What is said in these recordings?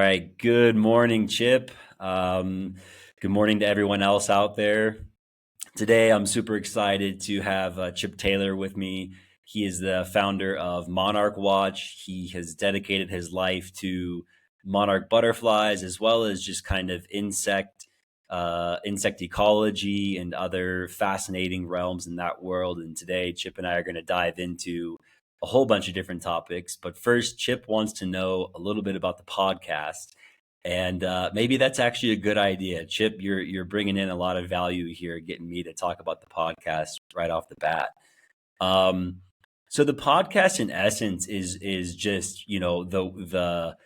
right. Good morning, Chip. Um, Good morning to everyone else out there. Today, I'm super excited to have Chip Taylor with me. He is the founder of Monarch Watch. He has dedicated his life to monarch butterflies as well as just kind of insect ecology and other fascinating realms in that world. And today, Chip and I are going to dive into a whole bunch of different topics. But first, Chip wants to know a little bit about the podcast. And maybe that's actually a good idea. Chip, you're bringing in a lot of value here, getting me to talk about the podcast right off the bat. Um, so the podcast, in essence, is just the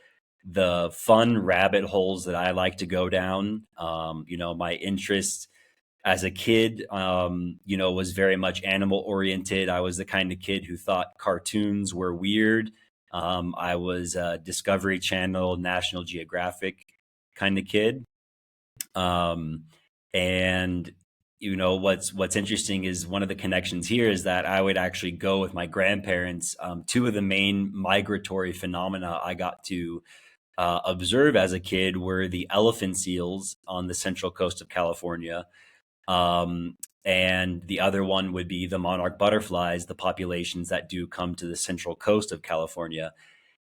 fun rabbit holes that I like to go down. My interest as a kid, was very much animal oriented. I was the kind of kid who thought cartoons were weird. I was a Discovery Channel, National Geographic kind of kid. Um, and what's interesting is one of the connections here is that I would actually go with my grandparents. Two of the main migratory phenomena I got to observe as a kid were the elephant seals on the central coast of California, and the other one would be the monarch butterflies, the populations that do come to the central coast of California.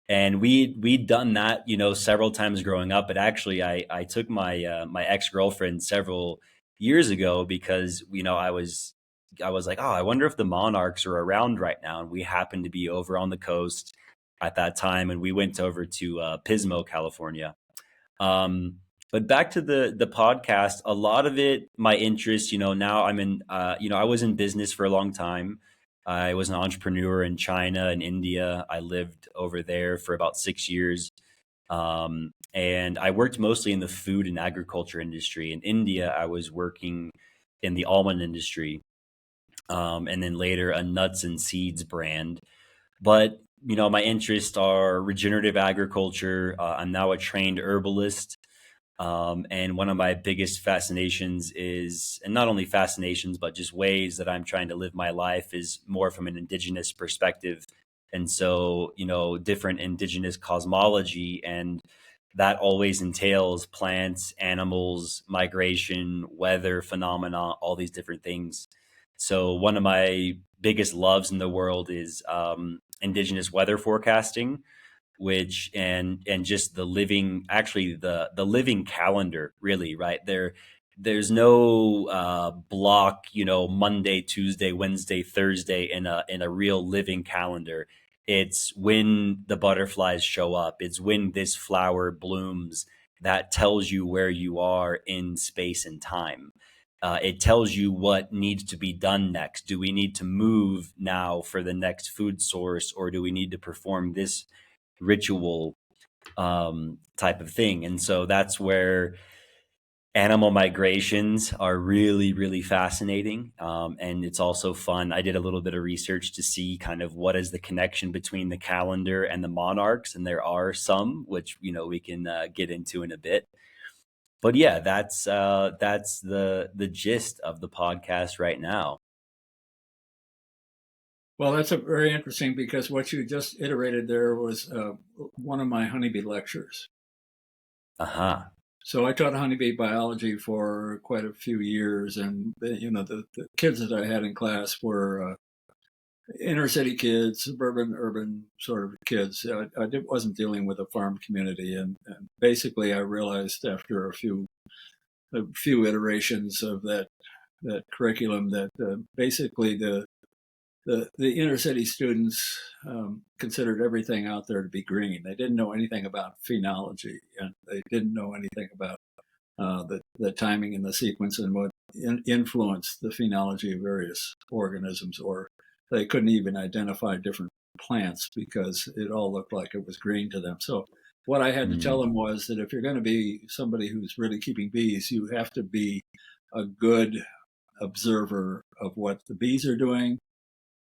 And we'd done that, several times growing up. But actually, I took my ex girlfriend several years ago because I was like, oh, I wonder if the monarchs are around right now. And we happened to be over on the coast at that time, and we went over to Pismo, California. Um, but back to the podcast, a lot of it, my interest, now I'm in, I was in business for a long time. I was an entrepreneur in China and India. I lived over there for about 6 years. And I worked mostly in the food and agriculture industry. In India, I was working in the almond industry, and then later a nuts and seeds brand. But my interests are regenerative agriculture. I'm now a trained herbalist, and one of my biggest fascinations is, and not only fascinations, but just ways that I'm trying to live my life is more from an indigenous perspective. And so, different indigenous cosmology, and that always entails plants, animals, migration, weather phenomena, all these different things. So, one of my biggest loves in the world is indigenous weather forecasting, which and just the living, actually the living calendar, really, right there. There's no block, Monday, Tuesday, Wednesday, Thursday in a real living calendar. It's when the butterflies show up, it's when this flower blooms, that tells you where you are in space and time. It tells you what needs to be done next. Do we need to move now for the next food source, or do we need to perform this ritual type of thing? And so that's where animal migrations are really, really fascinating. And it's also fun. I did a little bit of research to see kind of what is the connection between the calendar and the monarchs. And there are some, which, we can get into in a bit. But yeah, that's the gist of the podcast right now. Well, that's a very interesting because what you just iterated there was one of my honeybee lectures. Uh-huh. So I taught honeybee biology for quite a few years, and the kids that I had in class were inner city kids, suburban, urban sort of kids. Wasn't dealing with a farm community, and basically I realized after a few iterations of that curriculum that basically the inner city students considered everything out there to be green. They didn't know anything about phenology, and they didn't know anything about the timing and the sequence and what influenced the phenology of various organisms, or they couldn't even identify different plants because it all looked like it was green to them. So what I had to tell Mm. them was that if you're going to be somebody who's really keeping bees, you have to be a good observer of what the bees are doing,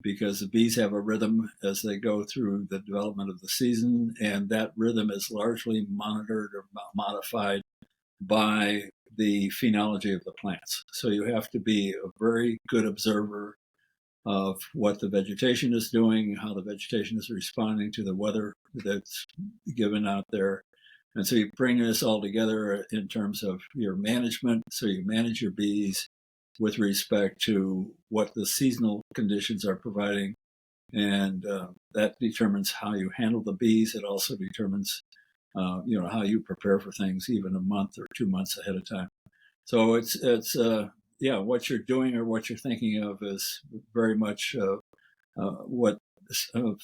because the bees have a rhythm as they go through the development of the season, and that rhythm is largely monitored or modified by the phenology of the plants. So you have to be a very good observer of what the vegetation is doing, how the vegetation is responding to the weather that's given out there, And so you bring this all together in terms of your management. So you manage your bees with respect to what the seasonal conditions are providing. And that determines how you handle the bees. It also determines, how you prepare for things even a month or 2 months ahead of time. So it's what you're doing or what you're thinking of is very much what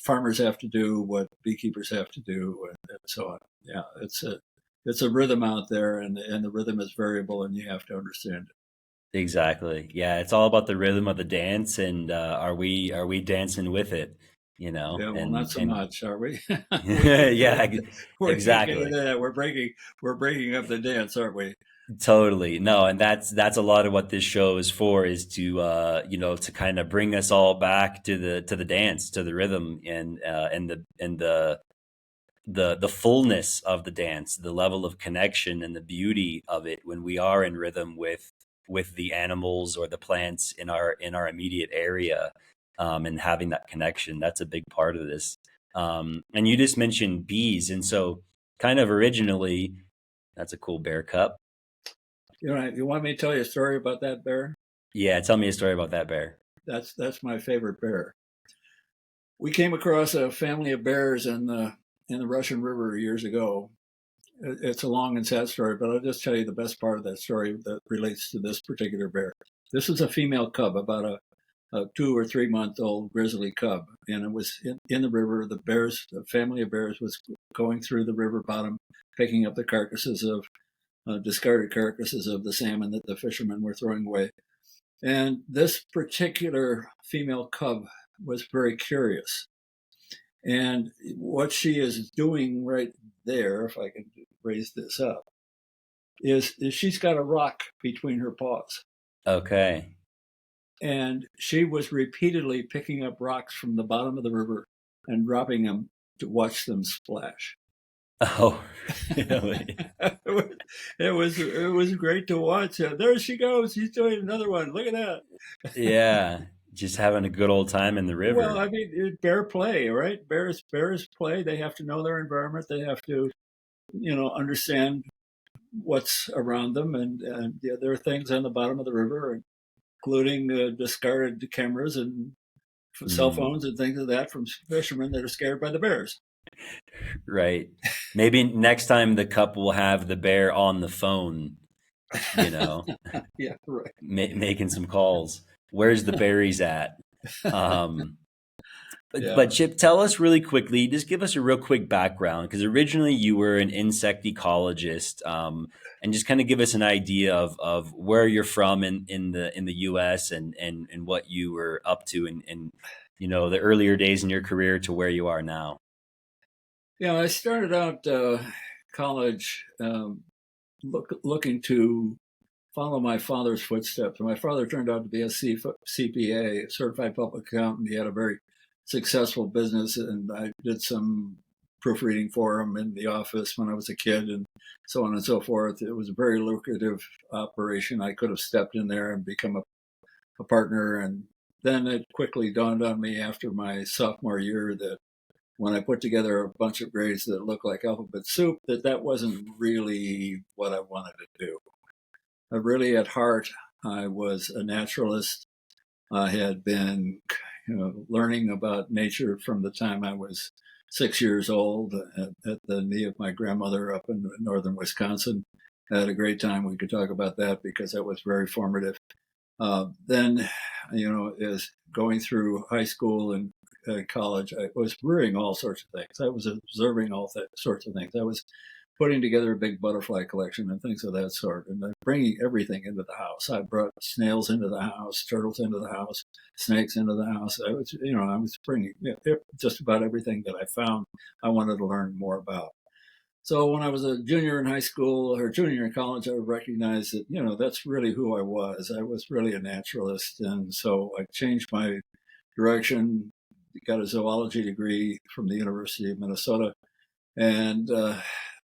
farmers have to do, what beekeepers have to do, and so on. Yeah, it's a rhythm out there, and the rhythm is variable, and you have to understand it. Exactly. Yeah, it's all about the rhythm of the dance, and are we dancing with it? Yeah, well, not so And much, are we? We can't get yeah, into we can't get exactly. into that. We're breaking up the dance, aren't we? Totally. No, and that's a lot of what this show is for, is to to kind of bring us all back to the dance, to the rhythm, and the fullness of the dance, the level of connection and the beauty of it when we are in rhythm with the animals or the plants in our immediate area, and having that connection. That's a big part of this. And you just mentioned bees, and so kind of originally, that's a cool bear cup. You want me to tell you a story about that bear? Yeah, tell me a story about that bear. That's my favorite bear. We came across a family of bears in the Russian River years ago. It's a long and sad story, but I'll just tell you the best part of that story that relates to this particular bear. This was a female cub, about a 2 or 3 month old grizzly cub, and it was in the river. The family of bears was going through the river bottom, picking up the carcasses of discarded carcasses of the salmon that the fishermen were throwing away. And this particular female cub was very curious. And what she is doing right there, if I can raise this up, is she's got a rock between her paws. Okay. And she was repeatedly picking up rocks from the bottom of the river and dropping them to watch them splash. Oh, really? it was great to watch. There she goes. She's doing another one. Look at that. Yeah, just having a good old time in the Well, river. I mean, bear play, right? Bears play. They have to know their environment. They have to, understand what's around them, and yeah, there are things on the bottom of the river, including discarded cameras and cell Mm, phones and things like that from fishermen that are scared by the bears. right. Maybe next time the couple will have the bear on the phone, you know, Yeah, right. making some calls. Where's the berries at? Um, but Yeah. Chip, tell us really quickly, just give us a real quick background, because originally you were an insect ecologist, and just kind of give us an idea of where you're from in the U.S. and what you were up to in the earlier days in your career to where you are now. Yeah, I started out college looking to follow my father's footsteps. My father turned out to be a CPA, certified public accountant. He had a very successful business, and I did some proofreading for him in the office when I was a kid, and so on and so forth. It was a very lucrative operation. I could have stepped in there and become a partner, and then it quickly dawned on me after my sophomore year that when I put together a bunch of grades that looked like alphabet soup, that wasn't really what I wanted to do. Really, at heart, I was a naturalist. I had been, learning about nature from the time I was 6 years old at the knee of my grandmother up in northern Wisconsin. I had a great time. We could talk about that because that was very formative. Then, as going through high school and college, I was rearing all sorts of things. I was observing all sorts of things. I was putting together a big butterfly collection and things of that sort, and bringing everything into the house. I brought snails into the house, turtles into the house, snakes into the house. I was bringing just about everything that I found. I wanted to learn more about. So when I was a junior in high school or junior in college, I recognized that, that's really who I was. I was really a naturalist. And so I changed my direction, got a zoology degree from the University of Minnesota. And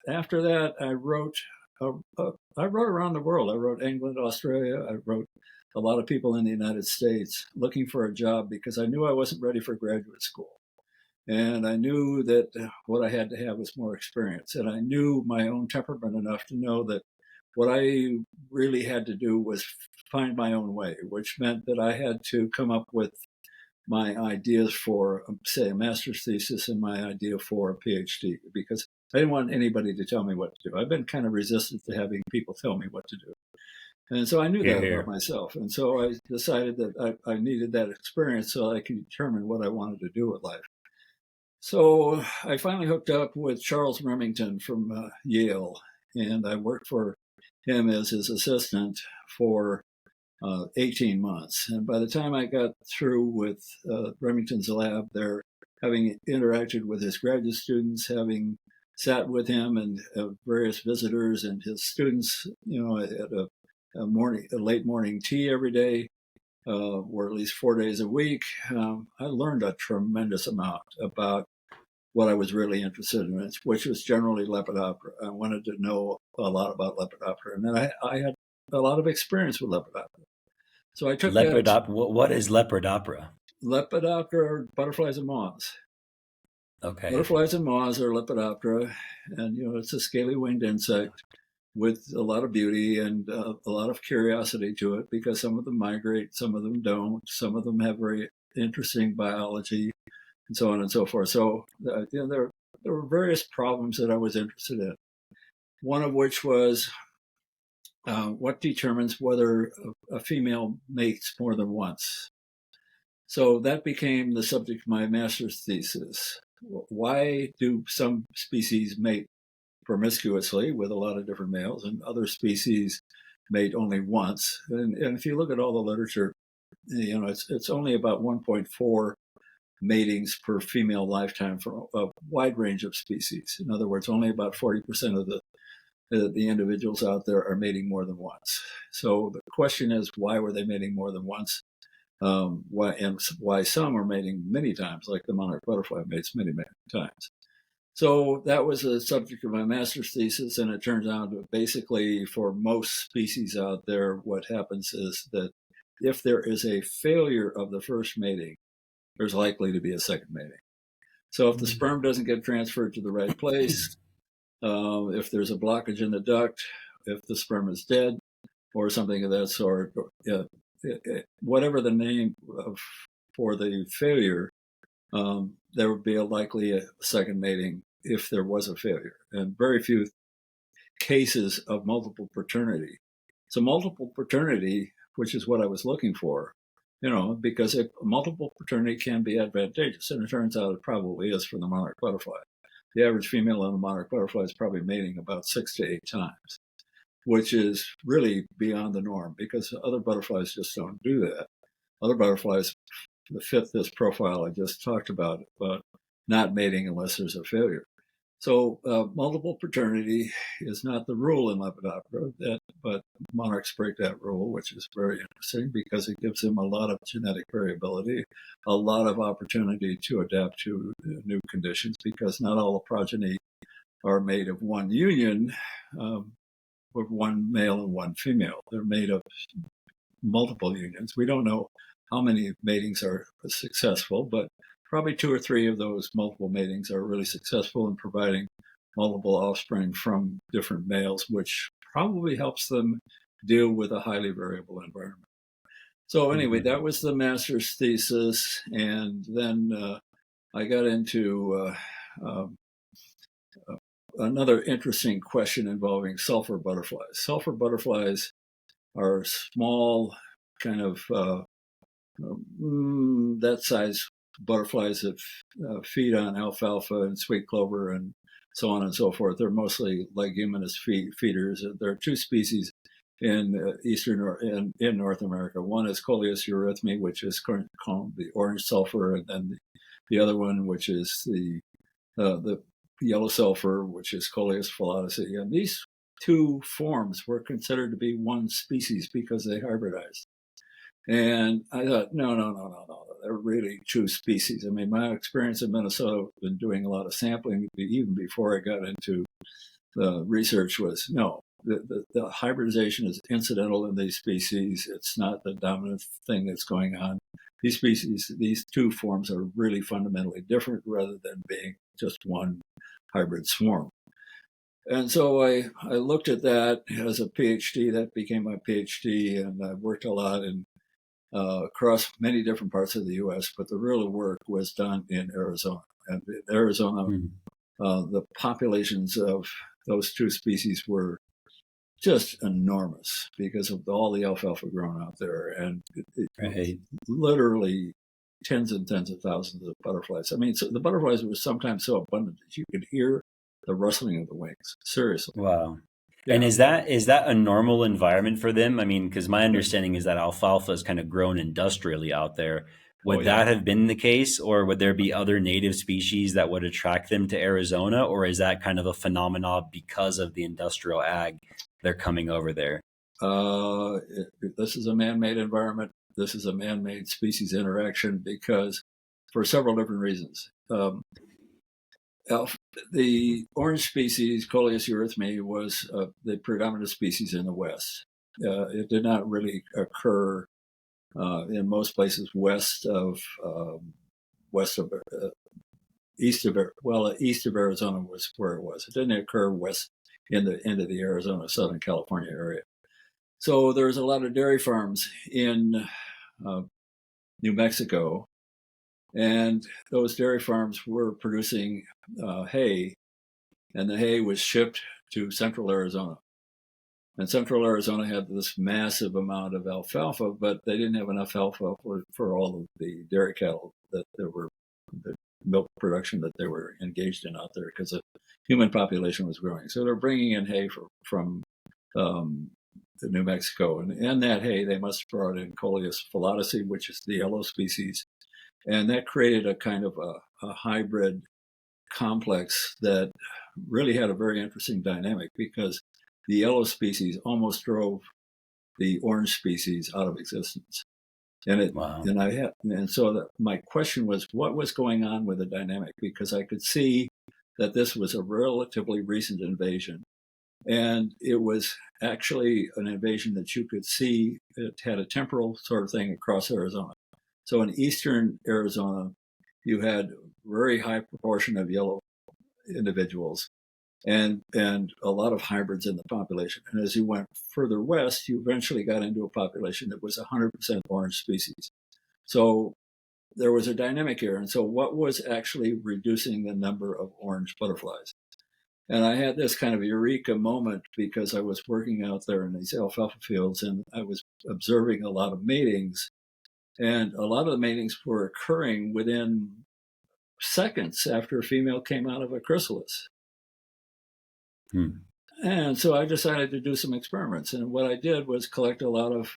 after that, I wrote around the world. I wrote England, Australia. I wrote a lot of people in the United States looking for a job because I knew I wasn't ready for graduate school. And I knew that what I had to have was more experience. And I knew my own temperament enough to know that what I really had to do was find my own way, which meant that I had to come up with my ideas for, say, a master's thesis and my idea for a PhD, because I didn't want anybody to tell me what to do. I've been kind of resistant to having people tell me what to do. And so I knew Here, that about here. myself. And so I decided that I needed that experience so I could determine what I wanted to do with life. So I finally hooked up with Charles Remington from Yale, and I worked for him as his assistant for 18 months. And by the time I got through with Remington's lab there, having interacted with his graduate students, having sat with him and various visitors and his students, at a late morning tea every day, or at least 4 days a week, I learned a tremendous amount about what I was really interested in, which was generally Lepidoptera. I wanted to know a lot about Lepidoptera, and then I had a lot of experience with Lepidoptera. So I took that What is lepidopera? Lepidoptera, butterflies and moths. Okay. Butterflies and moths are Lepidoptera, and it's a scaly winged insect with a lot of beauty and a lot of curiosity to it, because some of them migrate, some of them don't, some of them have very interesting biology, and so on and so forth. So there were various problems that I was interested in. One of which was what determines whether a female mates more than once. So that became the subject of my master's thesis. Why do some species mate promiscuously with a lot of different males, and other species mate only once? And if you look at all the literature, it's only about 1.4 matings per female lifetime for a wide range of species. In other words, only about 40% of the individuals out there are mating more than once. So the question is, why were they mating more than once? Why some are mating many times, like the monarch butterfly mates many, many times. So that was the subject of my master's thesis, and it turns out that basically for most species out there, what happens is that if there is a failure of the first mating, there's likely to be a second mating. So if the sperm doesn't get transferred to the right place, if there's a blockage in the duct, if the sperm is dead, or something of that sort, whatever the name for the failure, there would be likely a second mating if there was a failure, and very few cases of multiple paternity. So multiple paternity, which is what I was looking for, because multiple paternity can be advantageous, and it turns out it probably is for the monarch butterfly. The average female on a monarch butterfly is probably mating about 6 to 8 times, which is really beyond the norm, because other butterflies just don't do that. Other butterflies fit this profile I just talked about not mating unless there's a failure. So multiple paternity is not the rule in Lepidoptera, but monarchs break that rule, which is very interesting because it gives them a lot of genetic variability, a lot of opportunity to adapt to new conditions, because not all the progeny are made of one union, with one male and one female. They're made of multiple unions. We don't know how many matings are successful, but probably 2 or 3 of those multiple matings are really successful in providing multiple offspring from different males, which probably helps them deal with a highly variable environment. So anyway, that was the master's thesis. And then I got into another interesting question involving sulfur butterflies. Sulfur butterflies are small, kind of that size butterflies that feed on alfalfa and sweet clover and so on and so forth. They're mostly leguminous feeders. There are 2 species in in North America. One is Coleus eurythmi, which is called the orange sulfur, and then the other one, which is the yellow sulfur, which is Coleus phallotici. And these 2 forms were considered to be one species because they hybridized. And I thought, no. They're really 2 species. I mean, my experience in Minnesota, been doing a lot of sampling even before I got into the research, was no, the hybridization is incidental in these species. It's not the dominant thing that's going on. These species, these two forms are really fundamentally different rather than being just one hybrid swarm. And so I looked at that as a PhD. That became my PhD, and I worked a lot in across many different parts of the U.S., but the real work was done in Arizona. And in Arizona, the populations of those two species were just enormous because of all the alfalfa grown out there, and Right. literally tens and tens of thousands of butterflies. I mean, so the butterflies were sometimes so abundant that you could hear the rustling of the wings. Seriously. Wow. And Yeah. is that a normal environment for them? I mean, because my understanding is that alfalfa is kind of grown industrially out there. Oh, Would yeah. that have been the case, or would there be other native species that would attract them to Arizona, or is that kind of a phenomenon because of the industrial ag they're coming over there? This is a man-made environment. This is a man-made species interaction because for several different reasons. The orange species, Coleus eurythmae, was the predominant species in the West. It did not really occur in most places west of east of east of Arizona was where it was. It didn't occur west in the end of the Arizona, Southern California area. So there's a lot of dairy farms in New Mexico, and those dairy farms were producing hay, and the hay was shipped to central Arizona. And central Arizona had this massive amount of alfalfa, but they didn't have enough alfalfa for all of the dairy cattle that there were, the milk production that they were engaged in out there because the human population was growing. So they're bringing in hay from New Mexico. And in that hay, they must have brought in Coleus phyllodice, which is the yellow species. And that created a kind of a hybrid complex that really had a very interesting dynamic because the yellow species almost drove the orange species out of existence. Wow. My question was, what was going on with the dynamic? Because I could see that this was a relatively recent invasion, and it was actually an invasion that you could see. It had a temporal sort of thing across Arizona. So in eastern Arizona, you had a very high proportion of yellow individuals and a lot of hybrids in the population. And as you went further west, you eventually got into a population that was 100% orange species. So there was a dynamic here. And so what was actually reducing the number of orange butterflies? And I had this kind of eureka moment because I was working out there in these alfalfa fields and I was observing a lot of matings. And a lot of the matings were occurring within seconds after a female came out of a chrysalis. Hmm. And so I decided to do some experiments. And what I did was collect a lot of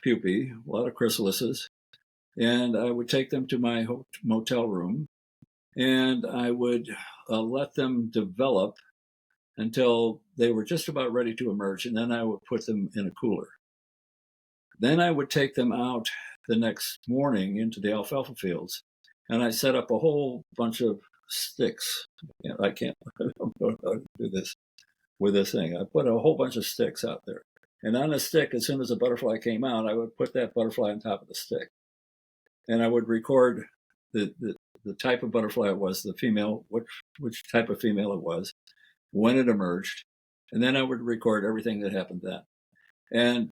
pupae, a lot of chrysalises, and I would take them to my motel room and I would let them develop until they were just about ready to emerge. And then I would put them in a cooler. Then I would take them out the next morning into the alfalfa fields and I set up a whole bunch of sticks. I don't know how to do this with this thing. I put a whole bunch of sticks out there. And on the stick, as soon as a butterfly came out, I would put that butterfly on top of the stick. And I would record the type of butterfly it was, the female, which type of female it was, when it emerged. And then I would record everything that happened then. And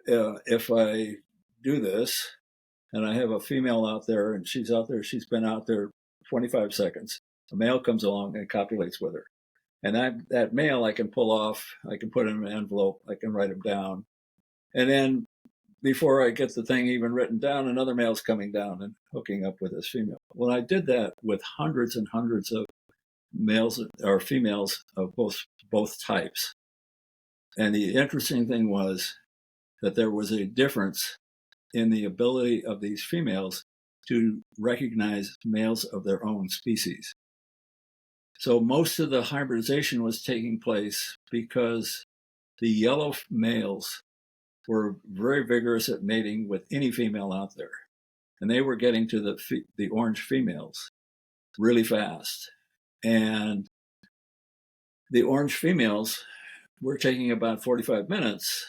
if I do this, and I have a female out there, and she's been out there 25 seconds, a male comes along and copulates with her. And that male I can pull off, I can put in an envelope, I can write him down. And then before I get the thing even written down, another male's coming down and hooking up with this female. Well, I did that with hundreds and hundreds of males or females of both types. And the interesting thing was that there was a difference in the ability of these females to recognize males of their own species. So most of the hybridization was taking place because the yellow males were very vigorous at mating with any female out there. And they were getting to the orange females really fast. And the orange females we're taking about 45 minutes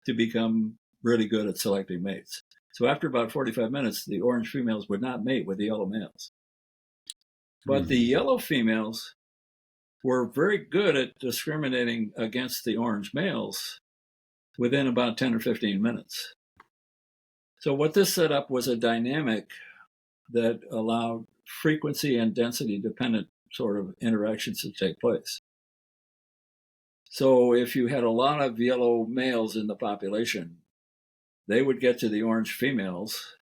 to become really good at selecting mates. So after about 45 minutes, the orange females would not mate with the yellow males. But the yellow females were very good at discriminating against the orange males within about 10 or 15 minutes. So what this set up was a dynamic that allowed frequency and density dependent sort of interactions to take place. So if you had a lot of yellow males in the population, they would get to the orange females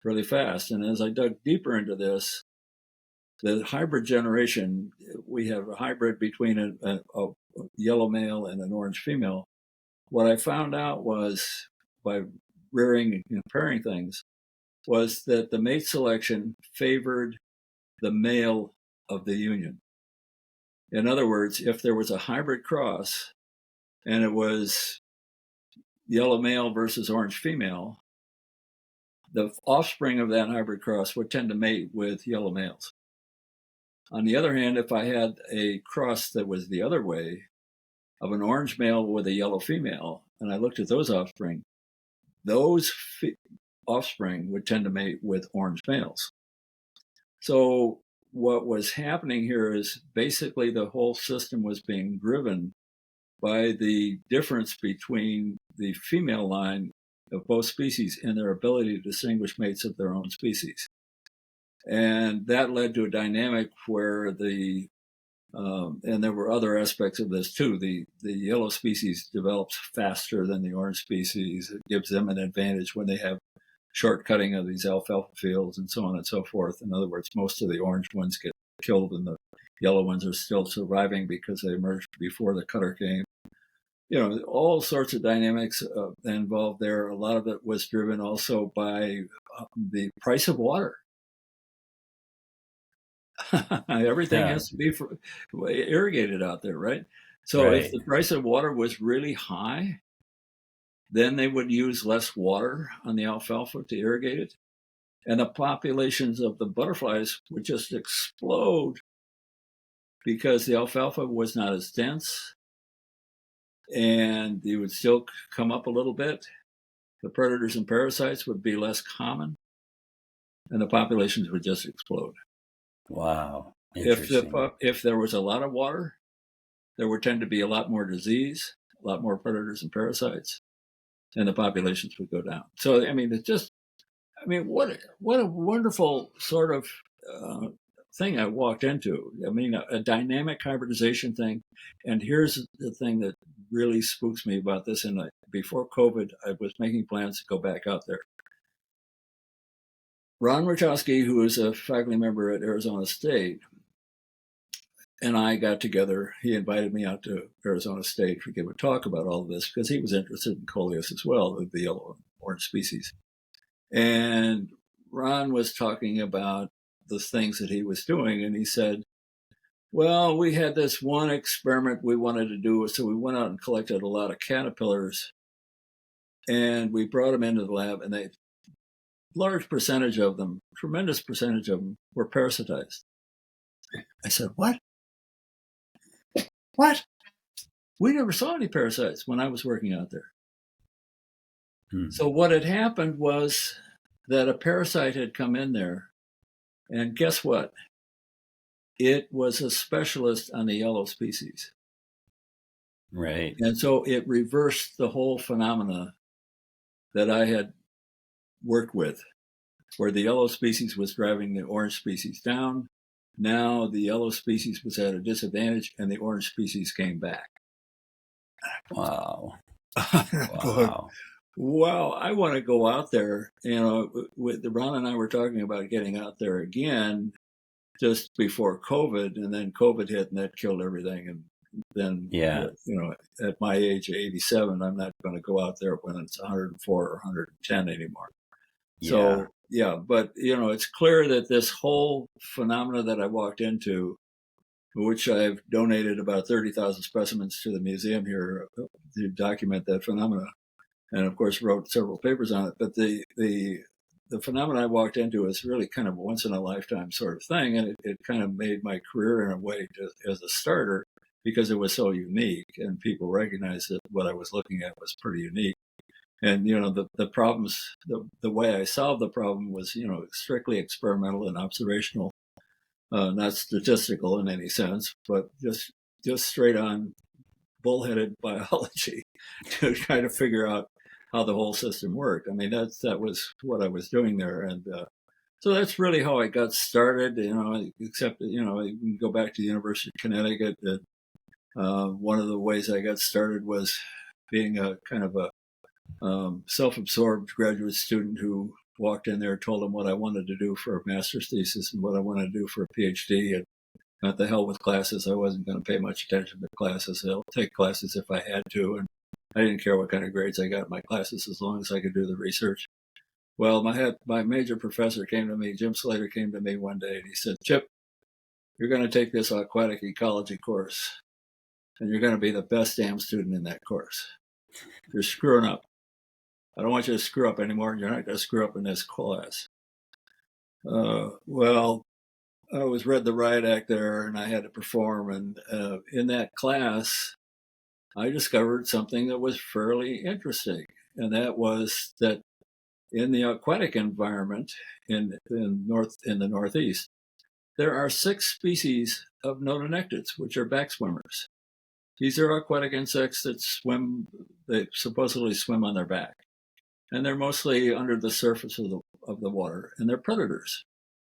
really fast. And as I dug deeper into this, the hybrid generation, we have a hybrid between a yellow male and an orange female. What I found out was, by rearing and comparing things, was that the mate selection favored the male of the union. In other words, if there was a hybrid cross and it was yellow male versus orange female, the offspring of that hybrid cross would tend to mate with yellow males. On the other hand, if I had a cross that was the other way, of an orange male with a yellow female, and I looked at those offspring would tend to mate with orange males. So what was happening here is basically the whole system was being driven by the difference between the female line of both species in their ability to distinguish mates of their own species. And that led to a dynamic where and there were other aspects of this too. The yellow species develops faster than the orange species. It gives them an advantage when they have short cutting of these alfalfa fields and so on and so forth. In other words, most of the orange ones get killed and the yellow ones are still surviving because they emerged before the cutter came. All sorts of dynamics involved there. A lot of it was driven also by the price of water. Everything has to be irrigated out there, right? So if the price of water was really high, then they would use less water on the alfalfa to irrigate it. And the populations of the butterflies would just explode because the alfalfa was not as dense and they would still come up a little bit. The predators and parasites would be less common and the populations would just explode. Wow. If there was a lot of water, there would tend to be a lot more disease, a lot more predators and parasites, and the populations would go down. So, what a wonderful sort of thing I walked into. A dynamic hybridization thing. And here's the thing that really spooks me about this. And before COVID, I was making plans to go back out there. Ron Rachowski, who is a faculty member at Arizona State, and I got together. He invited me out to Arizona State to give a talk about all of this because he was interested in coleus as well, the yellow and orange species. And Ron was talking about the things that he was doing, and he said, well, we had this one experiment we wanted to do, so we went out and collected a lot of caterpillars, and we brought them into the lab, and a large percentage of them, tremendous percentage of them, were parasitized. I said, what? What? We never saw any parasites when I was working out there. So what had happened was that a parasite had come in there, and guess what? It was a specialist on the yellow species. Right. And so it reversed the whole phenomena that I had worked with, where the yellow species was driving the orange species down. Now the yellow species was at a disadvantage and the orange species came back. Wow. Wow, I want to go out there. Ron and I were talking about getting out there again just before COVID, and then COVID hit and that killed everything. And then, at my age, 87, I'm not going to go out there when it's 104 or 110 anymore. So, but, it's clear that this whole phenomena that I walked into, which I've donated about 30,000 specimens to the museum here to document that phenomena, and of course wrote several papers on it. But the phenomena I walked into is really kind of a once in a lifetime sort of thing, and it kind of made my career in a way as a starter. because it was so unique, and people recognized that what I was looking at was pretty unique. And the problems, the way I solved the problem was strictly experimental and observational, not statistical in any sense, but just straight on bullheaded biology to try to figure out how the whole system worked. I mean, that was what I was doing there, and so that's really how I got started. Except I can go back to the University of Connecticut. One of the ways I got started was being a kind of a self-absorbed graduate student who walked in there, told them what I wanted to do for a master's thesis and what I wanted to do for a PhD, and not the hell with classes. I wasn't going to pay much attention to classes. I'll take classes if I had to, and I didn't care what kind of grades I got in my classes as long as I could do the research. Well, my major professor came to me, Jim Slater came to me one day, and he said, "Chip, you're going to take this aquatic ecology course, and you're going to be the best damn student in that course. You're screwing up. I don't want you to screw up anymore, and you're not going to screw up in this class." Well, I was read the riot act there, and I had to perform. And in that class, I discovered something that was fairly interesting, and that was that in the aquatic environment in the Northeast, there are 6 species of nodonectids, which are back swimmers. These are aquatic insects that swim. They supposedly swim on their back, and they're mostly under the surface of the water, and they're predators.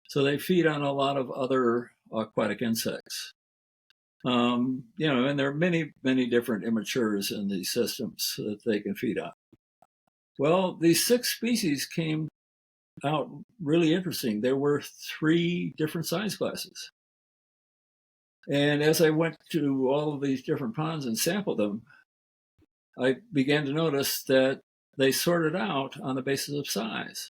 So they feed on a lot of other aquatic insects. And there are many, many different immatures in these systems that they can feed on. Well, these 6 species came out really interesting. There were 3 different size classes. And as I went to all of these different ponds and sampled them, I began to notice that they sorted out on the basis of size.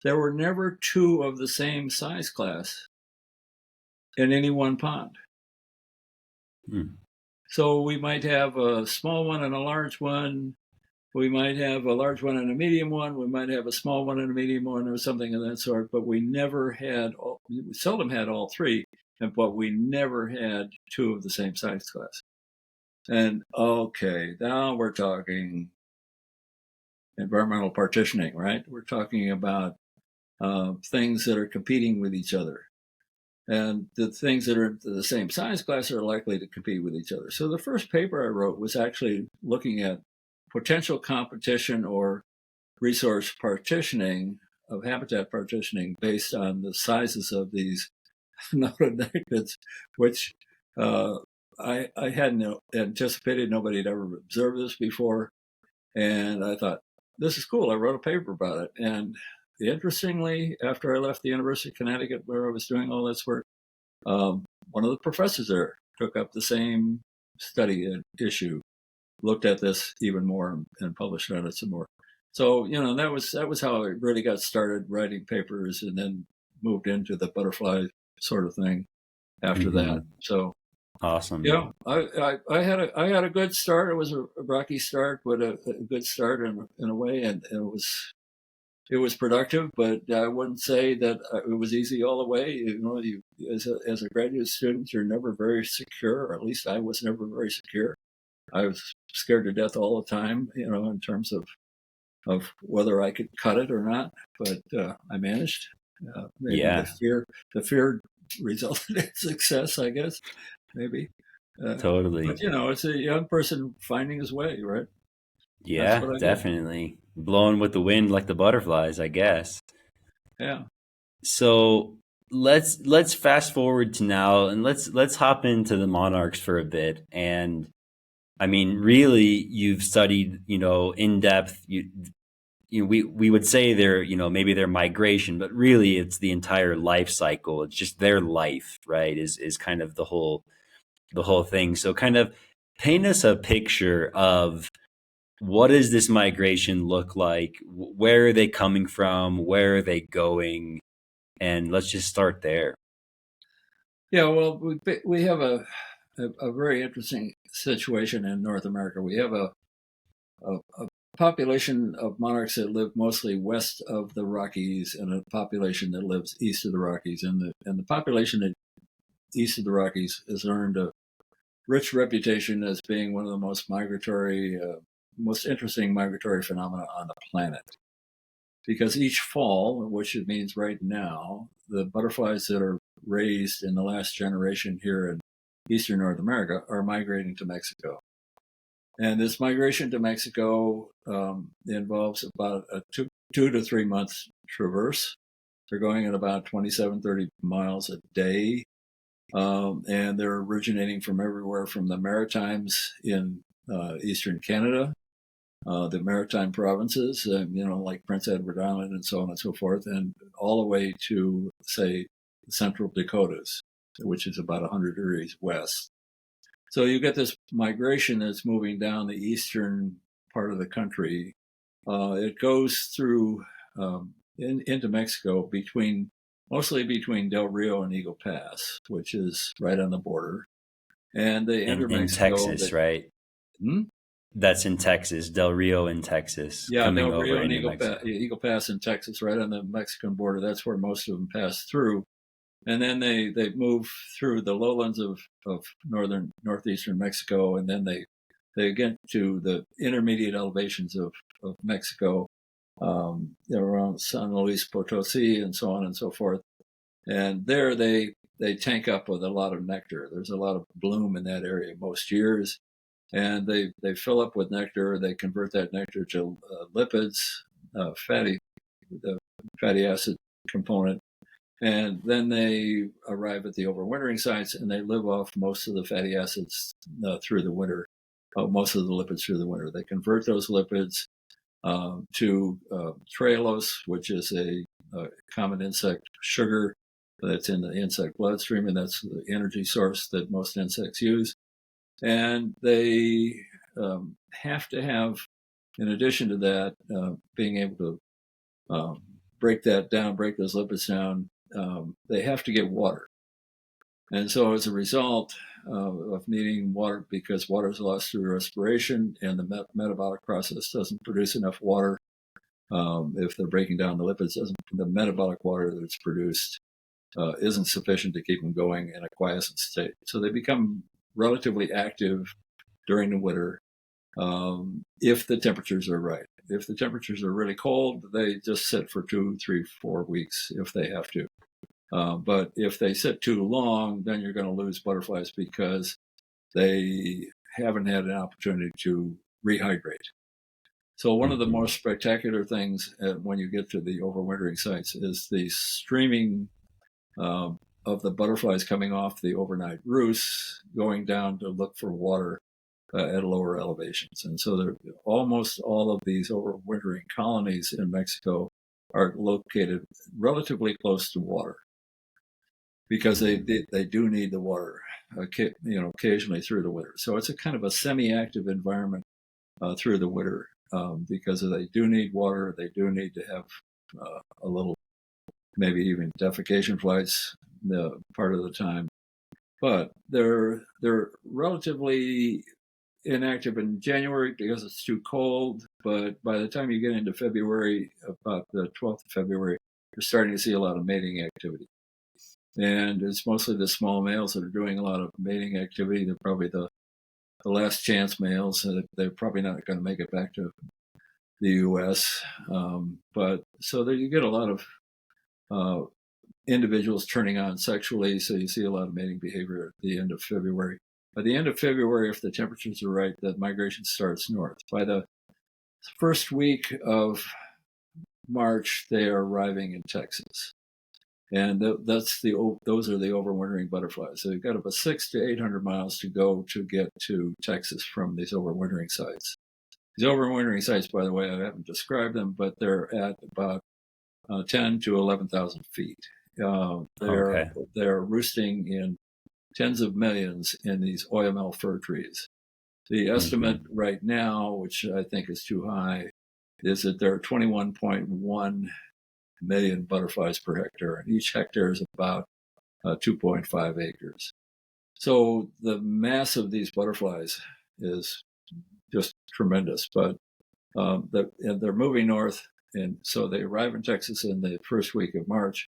There were never 2 of the same size class in any one pond. So we might have a small one and a large one. We might have a large one and a medium one. We might have a small one and a medium one, or something of that sort. But we seldom had all 3, but we never had 2 of the same size class. And okay, now we're talking environmental partitioning, right? We're talking about things that are competing with each other. And the things that are the same size class are likely to compete with each other. So the first paper I wrote was actually looking at potential competition or resource partitioning, of habitat partitioning, based on the sizes of these nodonectids, which I hadn't anticipated. Nobody had ever observed this before. And I thought, this is cool. I wrote a paper about it. And interestingly, after I left the University of Connecticut, where I was doing all this work, one of the professors there took up the same study issue, looked at this even more, and published on it some more. So that was how I really got started writing papers, and then moved into the butterfly sort of thing after that. So awesome. Yeah, I had a good start. It was a rocky start, but a good start in a way, and it was productive. But I wouldn't say that it was easy all the way. You as a graduate student, you're never very secure, or at least I was never very secure. I was scared to death all the time, in terms of whether I could cut it or not. But I managed. Maybe the fear resulted in success, I guess. Maybe. Totally. But it's a young person finding his way, right? Yeah, definitely. Blowing with the wind like the butterflies, I guess. Yeah. So let's fast forward to now, and let's hop into the monarchs for a bit. And I mean, really, you've studied, in depth. We would say maybe their migration, but really it's the entire life cycle. It's just their life, right? Is kind of the whole thing. So kind of paint us a picture of what does this migration look like? Where are they coming from? Where are they going? And let's just start there. Yeah, well, we have a very interesting situation in North America. We have a population of monarchs that live mostly west of the Rockies, and a population that lives east of the Rockies. And the population that east of the Rockies has learned rich reputation as being one of the most migratory, most interesting migratory phenomena on the planet. Because each fall, which it means right now, the butterflies that are raised in the last generation here in eastern North America are migrating to Mexico. And this migration to Mexico involves about a 2 to 3 months traverse. They're going at about 27, 30 miles a day. And they're originating from everywhere from the Maritimes in eastern Canada, the Maritime provinces, like Prince Edward Island and so on and so forth, and all the way to, say, the Central Dakotas, which is about 100 degrees west. So you get this migration that's moving down the eastern part of the country. It goes through into Mexico mostly between Del Rio and Eagle Pass, which is right on the border. And they enter In Mexico. Texas, right? That's in Texas, Del Rio in Texas, Yeah, coming Del over Rio and into Mexico. Eagle Pass in Texas, right on the Mexican border. That's where most of them pass through. And then they move through the lowlands of northeastern Mexico, and then they get to the intermediate elevations of Mexico, around San Luis Potosi and so on and so forth. And there they tank up with a lot of nectar. There's a lot of bloom in that area most years. And they fill up with nectar. They convert that nectar to lipids, the fatty acid component. And then they arrive at the overwintering sites, and they live off most of the fatty acids through the winter, most of the lipids through the winter. They convert those lipids to trehalose, which is a common insect sugar that's in the insect bloodstream, and that's the energy source that most insects use. And they have to have, in addition to that, being able to break those lipids down, they have to get water. And so as a result of needing water, because water is lost through respiration and the metabolic process doesn't produce enough water, if they're breaking down the lipids, the metabolic water that's produced isn't sufficient to keep them going in a quiescent state. So they become relatively active during the winter if the temperatures are right. If the temperatures are really cold, they just sit for 2, 3, 4 weeks if they have to. But if they sit too long, then you're going to lose butterflies because they haven't had an opportunity to rehydrate. So one of the most spectacular things when you get to the overwintering sites is the streaming of the butterflies coming off the overnight roosts, going down to look for water at lower elevations. And so almost all of these overwintering colonies in Mexico are located relatively close to water because they do need the water, occasionally through the winter. So it's a kind of a semi-active environment through the winter because they do need water. They do need to have a little, maybe even defecation flights part of the time. But they're relatively inactive in January because it's too cold. But by the time you get into February, about the 12th of February, you're starting to see a lot of mating activity. And it's mostly the small males that are doing a lot of mating activity. They're probably the last chance males. They're probably not going to make it back to the U.S. But so there you get a lot of individuals turning on sexually. So you see a lot of mating behavior at the end of February. By the end of February, if the temperatures are right, that migration starts north. By the first week of March, they are arriving in Texas. And those are the overwintering butterflies. So you've got about 600 to 800 miles to go to get to Texas from these overwintering sites. These overwintering sites, by the way, I haven't described them, but they're at about 10 to 11,000 feet. They're roosting in tens of millions in these oyamel fir trees. The estimate right now, which I think is too high, is that there are 21.1 million butterflies per hectare, and each hectare is about 2.5 acres. So the mass of these butterflies is just tremendous. But they're moving north, and so they arrive in Texas in the first week of March.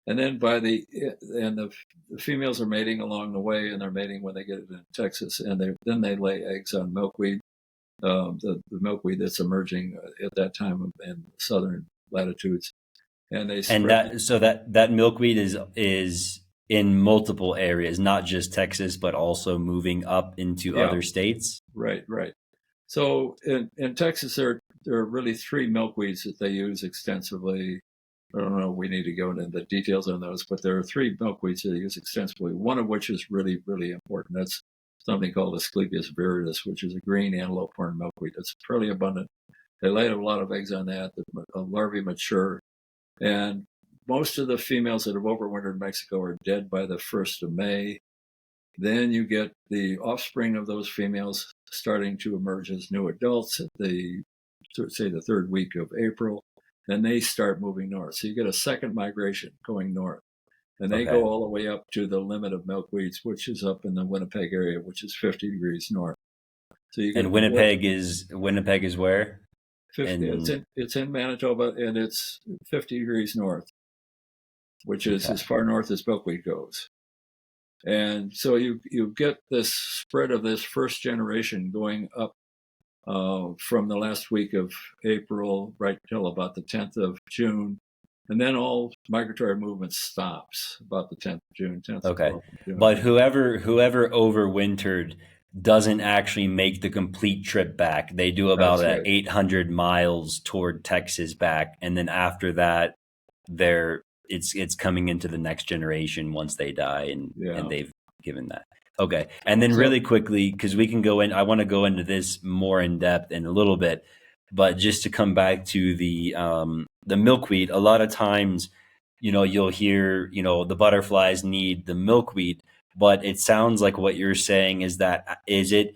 And then the females are mating along the way, and they're mating when they get into Texas, and then they lay eggs on milkweed, the milkweed that's emerging at that time in southern latitudes, and they And spread. that milkweed is in multiple areas, not just Texas, but also moving up into Yeah, other states. right, right. So in Texas, there are really three milkweeds that they use extensively. I don't know. We need to go into the details on those, but there are three milkweeds that they use extensively. One of which is really, really important. That's something called Asclepias viridis, which is a green antelope horn milkweed. It's fairly abundant. They lay a lot of eggs on that. The larvae mature, and most of the females that have overwintered in Mexico are dead by the 1st of May. Then you get the offspring of those females starting to emerge as new adults at the third week of April. Then they start moving north. So you get a second migration going north. And they go Okay. all the way up to the limit of milkweeds, which is up in the Winnipeg area, which is 50 degrees north. So you And get more. Winnipeg is where? 50, And it's in Manitoba, and it's 50 degrees north, which is okay. as far north as milkweed goes. And so you get this spread of this first generation going up from the last week of April right till about the 10th of June. And then all migratory movement stops about the 10th of June, 10th to Okay. 12th of June. But whoever overwintered doesn't actually make the complete trip back. They do about That's right. 800 miles toward Texas back, and then after that, it's coming into the next generation once they die, and Yeah. they've given that. Okay. And then So, really quickly, because we can go in, I want to go into this more in depth in a little bit, but just to come back to the milkweed, a lot of times, you'll hear, the butterflies need the milkweed, but it sounds like what you're saying is that is it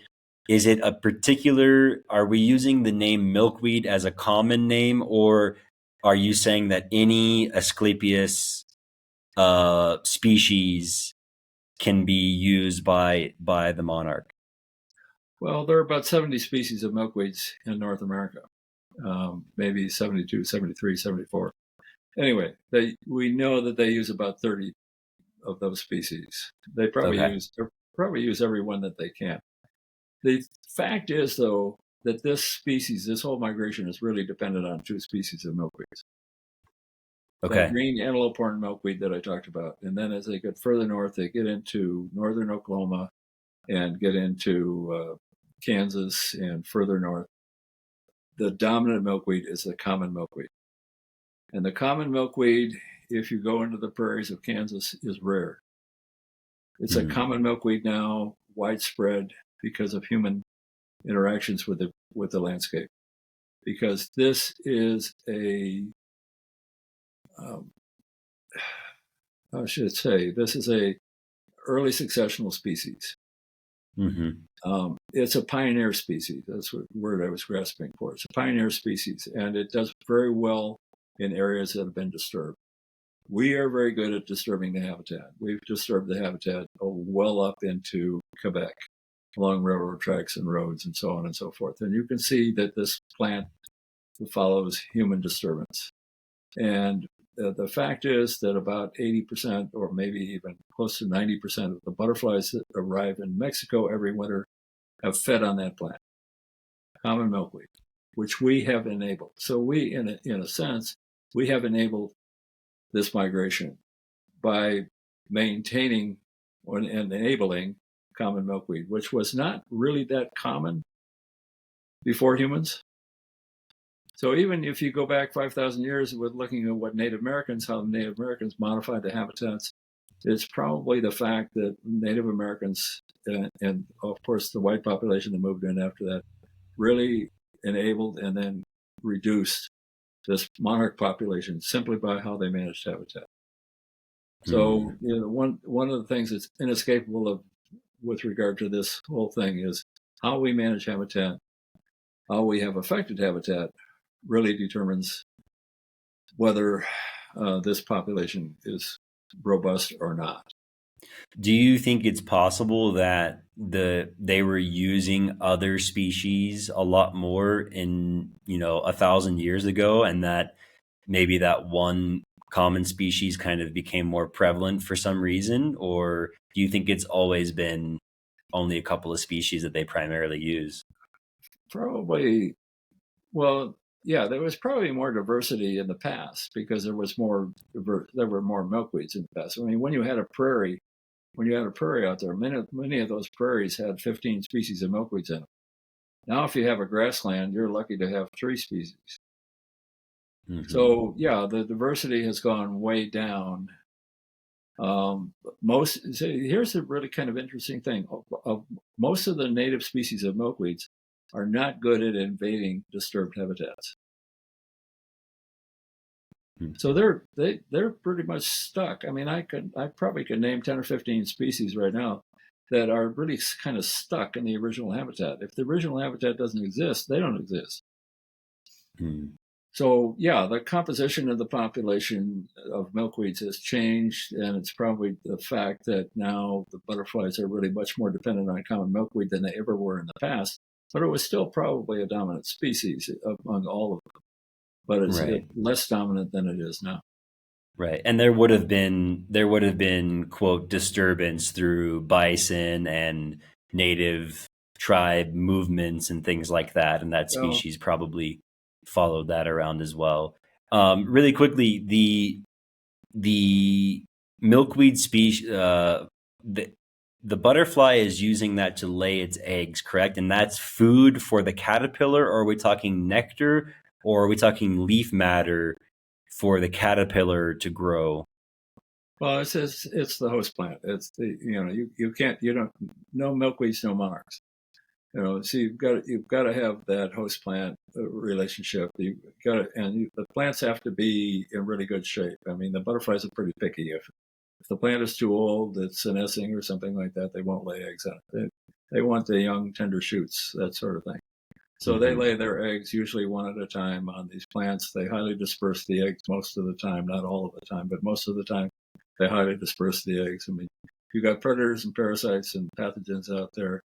a particular, are we using the name milkweed as a common name, or are you saying that any Asclepias species can be used by the monarch? well, there are about 70 species of milkweeds in North America, maybe 72, 73, 74. Anyway, we know that they use about 30 of those species. They Okay. probably use every one that they can. The fact is, though, that this whole migration is really dependent on two species of milkweeds. That Okay. green antelope horn milkweed that I talked about. And then as they get further north, they get into northern Oklahoma and get into Kansas and further north. The dominant milkweed is the common milkweed. And the common milkweed, if you go into the prairies of Kansas, is rare. It's a Mhm. common milkweed now, widespread because of human interactions with the landscape. Because this is um, this is a early successional species. Mhm. It's a pioneer species. That's the word I was grasping for. It's a pioneer species, and it does very well in areas that have been disturbed. We are very good at disturbing the habitat. We've disturbed the habitat well up into Quebec, along railroad tracks and roads and so on and so forth. And you can see that this plant follows human disturbance. And the fact is that about 80%, or maybe even close to 90% of the butterflies that arrive in Mexico every winter have fed on that plant, common milkweed, which we have enabled. So we, in a sense, we have enabled this migration by maintaining and enabling common milkweed, which was not really that common before humans. So even if you go back 5,000 years with looking at how Native Americans modified the habitats, it's probably the fact that Native Americans and of course the white population that moved in after that really enabled and then reduced this monarch population simply by how they managed habitat. So Mhm. one of the things that's inescapable of with regard to this whole thing is how we manage habitat, how we have affected habitat, really determines whether this population is robust or not. Do you think it's possible that they were using other species a lot more in 1,000 years ago, and that maybe that one common species kind of became more prevalent for some reason, or do you think it's always been only a couple of species that they primarily use? Probably, well, yeah, there was probably more diversity in the past because there was there were more milkweeds in the past. I mean, when you had a prairie out there, many of those prairies had 15 species of milkweeds in them. Now, if you have a grassland, you're lucky to have 3 species. Mm-hmm. So yeah, the diversity has gone way down. Here's a really kind of interesting thing. Most of the native species of milkweeds are not good at invading disturbed habitats. So they're pretty much stuck. I mean, I probably could name 10 or 15 species right now that are really kind of stuck in the original habitat. If the original habitat doesn't exist, they don't exist. Mm-hmm. So yeah, the composition of the population of milkweeds has changed, and it's probably the fact that now the butterflies are really much more dependent on common milkweed than they ever were in the past. But it was still probably a dominant species among all of them, but it's Right. less dominant than it is now. Right. And there would have been quote disturbance through bison and native tribe movements and things like that, and that So species probably followed that around as well. Really quickly, the milkweed species, the butterfly is using that to lay its eggs, correct? And that's food for the caterpillar, or are we talking nectar, or are we talking leaf matter for the caterpillar to grow? well, it's the host plant. It's the you can't you don't no milkweeds, no monarchs. So you've got to have that host plant relationship. The plants have to be in really good shape. I mean, the butterflies are pretty picky. If the plant is too old, it's senescing or something like that, they won't lay eggs on it. They want the young tender shoots, that sort of thing. So they Mm-hmm. lay their eggs usually one at a time on these plants. They highly disperse the eggs most of the time, not all of the time, but most of the time they highly disperse the eggs. I mean, you've got predators and parasites and pathogens out there.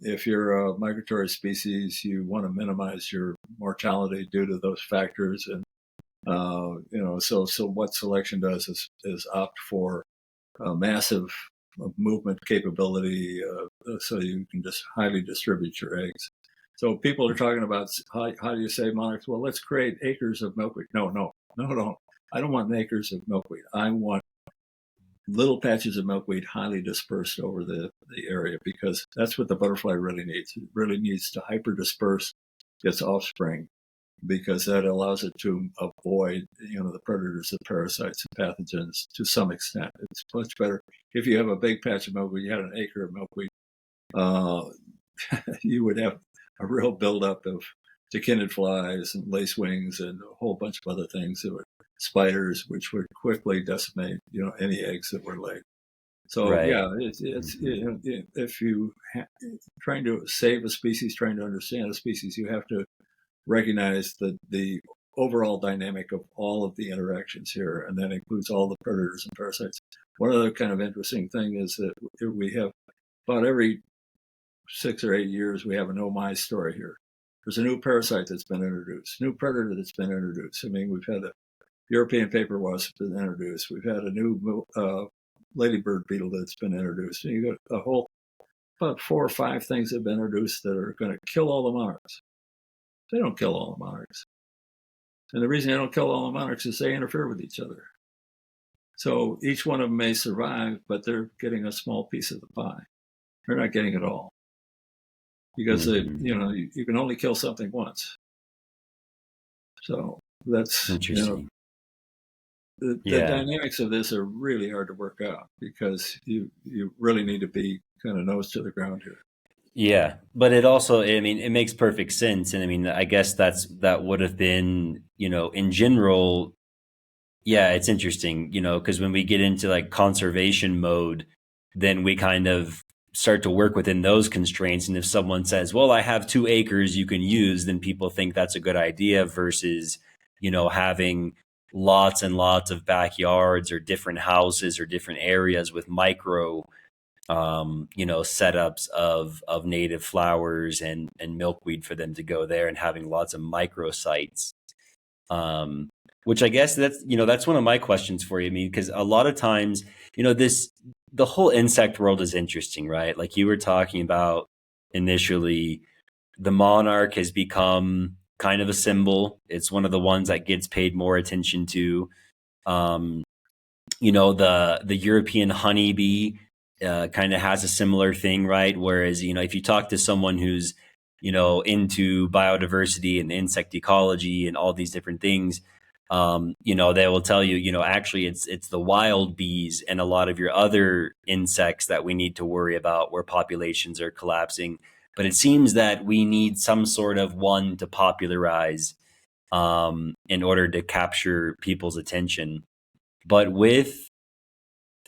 If you're a migratory species, you want to minimize your mortality due to those factors. And so what selection does is opt for massive movement capability, so you can just highly distribute your eggs. So people are talking about how do you say monarchs? Well, let's create acres of milkweed. No. I don't want acres of milkweed. I want little patches of milkweed highly dispersed over the area, because that's what the butterfly really needs. It really needs to hyper disperse its offspring, because that allows it to avoid the predators, the parasites, and pathogens to some extent. It's much better if you have a big patch of milkweed. You had an acre of milkweed, uh, you would have a real buildup of tachinid flies and lacewings and a whole bunch of other things that would spiders, which would quickly decimate any eggs that were laid. So Right. yeah, if you trying to save a species, trying to understand a species, you have to recognize the overall dynamic of all of the interactions here, and that includes all the predators and parasites. One other kind of interesting thing is that we have about every 6 or 8 years we have an oh my story here. There's a new parasite that's been introduced, new predator that's been introduced. I mean, we've had a European paper wasp been introduced. We've had a new ladybird beetle that's been introduced. And you got a whole about 4 or 5 things that have been introduced that are going to kill all the monarchs. They don't kill all the monarchs. And the reason they don't kill all the monarchs is they interfere with each other. So each one of them may survive, but they're getting a small piece of the pie. They're not getting it all, because Mm-hmm. you can only kill something once. So that's Interesting. the Yeah. dynamics of this are really hard to work out, because you really need to be kind of nose to the ground here. Yeah, but it also, I mean, it makes perfect sense. And I mean, I guess that would have been, in general, yeah, it's interesting, because when we get into like conservation mode, then we kind of start to work within those constraints. And if someone says, well, I have 2 acres you can use, then people think that's a good idea versus, having lots and lots of backyards or different houses or different areas with micro setups of native flowers and milkweed for them to go there, and having lots of micro sites. Um, which I guess that's one of my questions for you. I mean, because a lot of times, this the whole insect world is interesting, right? Like you were talking about initially, the monarch has become kind of a symbol. It's one of the ones that gets paid more attention to. Um, the European honeybee kind of has a similar thing, right? Whereas, if you talk to someone who's, into biodiversity and insect ecology and all these different things, they will tell you, actually it's the wild bees and a lot of your other insects that we need to worry about where populations are collapsing. But it seems that we need some sort of one to popularize in order to capture people's attention. But with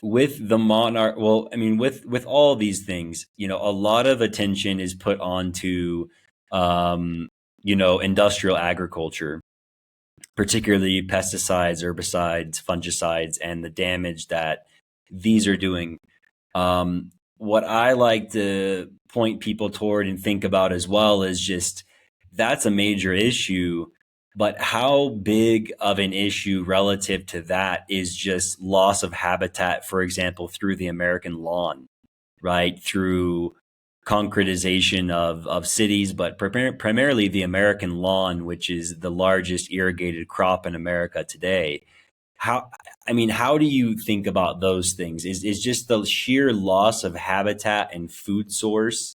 the monarch, well, I mean, with all these things, a lot of attention is put onto industrial agriculture, particularly pesticides, herbicides, fungicides, and the damage that these are doing. What I like to point people toward and think about as well is just that's a major issue. But how big of an issue relative to that is just loss of habitat, for example, through the American lawn, right? Through concretization of cities, but primarily the American lawn, which is the largest irrigated crop in America today. How, I mean, how do you think about those things? Is just the sheer loss of habitat and food source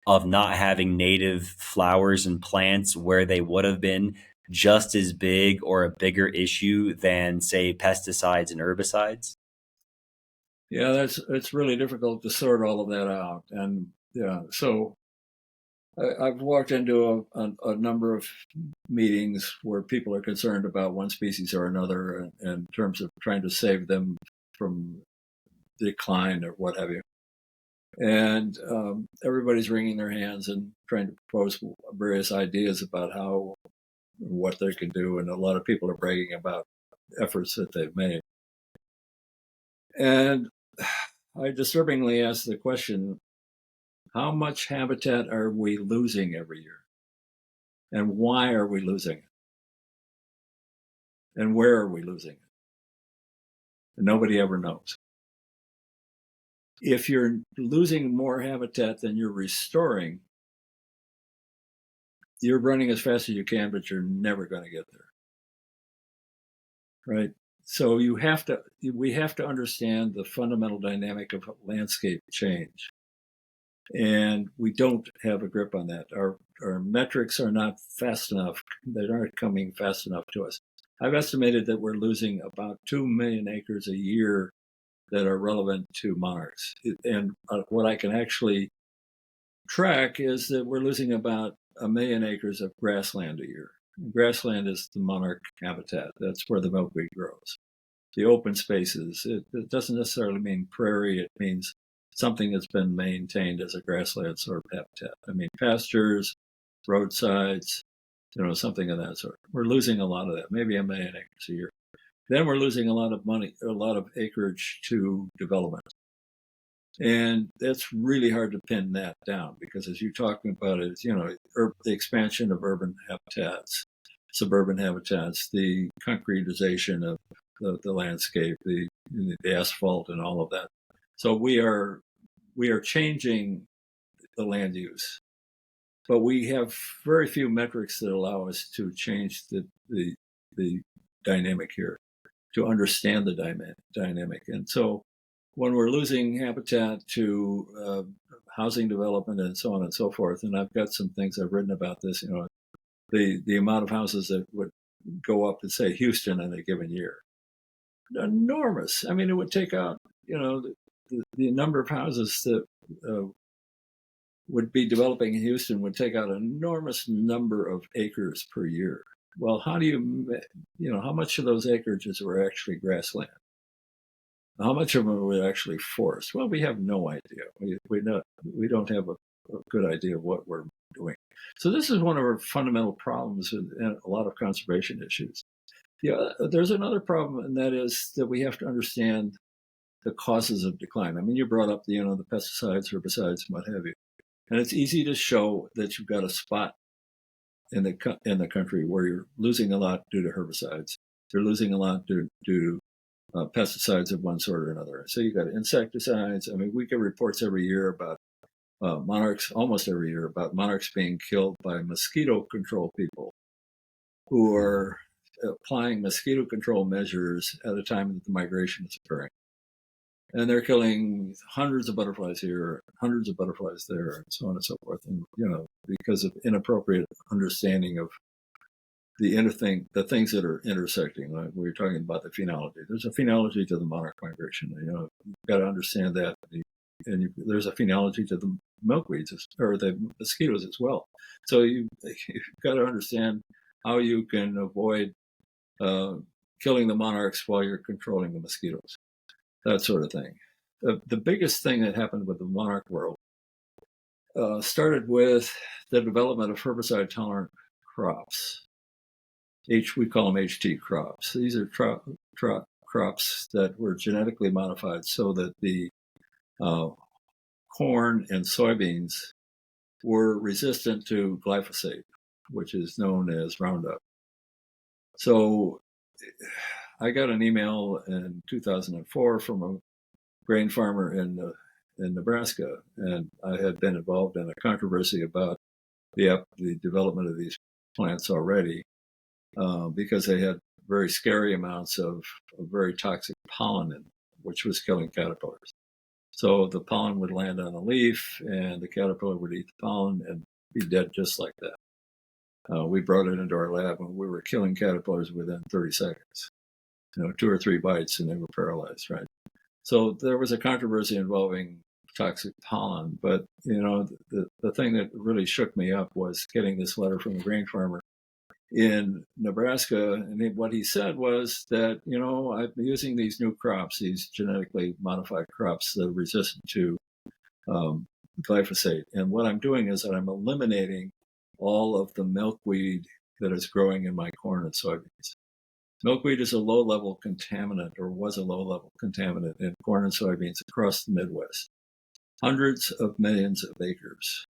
of not having native flowers and plants where they would have been just as big or a bigger issue than, say, pesticides and herbicides? Yeah, it's really difficult to sort all of that out. And yeah, so I've walked into a number of meetings where people are concerned about one species or another in terms of trying to save them from decline or what have you. And everybody's wringing their hands and trying to propose various ideas about what they can do. And a lot of people are bragging about efforts that they've made. And I disturbingly asked the question, how much habitat are we losing every year? And why are we losing it? And where are we losing it? And nobody ever knows. If you're losing more habitat than you're restoring, you're running as fast as you can, but you're never going to get there. Right? So we have to understand the fundamental dynamic of landscape change. And we don't have a grip on that. Our metrics are not fast enough. They aren't coming fast enough to us. I've estimated that we're losing about 2 million acres a year that are relevant to monarchs. And what I can actually track is that we're losing about 1 million acres of grassland a year. And grassland is the monarch habitat. That's where the milkweed grows. The open spaces, it doesn't necessarily mean prairie. It means something that's been maintained as a grassland sort of habitat. I mean, pastures, roadsides, something of that sort. We're losing a lot of that, maybe 1 million acres a year. Then we're losing a lot of money, a lot of acreage to development. And that's really hard to pin that down because as you're talking about it, the expansion of urban habitats, suburban habitats, the concretization of the landscape, the asphalt and all of that. So we are changing the land use, but we have very few metrics that allow us to change the dynamic here, to understand the dynamic. And so when we're losing habitat to housing development and so on and so forth, and I've got some things I've written about this, the amount of houses that would go up to, say, Houston in a given year, enormous. I mean, it would take out, the number of houses that would be developing in Houston would take out an enormous number of acres per year. Well, how do how much of those acreages were actually grassland? How much of them were actually forest? Well, we have no idea. We don't have a good idea of what we're doing. So this is one of our fundamental problems in a lot of conservation issues. Yeah, there's another problem, and that is that we have to understand the causes of decline. I mean, you brought up the pesticides, herbicides, and what have you, and it's easy to show that you've got a spot in the country where you're losing a lot due to herbicides, They're losing a lot due to pesticides of one sort or another. So you got insecticides. I mean, we get reports every year about monarchs, almost every year, about monarchs being killed by mosquito control people who are applying mosquito control measures at a time that the migration is occurring. And they're killing hundreds of butterflies here, hundreds of butterflies there, and so on and so forth. And, because of inappropriate understanding of the things that are intersecting. Like we were talking about the phenology. There's a phenology to the monarch migration. You've got to understand that. There's a phenology to the milkweeds or the mosquitoes as well. So you've got to understand how you can avoid killing the monarchs while you're controlling the mosquitoes, that sort of thing. The biggest thing that happened with the monarch world started with the development of herbicide-tolerant crops. We call them HT crops. These are crops that were genetically modified so that the corn and soybeans were resistant to glyphosate, which is known as Roundup. So I got an email in 2004 from a grain farmer in Nebraska, and I had been involved in a controversy about the development of these plants already because they had very scary amounts of very toxic pollen in them, which was killing caterpillars. So the pollen would land on a leaf, and the caterpillar would eat the pollen and be dead just like that. We brought it into our lab, and we were killing caterpillars within 30 seconds. 2 or 3 bites, and they were paralyzed, right? So there was a controversy involving toxic pollen, but the thing that really shook me up was getting this letter from a grain farmer in Nebraska, and what he said was that I'm using these new crops, these genetically modified crops that are resistant to glyphosate, and what I'm doing is that I'm eliminating all of the milkweed that is growing in my corn and soybeans. Milkweed is a low-level contaminant, or was a low-level contaminant in corn and soybeans across the Midwest. Hundreds of millions of acres,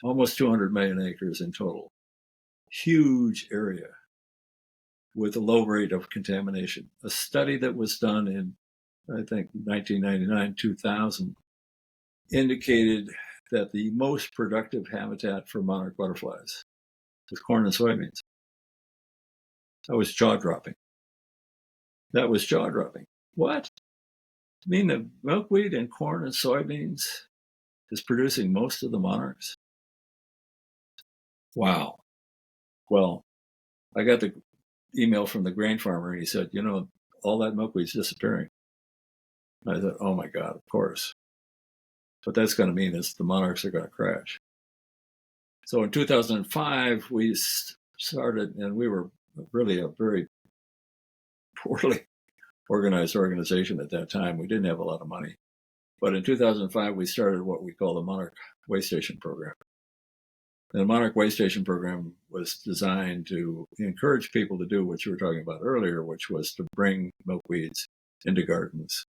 almost 200 million acres in total. Huge area with a low rate of contamination. A study that was done in, I think, 1999, 2000, indicated that the most productive habitat for monarch butterflies was corn and soybeans. That was jaw-dropping. What? You mean the milkweed in corn and soybeans is producing most of the monarchs? Wow. Well, I got the email from the grain farmer, and he said, all that milkweed's disappearing. And I thought, oh my God, of course. What that's going to mean is the monarchs are going to crash. So in 2005, we started, and we were really a very poorly organized organization at that time. We didn't have a lot of money. But in 2005, we started what we call the Monarch Waystation Program. And the Monarch Waystation Program was designed to encourage people to do what you were talking about earlier, which was to bring milkweeds into gardens,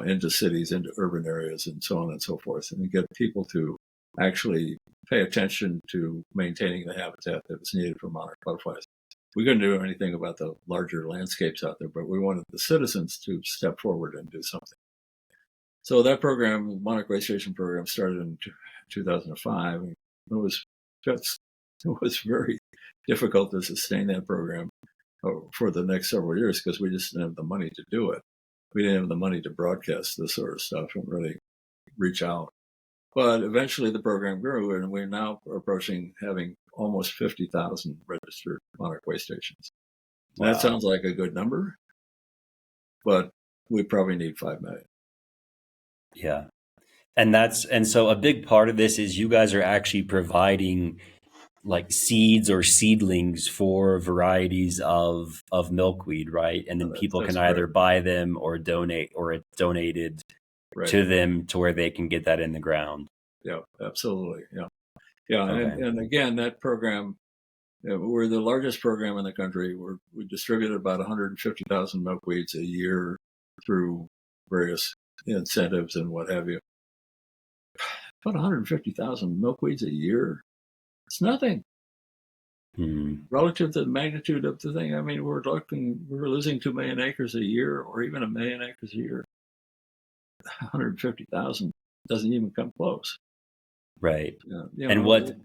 into cities, into urban areas, and so on and so forth, and get people to actually pay attention to maintaining the habitat that was needed for monarch butterflies. We couldn't do anything about the larger landscapes out there, but we wanted the citizens to step forward and do something. So that program, the Monarch Waystation Program, started in 2005. It was very difficult to sustain that program for the next several years because we just didn't have the money to do it. We didn't have the money to broadcast this sort of stuff and really reach out. But eventually the program grew, and we're now approaching having almost 50,000 registered monarch waystations. Wow. That sounds like a good number, but we probably need 5 million. Yeah. And so a big part of this is you guys are actually providing like seeds or seedlings for varieties of milkweed, right? And then people can either buy them or donate, or it's donated to them to where they can get that in the ground. Yeah, absolutely. Yeah. Okay. And again, that program, we're the largest program in the country. We distribute about 150,000 milkweeds a year through various incentives and what have you. About 150,000 milkweeds a year. It's nothing. Mm. Relative to the magnitude of the thing, I mean, we're losing 2 million acres a year, or even 1 million acres a year. 150,000 doesn't even come close. Right. You And know, what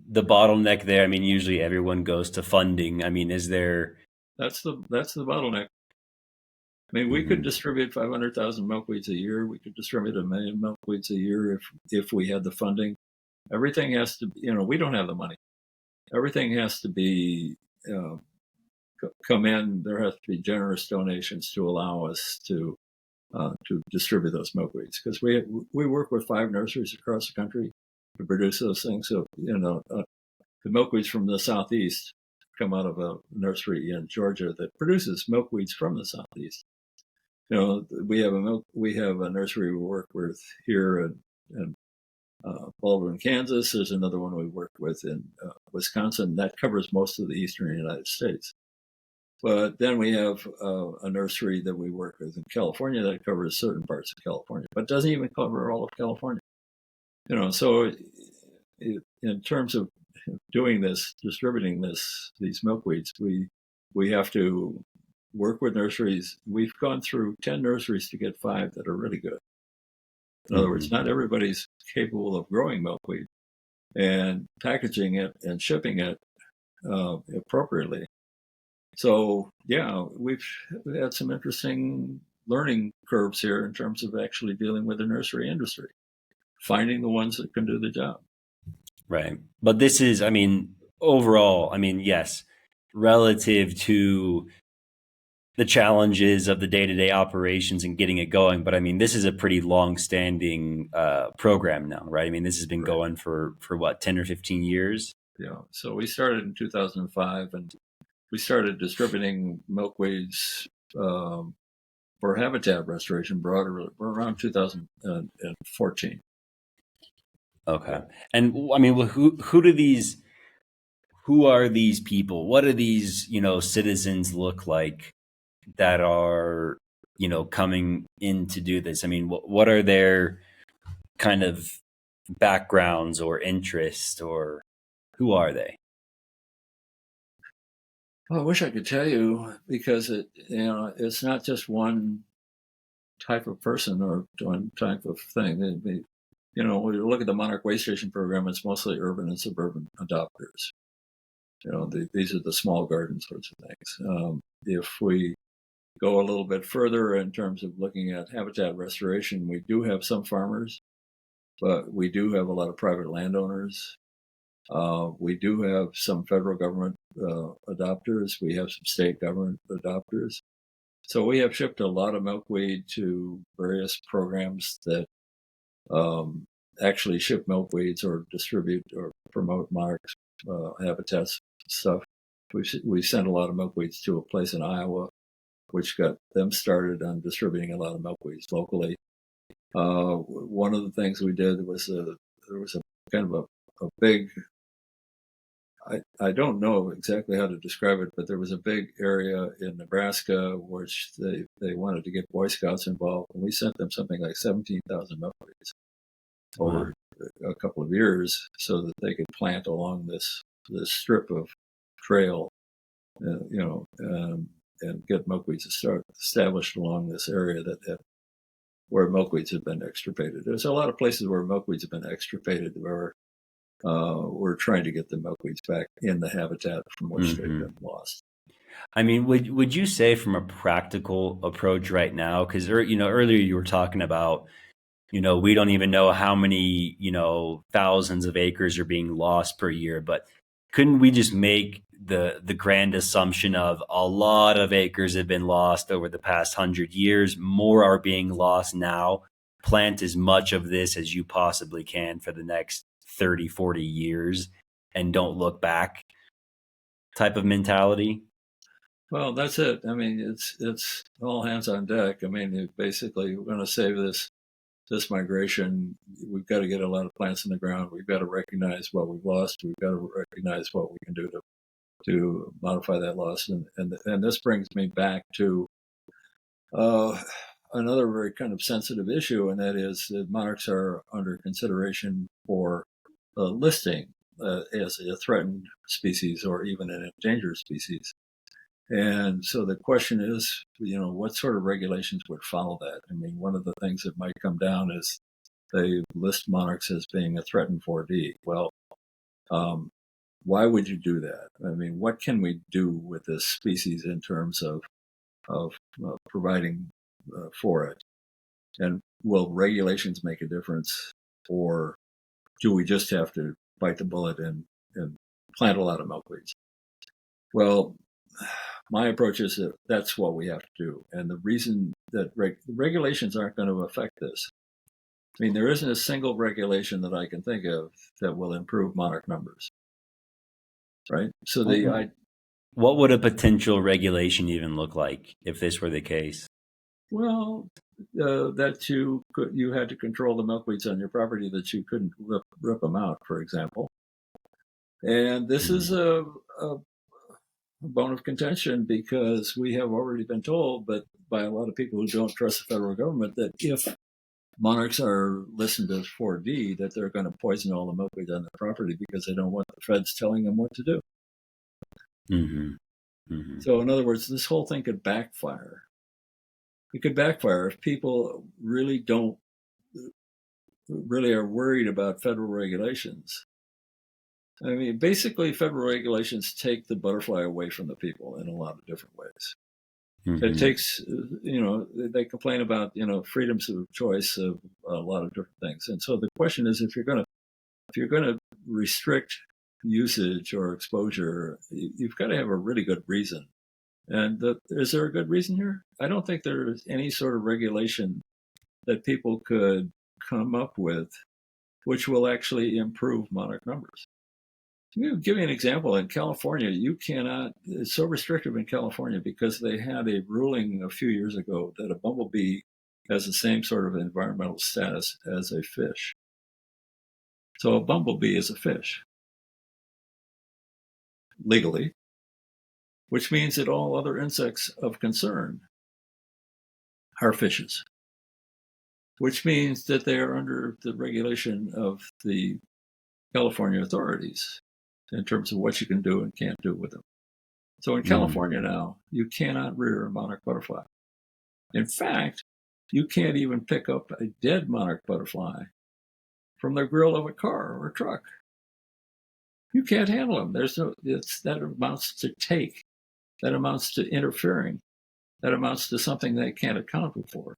the bottleneck there? I mean, usually everyone goes to funding. I mean, is there? that's the bottleneck. I mean, we could Mhm. distribute 500,000 milkweeds a year. We could distribute 1 million milkweeds a year if we had the funding. Everything has to, we don't have the money. Everything has to be uh, come in. There has to be generous donations to allow us to distribute those milkweeds, because we work with 5 nurseries across the country to produce those things. So the milkweeds from the southeast come out of a nursery in Georgia that produces milkweeds from the southeast. We have a nursery we work with here in Baldwin, Kansas. There's another one we work with in Wisconsin that covers most of the eastern United States. But then we have a nursery that we work with in California that covers certain parts of California, but doesn't even cover all of California. So in terms of doing this, distributing these milkweeds, we have to work with nurseries. We've gone through 10 nurseries to get 5 that are really good. In other words, Mhm. not everybody's capable of growing milkweed and packaging it and shipping it appropriately. So yeah, we've had some interesting learning curves here in terms of actually dealing with the nursery industry, finding the ones that can do the job. Right. But this is, I mean, overall, I mean, yes, relative to the challenges of the day-to-day operations and getting it going. But I mean, this is a pretty long-standing program now, right? I mean, this has been Right. going for what, 10 or 15 years? Yeah. So we started in 2005, and we started distributing milkweeds for habitat restoration broader around 2014. Okay. And I mean, well, who are these people? What do these, citizens look like that are, coming in to do this? I mean, what are their kind of backgrounds or interests, or who are they? Well, I wish I could tell you, because it's not just one type of person or one type of thing. When you look at the Monarch Waystation Program, it's mostly urban and suburban adopters. These are the small garden sorts of things. If we go a little bit further in terms of looking at habitat restoration, we do have some farmers, but we do have a lot of private landowners. We do have some federal government adopters. We have some state government adopters. So we have shipped a lot of milkweed to various programs that actually ship milkweeds or distribute or promote monarchs habitats stuff. We sent a lot of milkweeds to a place in Iowa, which got them started on distributing a lot of milkweeds locally. One of the things we did was there was a kind of a big, I don't know exactly how to describe it, but there was a big area in Nebraska which they wanted to get Boy Scouts involved, and we sent them something like 17,000 milkweeds Wow. over a couple of years so that they could plant along this strip of trail, and get milkweeds established along this area where milkweeds have been extirpated. There's a lot of places where milkweeds have been extirpated where we're trying to get the milkweeds back in the habitat from which they've Hmm. been lost. I mean, would you say from a practical approach right now, because earlier you were talking about, we don't even know how many, thousands of acres are being lost per year, but couldn't we just make the grand assumption of a lot of acres have been lost over the past 100 years, more are being lost now? Plant as much of this as you possibly can for the next 30, 40 years and don't look back type of mentality. Well, that's it. I mean, it's all hands on deck. I mean, basically, we're going to save this migration. We've got to get a lot of plants in the ground. We've got to recognize what we've lost. We've got to recognize what we can do to modify that loss. And this brings me back to uh, another very kind of sensitive issue, and that is that monarchs are under consideration for listing as a threatened species or even an endangered species. And so the question is, what sort of regulations would follow that? I mean, one of the things that might come down is they list monarchs as being a threatened 4D. Well, why would you do that? I mean, what can we do with this species in terms of providing for it? And will regulations make a difference, or do we just have to bite the bullet and plant a lot of milkweeds? Well, my approach is that that's what we have to do. And the reason that regulations aren't going to affect this. I mean, there isn't a single regulation that I can think of that will improve monarch numbers, right? So what would a potential regulation even look like if this were the case? Well, that you had to control the milkweeds on your property, that you couldn't rip them out, for example. And this is a bone of contention, because we have already been told, but by a lot of people who don't trust the federal government, that if monarchs are listened as 4D, that they're going to poison all the milkweed on their property because they don't want the feds telling them what to do. So in other words, this whole thing could backfire. It could backfire if people really are worried about federal regulations. I mean, basically, federal regulations take the butterfly away from the people in a lot of different ways. It takes, they complain about, freedoms of choice of a lot of different things. And so the question is, if you're going to restrict usage or exposure, you've got to have a really good reason. And is there a good reason here? I don't think there is any sort of regulation that people could come up with which will actually improve monarch numbers. Give me an example. In California, it's so restrictive in California because they had a ruling a few years ago that a bumblebee has the same sort of environmental status as a fish. So a bumblebee is a fish, legally, which means that all other insects of concern are fishes, which means that they are under the regulation of the California authorities in terms of what you can do and can't do with them. So in California now, you cannot rear a monarch butterfly. In fact, you can't even pick up a dead monarch butterfly from the grill of a car or a truck. You can't handle them. That amounts to take. That amounts to interfering. That amounts to something they can't account for.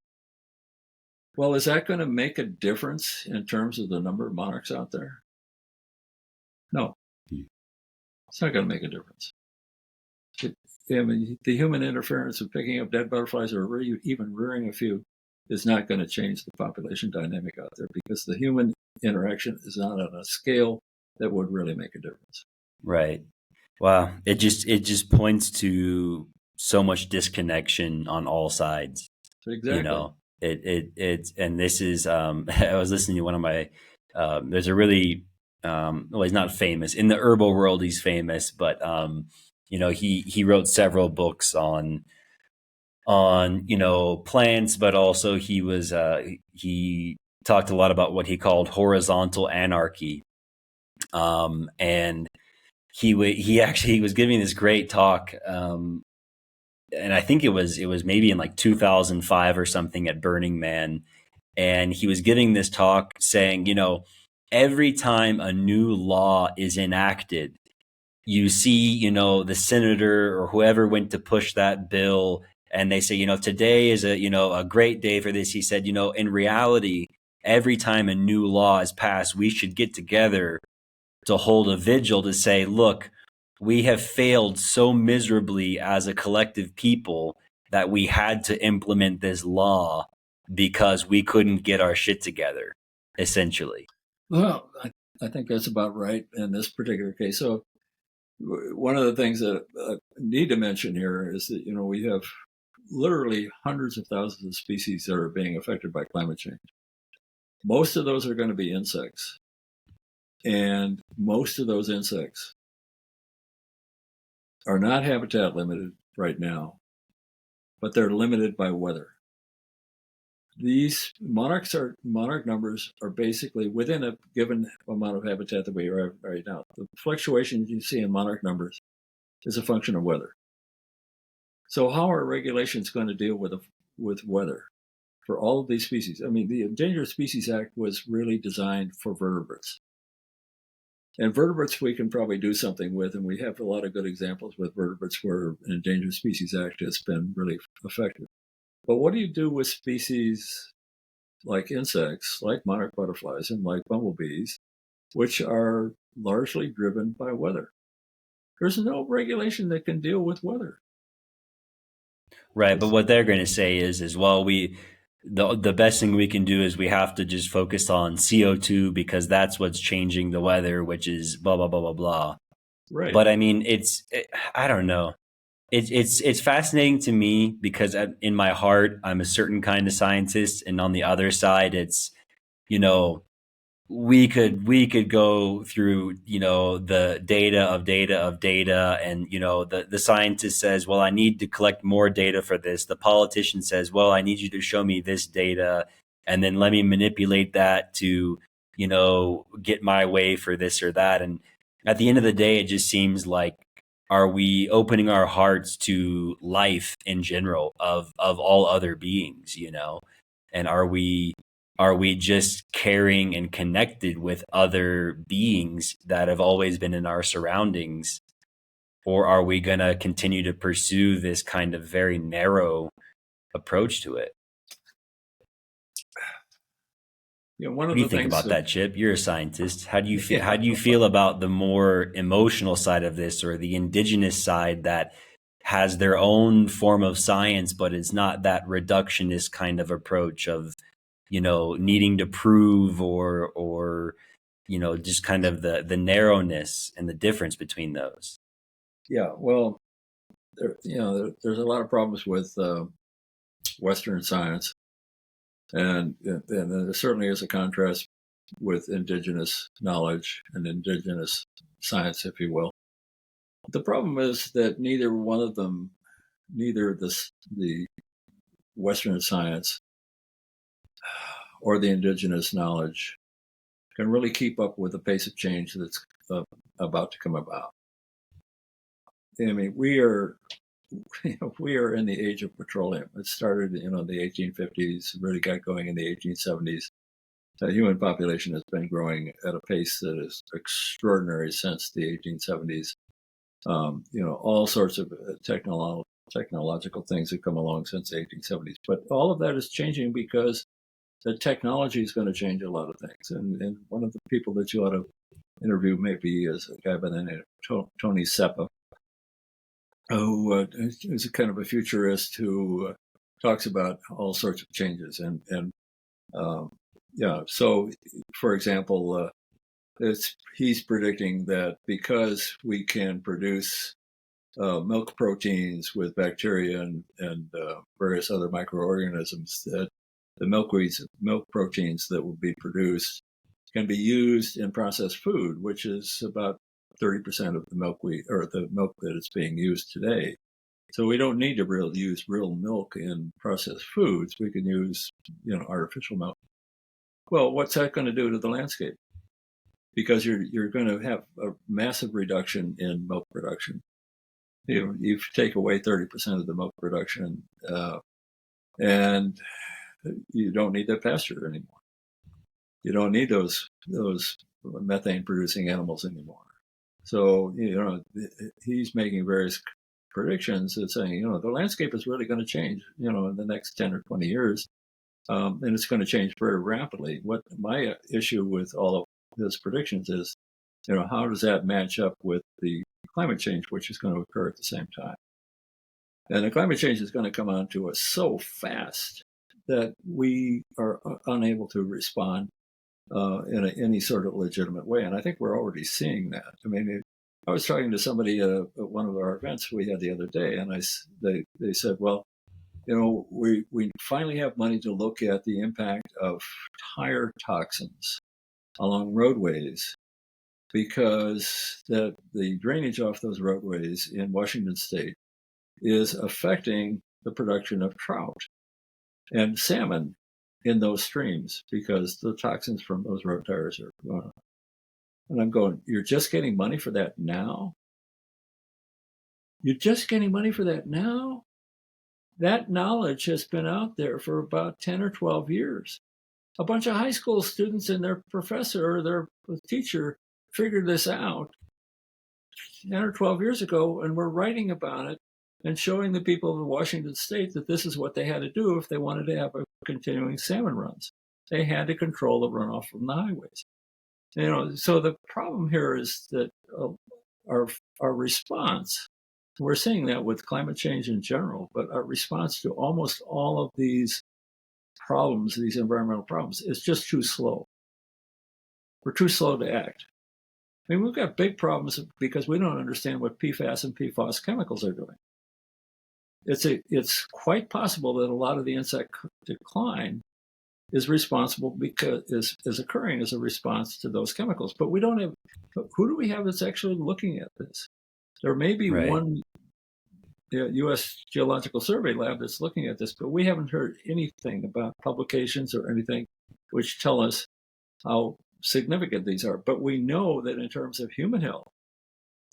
Well, is that going to make a difference in terms of the number of monarchs out there? No. It's not going to make a difference. The human interference of picking up dead butterflies or even rearing a few is not going to change the population dynamic out there, because the human interaction is not on a scale that would really make a difference. Right. Wow. It just points to so much disconnection on all sides. Exactly. It's and this is I was listening to one of my there's a really well, he's not famous in the herbal world, he's famous, but he wrote several books on plants, but also he talked a lot about what he called horizontal anarchy. And he actually was giving this great talk, and I think it was maybe in like 2005 or something at Burning Man, and he was giving this talk saying, every time a new law is enacted, you see, the senator or whoever went to push that bill, and they say, today is a great day for this. He said, in reality, every time a new law is passed, we should get together to hold a vigil to say, look, we have failed so miserably as a collective people that we had to implement this law because we couldn't get our shit together, essentially. Well, I think that's about right in this particular case. So one of the things that I need to mention here is that, we have literally hundreds of thousands of species that are being affected by climate change. Most of those are going to be insects. And most of those insects are not habitat limited right now, but they're limited by weather. these monarch numbers are basically within a given amount of habitat that we are right now. The fluctuations you see in monarch numbers is a function of weather. So how are regulations going to deal with weather for all of these species? I mean, the Endangered Species Act was really designed for vertebrates. And vertebrates we can probably do something with, and we have a lot of good examples with vertebrates where an Endangered Species Act has been really effective. But what do you do with species like insects, like monarch butterflies, and like bumblebees, which are largely driven by weather? There's no regulation that can deal with weather. Right, but It's what they're going to say is well, the best thing we can do is we have to just focus on CO2 because that's what's changing the weather, which is blah blah blah blah blah. right. But I mean, I don't know. It's fascinating to me because in my heart, I'm a certain kind of scientist, and on the other side, it's you know we could go through the data and the scientist says, well, I need to collect more data for this. The politician says, well, I need you to show me this data, and then let me manipulate that to get my way for this or that. And at the end of the day, it just seems like, are we opening our hearts to life in general of all other beings, and are we just caring and connected with other beings that have always been in our surroundings? Or are we going to continue to pursue this kind of very narrow approach to it? One What of do you the think things about that that, Chip? You're a scientist. How do you feel, yeah, how do you feel about the more emotional side of this, or the indigenous side that has their own form of science, but it's not that reductionist kind of approach of needing to prove, or just kind of the narrowness and the difference between those. yeah. Well, there's a lot of problems with Western science, and there certainly is a contrast with indigenous knowledge and indigenous science, if you will. The problem is that neither one of them, neither the Western science or the indigenous knowledge, can really keep up with the pace of change that's about to come about. I mean, we are in the age of petroleum. It started, the 1850s, really got going in the 1870s. The human population has been growing at a pace that is extraordinary since the 1870s. All sorts of technological things have come along since the 1870s. But all of that is changing because the technology is going to change a lot of things. And one of the people that you ought to interview maybe is a guy by the name of Tony Seppa, who is a kind of a futurist who talks about all sorts of changes. And yeah, so for example, he's predicting that because we can produce milk proteins with bacteria and various other microorganisms, that the milk proteins that will be produced can be used in processed food, which is about 30% of the milkweed or the milk that is being used today. So we don't need to use real milk in processed foods. We can use, artificial milk. Well, what's that going to do to the landscape? Because you're going to have a massive reduction in milk production. You take away 30% of the milk production, and you don't need that pasture anymore. You don't need those methane producing animals anymore. So he's making various predictions that saying the landscape is really going to change in the next 10 or 20 years, and it's going to change very rapidly. What my issue with all of his predictions is, how does that match up with the climate change which is going to occur at the same time? And the climate change is going to come on to us so fast that we are unable to respond in any sort of legitimate way. And I think we're already seeing that. I mean, I was talking to somebody at one of our events we had the other day, and they said, well, we finally have money to look at the impact of tire toxins along roadways, because the drainage off those roadways in Washington State is affecting the production of trout and salmon in those streams because the toxins from those road tires are going on. And I'm going, you're just getting money for that now? You're just getting money for that now? That knowledge has been out there for about 10 or 12 years. A bunch of high school students and their professor or their teacher figured this out 10 or 12 years ago, and we're writing about it and showing the people of Washington State that this is what they had to do if they wanted to have a continuing salmon runs. They had to control the runoff from the highways. So the problem here is that our response, we're seeing that with climate change in general, but our response to almost all of these problems, these environmental problems, is just too slow. We're too slow to act. I mean, we've got big problems because we don't understand what PFAS and PFOS chemicals are doing. It's quite possible that a lot of the insect decline is responsible because is occurring as a response to those chemicals. But we don't have, who do we have that's actually looking at this? There may be Right. one U.S. Geological Survey lab that's looking at this, but we haven't heard anything about publications or anything which tell us how significant these are. But we know that in terms of human health,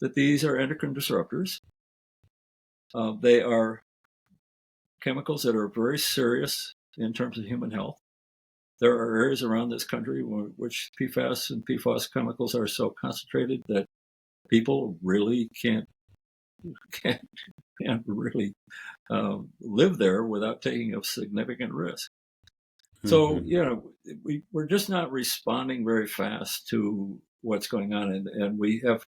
that these are endocrine disruptors. They are chemicals that are very serious in terms of human health. There are areas around this country which PFAS and PFOS chemicals are so concentrated that people really can't really live there without taking a significant risk. So, we're just not responding very fast to what's going on. And we have,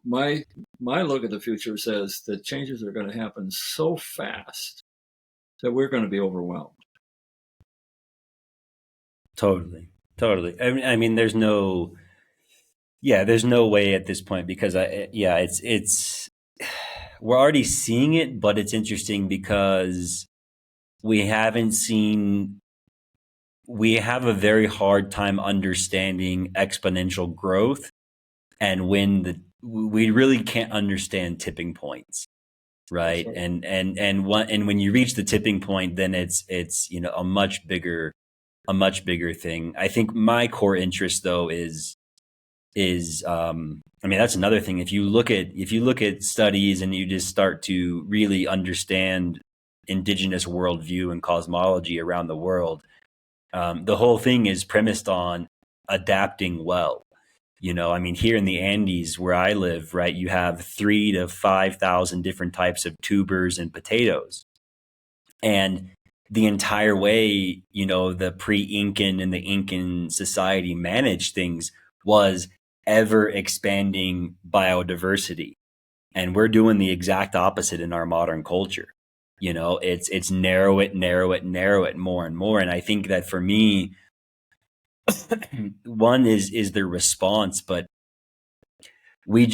my look at the future says that changes are going to happen so fast that we're going to be overwhelmed. Totally. I mean, there's no way at this point because it's we're already seeing it, but it's interesting because we have a very hard time understanding exponential growth, and we really can't understand tipping points, right? Right. And when you reach the tipping point, then it's a much bigger thing. I think my core interest though is I mean, that's another thing. If you look at studies and you just start to really understand indigenous worldview and cosmology around the world, the whole thing is premised on adapting well. I mean, here in the Andes where I live, right, you have 3,000 to 5,000 different types of tubers and potatoes. And the entire way, the pre-Incan and the Incan society managed things was ever expanding biodiversity. And we're doing the exact opposite in our modern culture. It's narrow it more and more. And I think that for me, one is the response, but we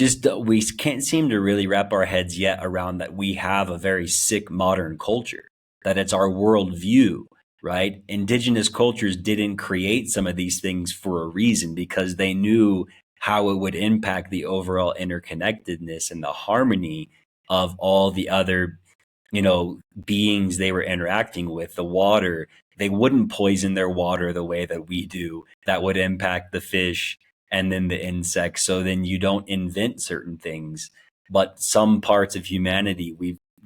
can't seem to really wrap our heads yet around that we have a very sick modern culture, that it's our worldview, right? Indigenous cultures didn't create some of these things for a reason because they knew how it would impact the overall interconnectedness and the harmony of all the other, beings they were interacting with. The water, they wouldn't poison their water the way that we do. That would impact the fish and then the insects. So then you don't invent certain things. But some parts of humanity,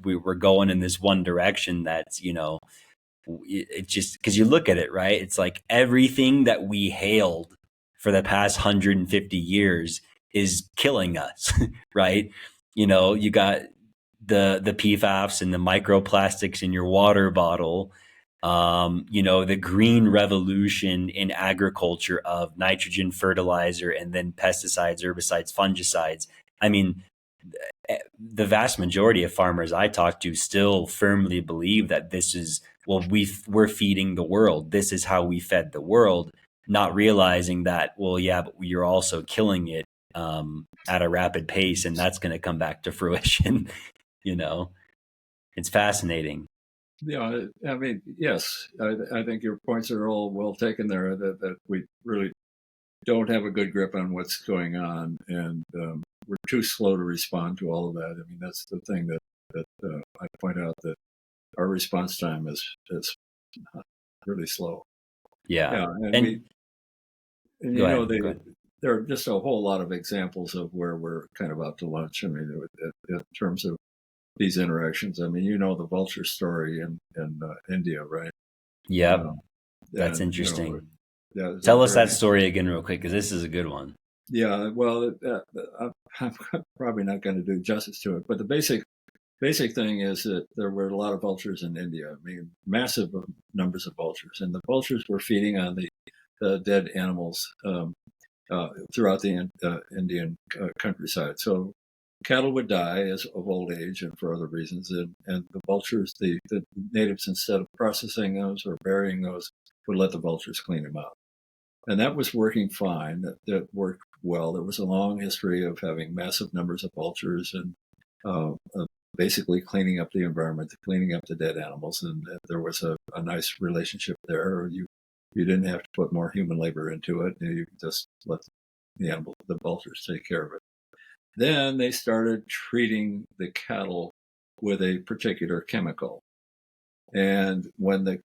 we're going in this one direction that's, it just, because you look at it, right? It's like everything that we hailed for the past 150 years is killing us, right? You got the PFAS and the microplastics in your water bottle. The green revolution in agriculture of nitrogen fertilizer and then pesticides, herbicides, fungicides. I mean, the vast majority of farmers I talk to still firmly believe that this is, we're feeding the world. This is how we fed the world, not realizing that, but you're also killing it at a rapid pace, and that's going to come back to fruition. It's fascinating. Yeah, I mean, yes, I think your points are all well taken there. That we really don't have a good grip on what's going on, and we're too slow to respond to all of that. I mean, that's the thing that I point out, that our response time is really slow. Yeah. Yeah, and And and go you know, ahead. Go ahead. there are just a whole lot of examples of where we're kind of out to lunch. I mean, in terms of these interactions. I mean, you know the vulture story in India, right? Yep. Um, That's and interesting. yeah, it's a Tell us that very story again real quick, because this is a good one. yeah. Well, I'm probably not going to do justice to it, but the basic thing is that there were a lot of vultures in India. I mean, massive numbers of vultures, and the vultures were feeding on the dead animals throughout the Indian countryside. So cattle would die as of old age and for other reasons, and the vultures, the natives, instead of processing those or burying those, would let the vultures clean them out. And that was working fine. That worked well. There was a long history of having massive numbers of vultures and basically cleaning up the environment, cleaning up the dead animals, and there was a nice relationship there. You didn't have to put more human labor into it. You just let the vultures take care of it. Then they started treating the cattle with a particular chemical. And when the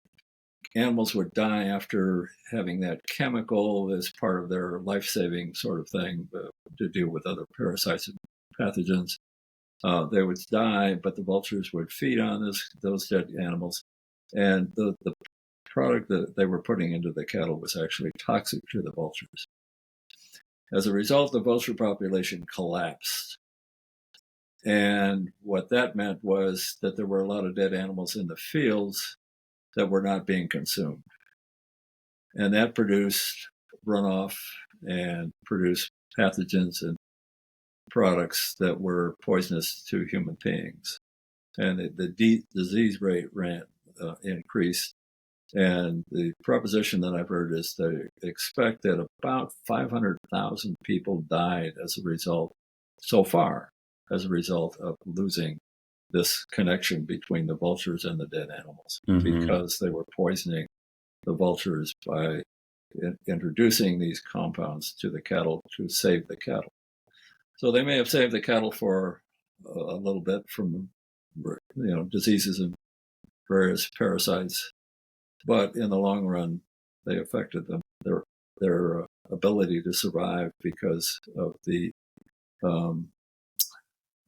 animals would die after having that chemical as part of their life-saving sort of thing to deal with other parasites and pathogens, they would die, but the vultures would feed on those dead animals. And the product that they were putting into the cattle was actually toxic to the vultures. As a result, the vulture population collapsed. And what that meant was that there were a lot of dead animals in the fields that were not being consumed. And that produced runoff and produced pathogens and products that were poisonous to human beings. And the disease rate increased. And the proposition that I've heard is they expect that about 500,000 people died as a result so far, as a result of losing this connection between the vultures and the dead animals, Mm-hmm. because they were poisoning the vultures by introducing these compounds to the cattle to save the cattle. So they may have saved the cattle for a little bit from diseases and various parasites, but in the long run, they affected them their ability to survive because of um,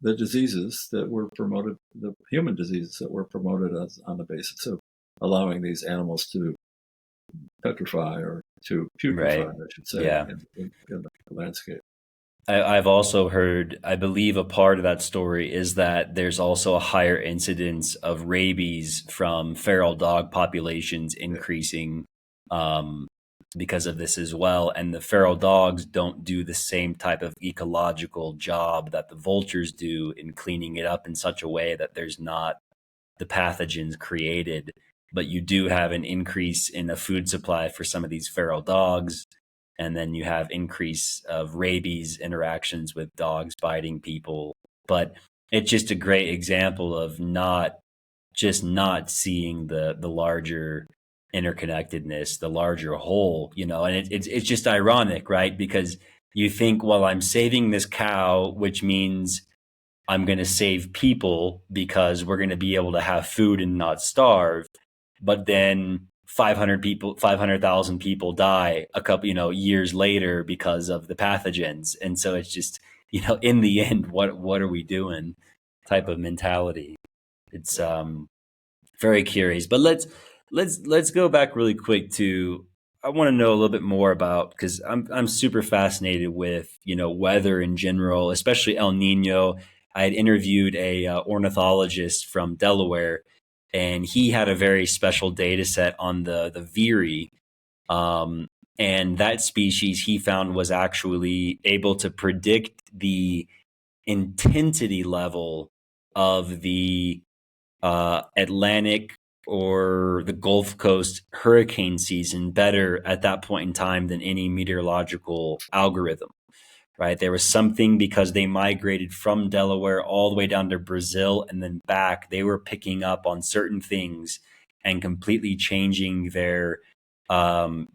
the diseases that were promoted, the human diseases that were promoted on the basis of allowing these animals to petrify or to putrefy, Right. I should say, Yeah. in the landscape. I've also heard, I believe a part of that story is that there's also a higher incidence of rabies from feral dog populations Yeah. increasing um, because of this as well. And the feral dogs don't do the same type of ecological job that the vultures do in cleaning it up in such a way that there's not the pathogens created. But you do have an increase in the food supply for some of these feral dogs, and then you have increase of rabies interactions with dogs biting people. But it's just a great example of not seeing the larger interconnectedness, the larger whole, and it's just ironic, right? Because you think, well, I'm saving this cow, which means I'm going to save people because we're going to be able to have food and not starve. But then 500,000 people die a couple, years later because of the pathogens. And so it's just, in the end, what are we doing type of mentality. It's very curious. But let's go back really quick to, I want to know a little bit more about, because I'm super fascinated with weather in general, especially El Nino. I had interviewed a ornithologist from Delaware, and he had a very special data set on the veery. Um, and that species he found was actually able to predict the intensity level of the Atlantic or the Gulf Coast hurricane season better at that point in time than any meteorological algorithm, right? There was something, because they migrated from Delaware all the way down to Brazil and then back. They were picking up on certain things and completely changing their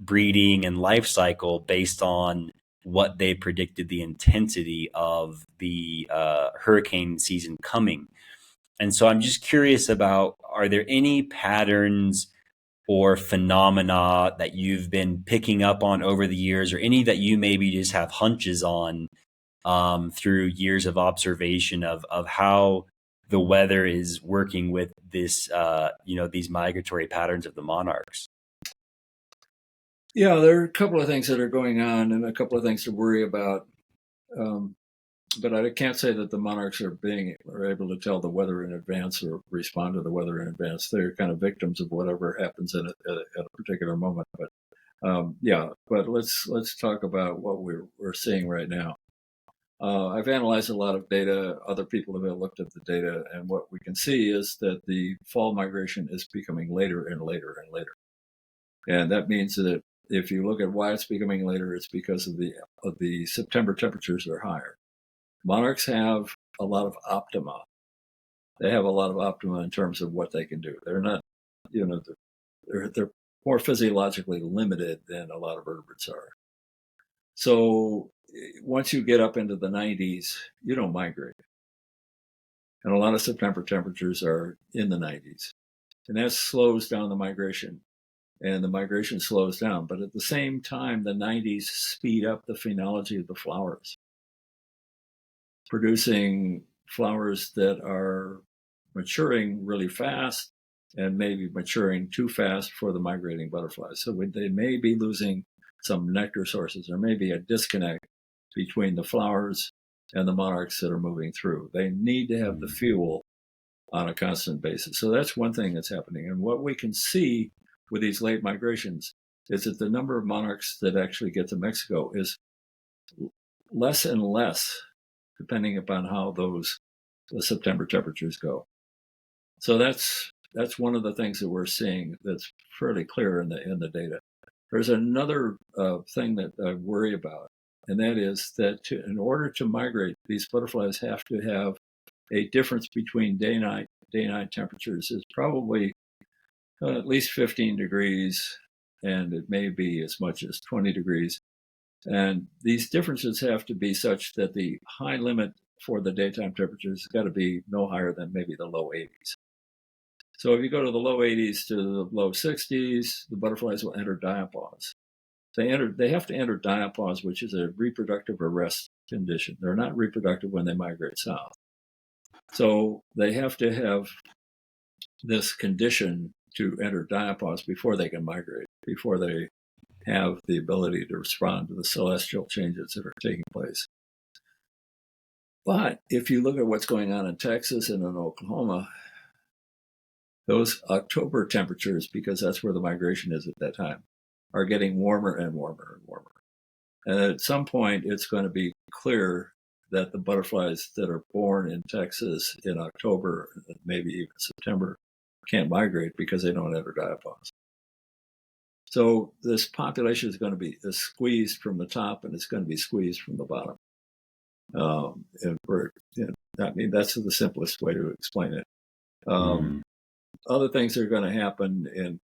breeding and life cycle based on what they predicted the intensity of the hurricane season coming. And so I'm just curious about, are there any patterns or phenomena that you've been picking up on over the years, or any that you maybe just have hunches on through years of observation of how the weather is working with this, these migratory patterns of the monarchs? Yeah, there are a couple of things that are going on and a couple of things to worry about. Um, but I can't say that the monarchs are able to tell the weather in advance or respond to the weather in advance. They're kind of victims of whatever happens at a particular moment. But yeah, but let's talk about what we're seeing right now. I've analyzed a lot of data. Other people have looked at the data, and what we can see is that the fall migration is becoming later and later and later. And that means that if you look at why it's becoming later, it's because of the September temperatures are higher. Monarchs have a lot of optima. They have a lot of optima in terms of what they can do. They're not, they're more physiologically limited than a lot of vertebrates are. So once you get up into the 90s, you don't migrate. And a lot of September temperatures are in the 90s. And that slows down the migration. And the migration slows down. But at the same time, the 90s speed up the phenology of the flowers, producing flowers that are maturing really fast and maybe maturing too fast for the migrating butterflies. So they may be losing some nectar sources. There may be a disconnect between the flowers and the monarchs that are moving through. They need to have the fuel on a constant basis. So that's one thing that's happening. And what we can see with these late migrations is that the number of monarchs that actually get to Mexico is less and less, depending upon how the September temperatures go. So that's one of the things that we're seeing that's fairly clear in the data. There's another thing that I worry about, and that is that in order to migrate, these butterflies have to have a difference between day-night temperatures is probably at least 15 degrees, and it may be as much as 20 degrees. And these differences have to be such that the high limit for the daytime temperatures has got to be no higher than maybe the low 80s. So if you go to the low 80s to the low 60s, the butterflies will enter diapause. They have to enter diapause, which is a reproductive arrest condition. They're not reproductive when they migrate south. So they have to have this condition to enter diapause before they can migrate, before they have the ability to respond to the celestial changes that are taking place. But if you look at what's going on in Texas and in Oklahoma, those October temperatures, because that's where the migration is at that time, are getting warmer and warmer and warmer. And at some point, it's going to be clear that the butterflies that are born in Texas in October, maybe even September, can't migrate because they don't enter diapause. So this population is going to be squeezed from the top, and it's going to be squeezed from the bottom. I mean, that's the simplest way to explain it. Other things that are going to happen, and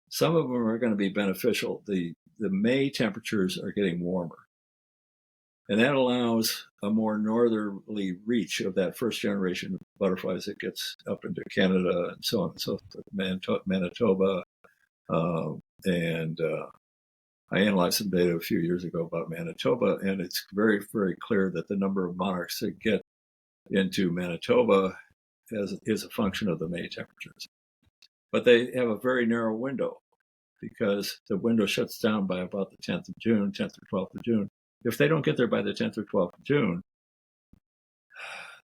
some of them are going to be beneficial. The May temperatures are getting warmer, and that allows a more northerly reach of that first generation of butterflies that gets up into Canada and so on and so forth, Manitoba. And I analyzed some data a few years ago about Manitoba, and it's very, very clear that the number of monarchs that get into Manitoba is a function of the May temperatures. But they have a very narrow window because the window shuts down by about the 10th of June, 10th or 12th of June. If they don't get there by the 10th or 12th of June,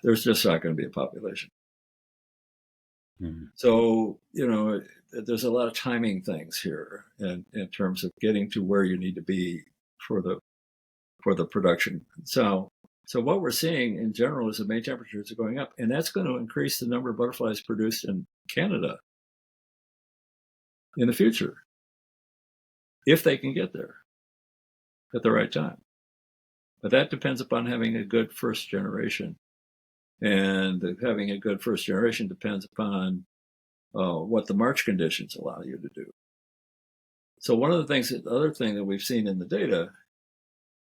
there's just not going to be a population. So, there's a lot of timing things here in terms of getting to where you need to be for the production. So what we're seeing in general is the May temperatures are going up, and that's going to increase the number of butterflies produced in Canada in the future, if they can get there at the right time. But that depends upon having a good first generation. And having a good first generation depends upon what the march conditions allow you to do. So one of the other thing that we've seen in the data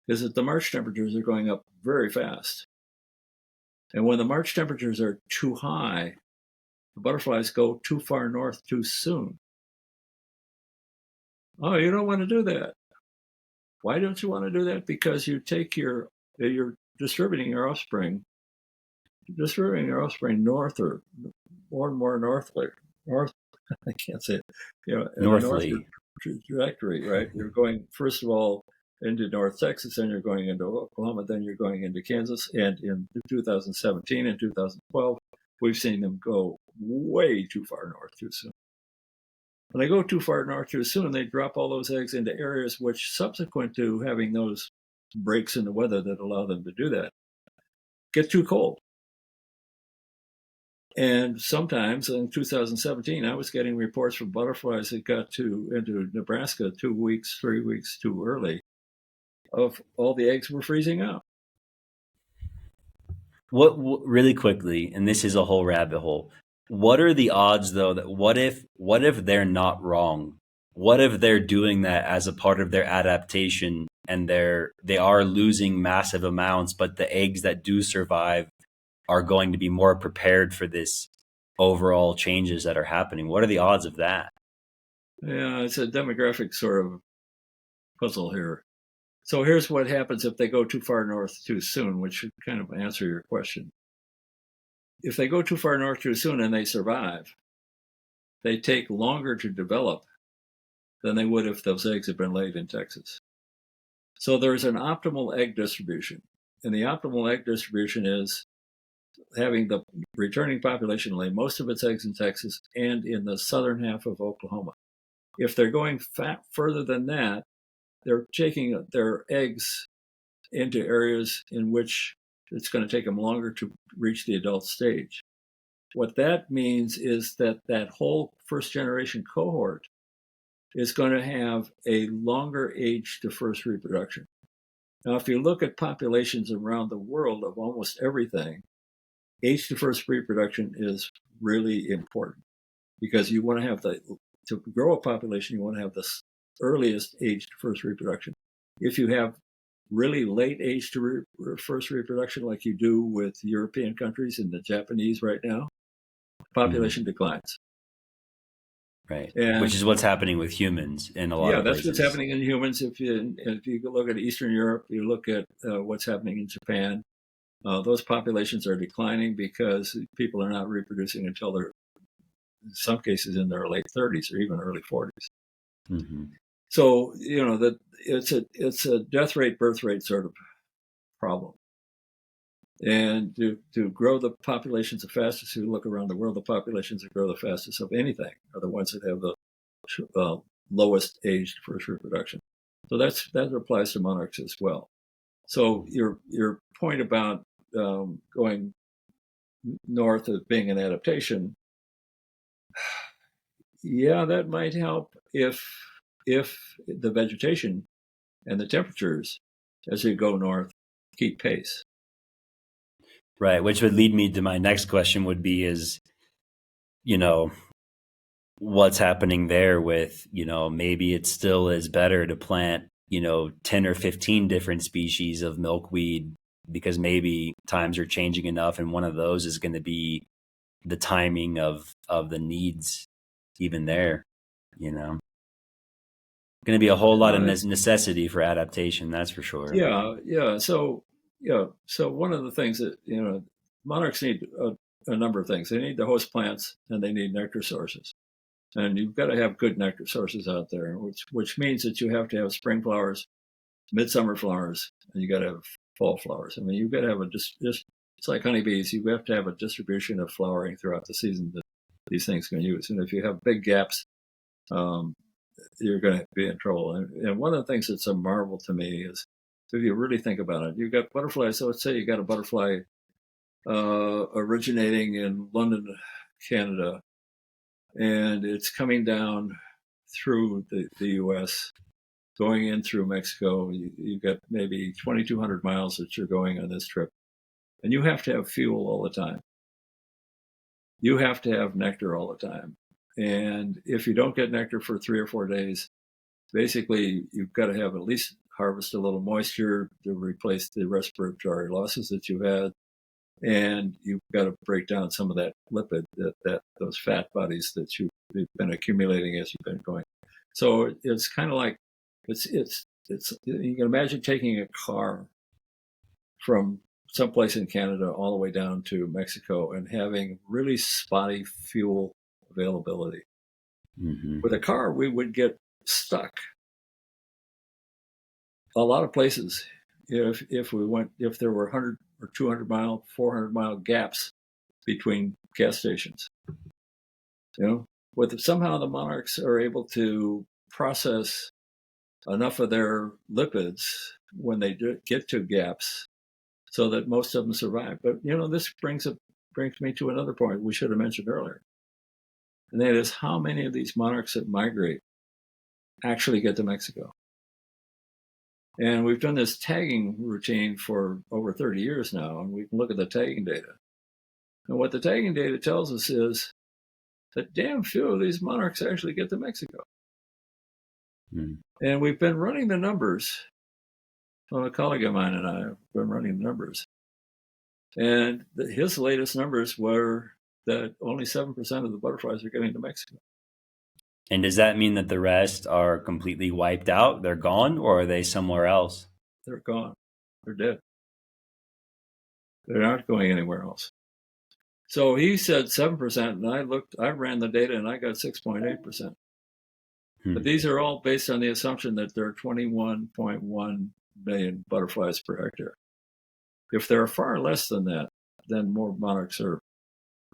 is that the march temperatures are going up very fast. And when the march temperatures are too high, the butterflies go too far north too soon. Oh, you don't want to do that. Why don't you want to do that? Because you're distributing your offspring north or more and more northly, north. I can't say it. In a northward Northly. trajectory, right? You're going first of all into North Texas, then you're going into Oklahoma, then you're going into Kansas, and in 2017 and 2012, we've seen them go way too far north too soon. When they go too far north too soon, they drop all those eggs into areas which, subsequent to having those breaks in the weather that allow them to do that, get too cold. And sometimes in 2017, I was getting reports from butterflies that got into Nebraska 2 weeks, 3 weeks too early, of all the eggs were freezing up. What really quickly, and this is a whole rabbit hole. What are the odds though that what if they're not wrong? What if they're doing that as a part of their adaptation and they are losing massive amounts, but the eggs that do survive are going to be more prepared for this overall changes that are happening? What are the odds of that? Yeah, it's a demographic sort of puzzle here. So here's what happens if they go too far north too soon, which should kind of answer your question. If they go too far north too soon and they survive, they take longer to develop than they would if those eggs had been laid in Texas. So there's an optimal egg distribution. And the optimal egg distribution is having the returning population lay most of its eggs in Texas and in the southern half of Oklahoma. If they're going further than that, they're taking their eggs into areas in which it's going to take them longer to reach the adult stage. What that means is that that whole first generation cohort is going to have a longer age to first reproduction. Now, if you look at populations around the world of almost everything, age to first reproduction is really important because you want to have to grow a population, you want to have the earliest age to first reproduction. If you have really late age to first reproduction, like you do with European countries and the Japanese right now, population Mhm. declines. Right. Which And is what's happening with humans in a lot yeah, of that's what's places. happening in humans. If you look at Eastern Europe, you look at what's happening in Japan, those populations are declining because people are not reproducing until they're, in some cases, in their late 30s or even early 40s. Hmm. So that it's a death rate, birth rate sort of problem. And to grow the populations the fastest, if you look around the world, the populations that grow the fastest of anything are the ones that have the lowest aged first reproduction. So that applies to monarchs as well. So your point about going north as being an adaptation, yeah, that might help if the vegetation and the temperatures as you go north keep pace. Right. Which would lead me to my next question would be is, you know, what's happening there with, maybe it still is better to plant, 10 or 15 different species of milkweed because maybe times are changing enough and one of those is going to be the timing of the needs even there, going to be a whole lot of Uh, necessity for adaptation, that's for sure. yeah. So one of the things that monarchs need a number of things. They need the host plants and they need nectar sources. And you've got to have good nectar sources out there, which means that you have to have spring flowers, midsummer flowers, and you got to have fall flowers. I mean, you've got to have just it's like honeybees. You have to have a distribution of flowering throughout the season that these things can use. And if you have big gaps, um, you're going to be in trouble. And one of the things that's a marvel to me is, if you really think about it, you've got butterflies. So let's say you got a butterfly originating in London, Canada, and it's coming down through the U.S., going in through Mexico. You've got maybe 2,200 miles that you're going on this trip, and you have to have fuel all the time. You have to have nectar all the time. And if you don't get nectar for 3 or 4 days, basically you've got to have at least harvest a little moisture to replace the respiratory losses that you had. And you've got to break down some of that lipid, that those fat bodies that you've been accumulating as you've been going. So it's kind of like it's you can imagine taking a car from someplace in Canada all the way down to Mexico and having really spotty fuel availability. Hmm. With a car, we would get stuck a lot of places if there were 100 or 200-mile, 400-mile gaps between gas stations. With somehow the Monarchs are able to process enough of their lipids when they get to gaps so that most of them survive. But this brings me to another point we should have mentioned earlier, and that is how many of these monarchs that migrate actually get to Mexico. And we've done this tagging routine for over 30 years now, and we can look at the tagging data. And what the tagging data tells us is that damn few of these monarchs actually get to Mexico. Mm. And we've been running the numbers. Well, a colleague of mine and I have been running the numbers. And his latest numbers were that only 7% of the butterflies are getting to Mexico. And does that mean that the rest are completely wiped out? They're gone, or are they somewhere else? They're gone. They're dead. They're not going anywhere else. So he said 7%, and I ran the data, and I got 6.8%. But these are all based on the assumption that there are 21.1 million butterflies per hectare. If there are far less than that, then more monarchs are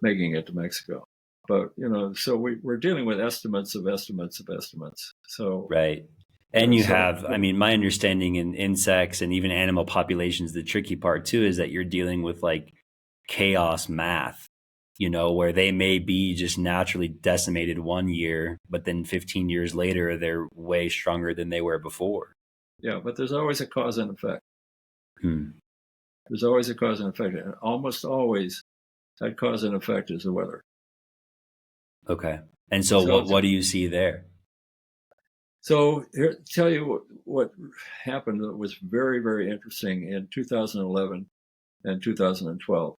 making it to Mexico. But, so we're dealing with estimates of estimates of estimates. So, Right. And you so have, I mean, my understanding in insects and even animal populations, the tricky part too is that you're dealing with like chaos math, where they may be just naturally decimated one year, but then 15 years later, they're way stronger than they were before. yeah, but there's always a cause and effect. Hmm. There's always a cause and effect. And almost always that cause and effect is the weather. Okay. And so what do you see there? So here, tell you what happened that was very, very interesting in 2011 and 2012.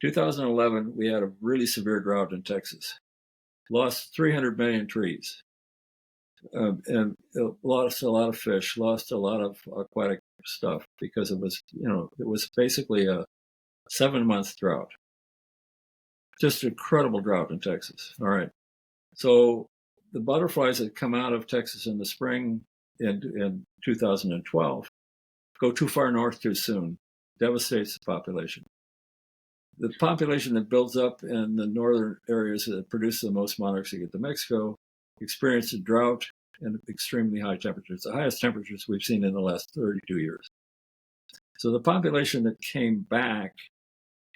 2011, we had a really severe drought in Texas. Lost 300 million trees, and lost a lot of fish, lost a lot of aquatic stuff because it was basically a 7-month drought. Just an incredible drought in Texas. All right. So the butterflies that come out of Texas in the spring in 2012 go too far north too soon, devastates the population. The population that builds up in the northern areas that produce the most monarchs that get to Mexico experience a drought and extremely high temperatures, the highest temperatures we've seen in the last 32 years. So the population that came back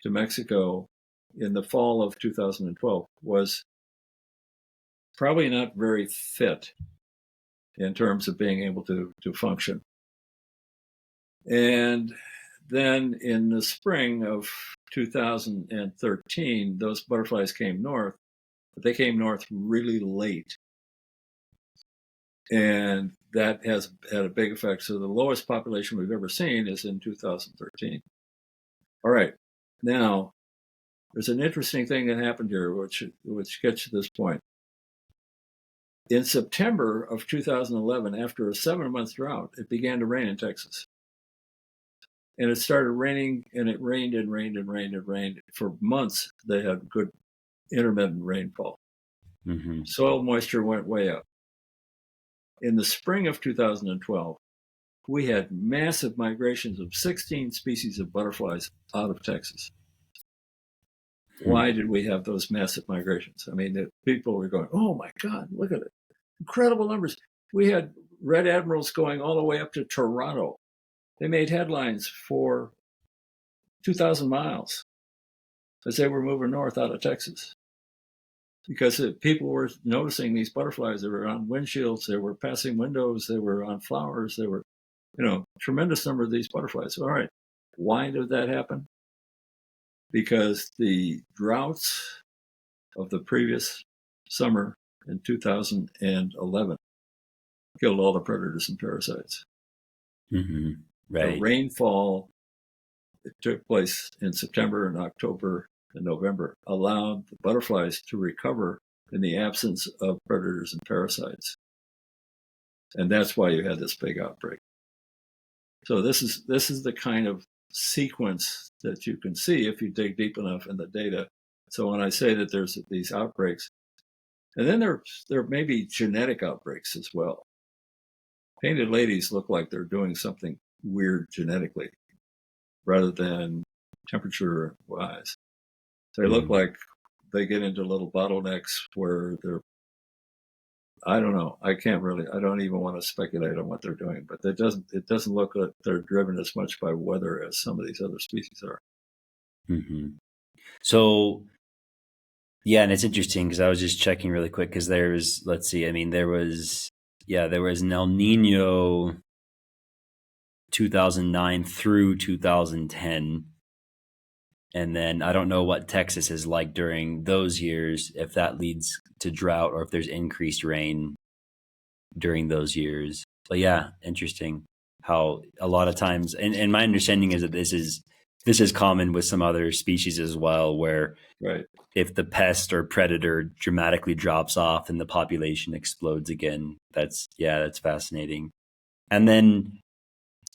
to Mexico in the fall of 2012 was probably not very fit in terms of being able to function. And then in the spring of 2013, those butterflies came north, but they came north really late. And that has had a big effect. So the lowest population we've ever seen is in 2013. All right. Now, there's an interesting thing that happened here, which gets to this point. In September of 2011, after a 7-month drought, it began to rain in Texas. And it started raining, and it rained and rained and rained and rained. For months, they had good intermittent rainfall. Mm-hmm. Soil moisture went way up. In the spring of 2012, we had massive migrations of 16 species of butterflies out of Texas. Why did we have those massive migrations? I mean, the people were going, oh my God, look at it. Incredible numbers. We had red admirals going all the way up to Toronto. They made headlines for 2,000 miles as they were moving north out of Texas. Because people were noticing these butterflies. They were on windshields, they were passing windows, they were on flowers, they were, tremendous number of these butterflies. All right. Why did that happen? Because the droughts of the previous summer in 2011 killed all the predators and parasites. Mm-hmm. Right. The rainfall that took place in September and October and November allowed the butterflies to recover in the absence of predators and parasites. And that's why you had this big outbreak. So this is the kind of sequence that you can see if you dig deep enough in the data. So when I say that there's these outbreaks, and then there may be genetic outbreaks as well. Painted ladies look like they're doing something weird genetically rather than temperature wise. They look like they get into little bottlenecks where they're, I don't know. I don't even want to speculate on what they're doing, but it doesn't look like they're driven as much by weather as some of these other species are. Mm-hmm. So, yeah, and it's interesting because I was just checking really quick because there's, let's see, I mean, there was an El Nino 2009 through 2010. And then I don't know what Texas is like during those years, if that leads to drought or if there's increased rain during those years. But yeah, interesting how a lot of times, and my understanding is that this is common with some other species as well, where Right. if the pest or predator dramatically drops off and the population explodes again. That's fascinating. And then,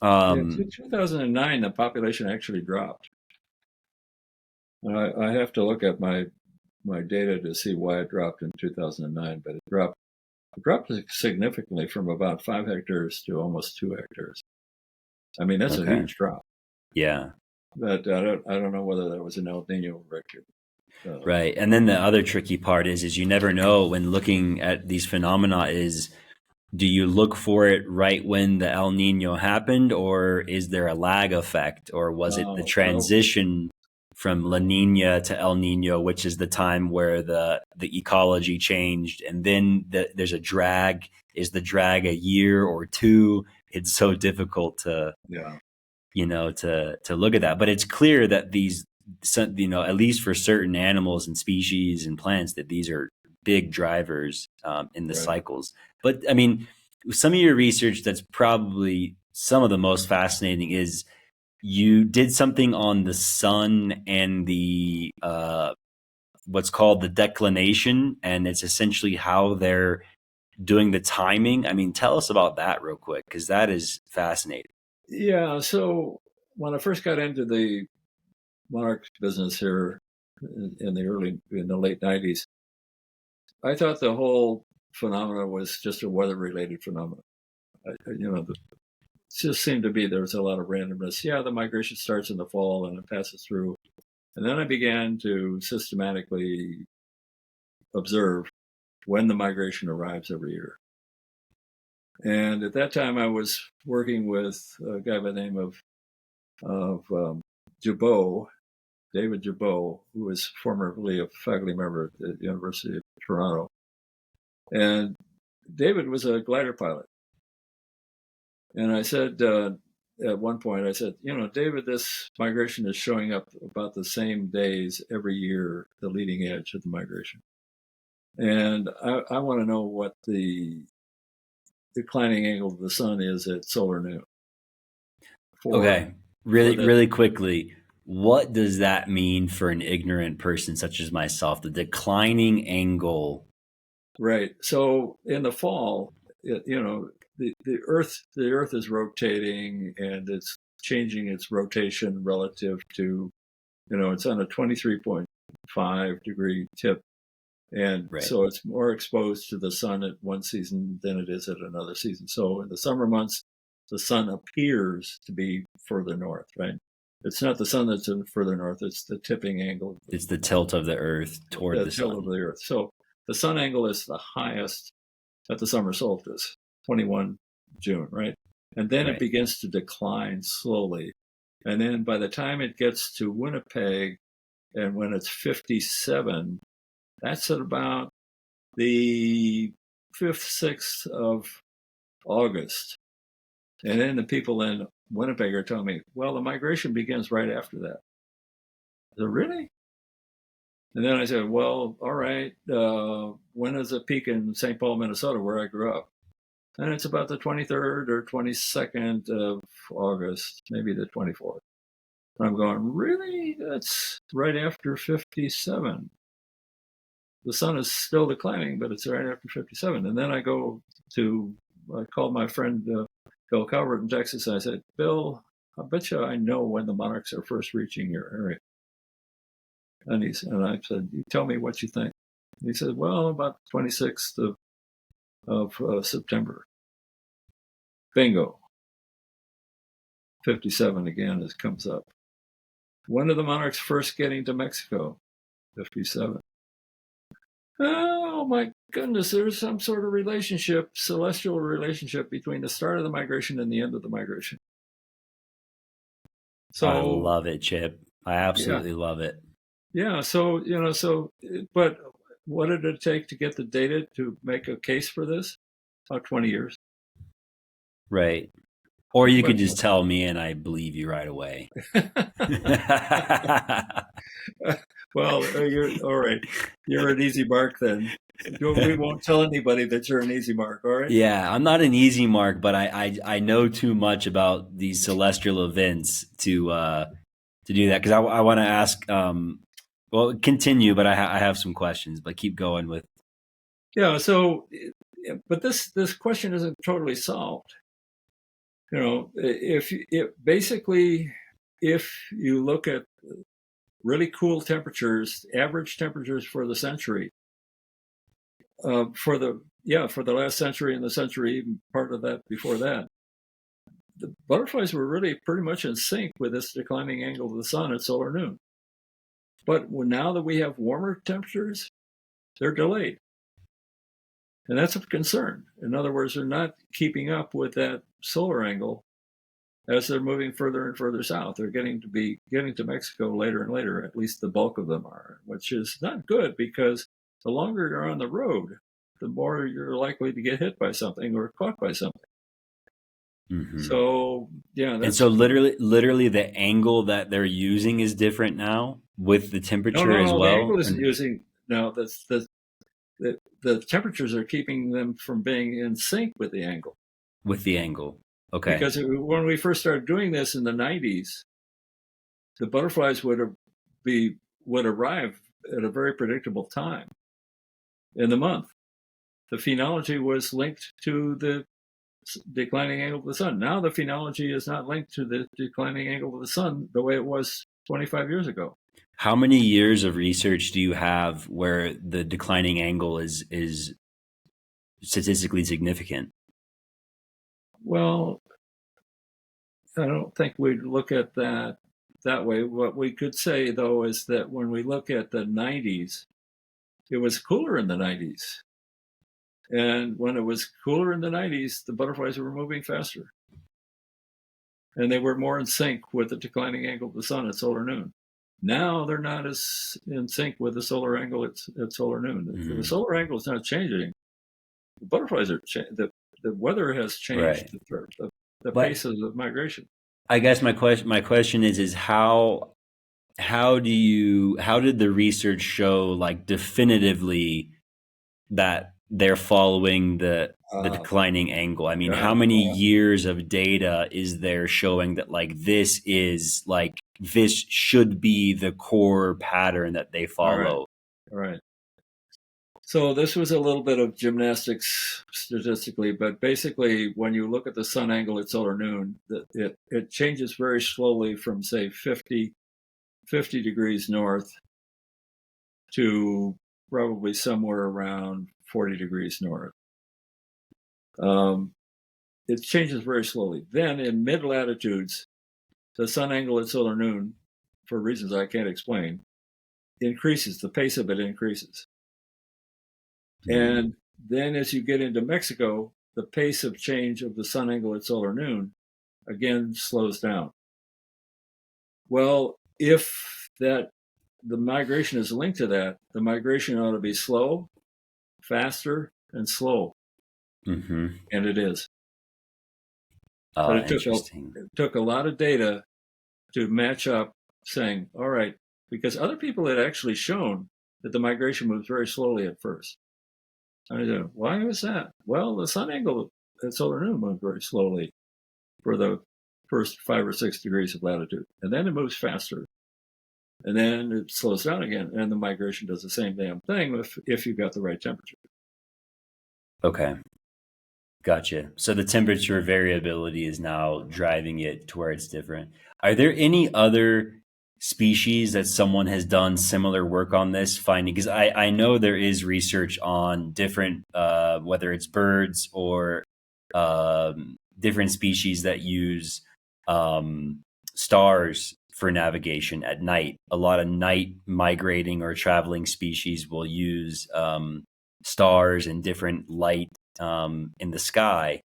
In 2009, the population actually dropped. I have to look at my data to see why it dropped in 2009, but it dropped significantly from about 5 hectares to almost 2 hectares. I mean, that's a huge drop. Yeah. But I don't know whether that was an El Nino record. Right. And then the other tricky part is you never know when looking at these phenomena is, do you look for it right when the El Nino happened, or is there a lag effect, or was it the transition from La Nina to El Nino, which is the time where the ecology changed, and then there's a drag. Is the drag a year or two? It's so difficult to to look at that. But it's clear that these, at least for certain animals and species and plants, that these are big drivers in the cycles. But I mean, some of your research that's probably some of the most fascinating is you did something on the sun and the what's called the declination, and it's essentially how they're doing the timing. I mean, tell us about that real quick, because that is fascinating. Yeah. So when I first got into the monarch business here in the late 90s, I thought the whole phenomena was just a weather-related phenomenon. It just seemed to be there was a lot of randomness. Yeah, the migration starts in the fall and it passes through. And then I began to systematically observe when the migration arrives every year. And at that time, I was working with a guy by the name of Jabot, David Jabot, who was formerly a faculty member at the University of Toronto. And David was a glider pilot. And I said, at one point, I said, David, this migration is showing up about the same days every year, the leading edge of the migration. And I want to know what the declining angle of the sun is at solar noon. Really quickly, what does that mean for an ignorant person such as myself? The declining angle. Right. So in the fall, the Earth is rotating and it's changing its rotation relative to, it's on a 23.5 degree tip. And so it's more exposed to the sun at one season than it is at another season. So in the summer months, the sun appears to be further north, right? It's not the sun that's further north, it's the tipping angle. It's the tilt of the Earth toward the sun. The tilt of the Earth. So the sun angle is the highest at the summer solstice, 21 June, right? And then it begins to decline slowly. And then by the time it gets to Winnipeg, and when it's 57, that's at about the 5th, 6th of August. And then the people in Winnipeg are telling me, well, the migration begins right after that. I said, really? And then I said, well, all right, when is it peak in St. Paul, Minnesota, where I grew up? And it's about the 23rd or 22nd of August, maybe the 24th. And I'm going, really? That's right after 57. The sun is still declining, but it's right after 57. And then I go to I called my friend Bill Calvert in Texas. And I said, Bill, I bet you I know when the monarchs are first reaching your area. And I said, you tell me what you think. And he said, well, about the 26th of September. Bingo. 57 again as comes up. When are the monarchs first getting to Mexico? 57. Oh my goodness, there's some sort of relationship, celestial relationship between the start of the migration and the end of the migration. I So, love it, Chip. I yeah, absolutely love it. yeah. But what did it take to get the data to make a case for this? About 20 years. Right. Or you could But just tell me and I believe you right away. well, you're all right. You're an easy mark then. We won't tell anybody that you're an easy mark. All right. Yeah, I'm not an easy mark, but I know too much about these celestial events to do that because I want to ask. Well, continue, but I have some questions, but keep going with. Yeah. So, but this question isn't totally solved. If you look at really cool temperatures, average temperatures for the century, for the last century and the century, even part of that before that, the butterflies were really pretty much in sync with this declining angle of the sun at solar noon. But now that we have warmer temperatures, they're delayed. And that's a concern. In other words, they're not keeping up with that solar angle as they're moving further and further south. They're getting to Mexico later and later, at least the bulk of them are, which is not good because the longer you're on the road, the more you're likely to get hit by something or caught by something. Mm-hmm. So, yeah, And that's so literally the angle that they're using is different now with the temperature as no. The well. angle isn't using no. That's the temperatures are keeping them from being in sync with the angle. With the angle. Okay. Because when we first started doing this in the 90s, the butterflies would arrive at a very predictable time in the month. The phenology was linked to the declining angle of the sun. Now the phenology is not linked to the declining angle of the sun the way it was 25 years ago. How many years of research do you have where the declining angle is statistically significant? Well, I don't think we'd look at that way. What we could say, though, is that when we look at the 90s, it was cooler in the 90s. And when it was cooler in the 90s, the butterflies were moving faster. And they were more in sync with the declining angle of the sun at solar noon. Now they're not as in sync with the solar angle at solar noon. Mm-hmm. The solar angle is not changing. The butterflies are the weather has changed Right. the pace of the migration. I guess my question is how did the research show like definitively that they're following the declining angle? I mean, how many years of data is there showing that like this should be the core pattern that they follow? All right. So this was a little bit of gymnastics statistically, but basically, when you look at the sun angle at solar noon, it changes very slowly from say 50 degrees north to probably somewhere around 40 degrees north. It changes very slowly. Then in mid latitudes, the sun angle at solar noon, for reasons I can't explain, increases. The pace of it increases. And then as you get into Mexico, the pace of change of the sun angle at solar noon again slows down. Well, if the migration is linked to that, the migration ought to be slow, faster, and slow. Mm-hmm. And it is. Oh, But interesting. it took a lot of data to match up saying, all right, because other people had actually shown that the migration moves very slowly at first. I said, why was that? Well, the sun angle at solar noon moved very slowly for the first 5 or 6 degrees of latitude. And then it moves faster. And then it slows down again. And the migration does the same damn thing if you've got the right temperature. Okay. Gotcha. So the temperature variability is now driving it to where it's different. Are there any other species that someone has done similar work on this finding? Because I know there is research on different, whether it's birds or different species that use stars for navigation at night. A lot of night migrating or traveling species will use stars and different light in the sky.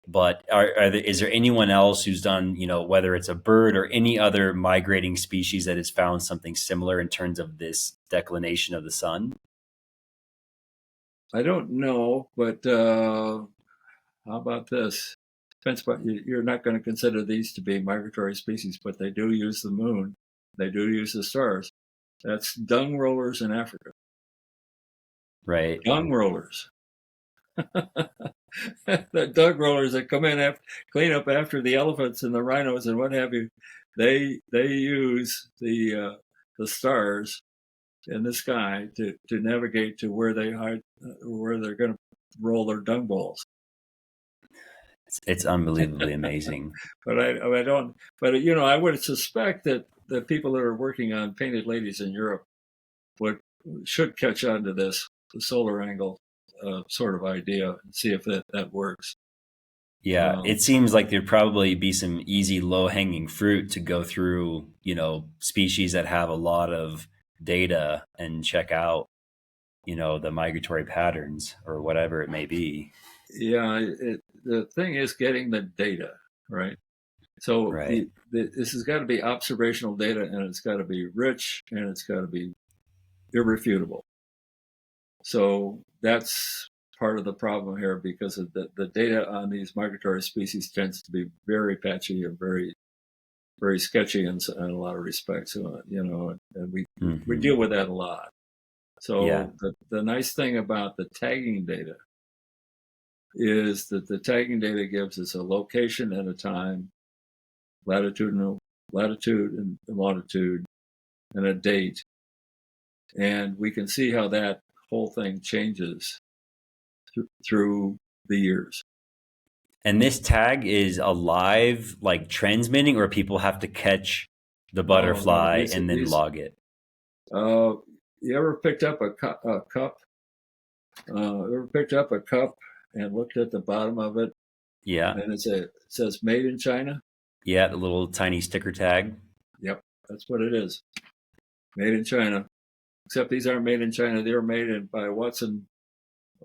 But is there anyone else who's done, whether it's a bird or any other migrating species that has found something similar in terms of this declination of the sun? I don't know, but how about this? Depends, but you're not going to consider these to be migratory species, but they do use the moon. They do use the stars. That's dung rollers in Africa. Right. Dung rollers. The dung rollers that come in after, clean up after the elephants and the rhinos and what have you. They use the stars in the sky to navigate to where they hide, where they're going to roll their dung balls. It's unbelievably amazing. But I don't. But I would suspect that the people that are working on painted ladies in Europe should catch on to this the solar angle sort of idea and see if that works. Yeah, it seems like there'd probably be some easy low hanging fruit to go through, species that have a lot of data and check out, the migratory patterns or whatever it may be. Yeah, the thing is getting the data, right? So Right. this has got to be observational data, and it's got to be rich, and it's got to be irrefutable. So that's part of the problem here, because of the data on these migratory species tends to be very patchy and very very sketchy in a lot of respects. And we deal with that a lot. Yeah. So the nice thing about the tagging data is that the tagging data gives us a location and a time, latitude and longitude, and a date, and we can see how that whole thing changes through the years. And this tag is alive, like transmitting, or people have to catch the Oh no, butterfly and then log it. Uh, you ever picked up a cup? Ever picked up a cup and looked at the bottom of it, Yeah. and it says "Made in China"? Yeah, the little tiny sticker tag. Yep, that's what it is. Made in China. Except these aren't made in China; they were made by Watson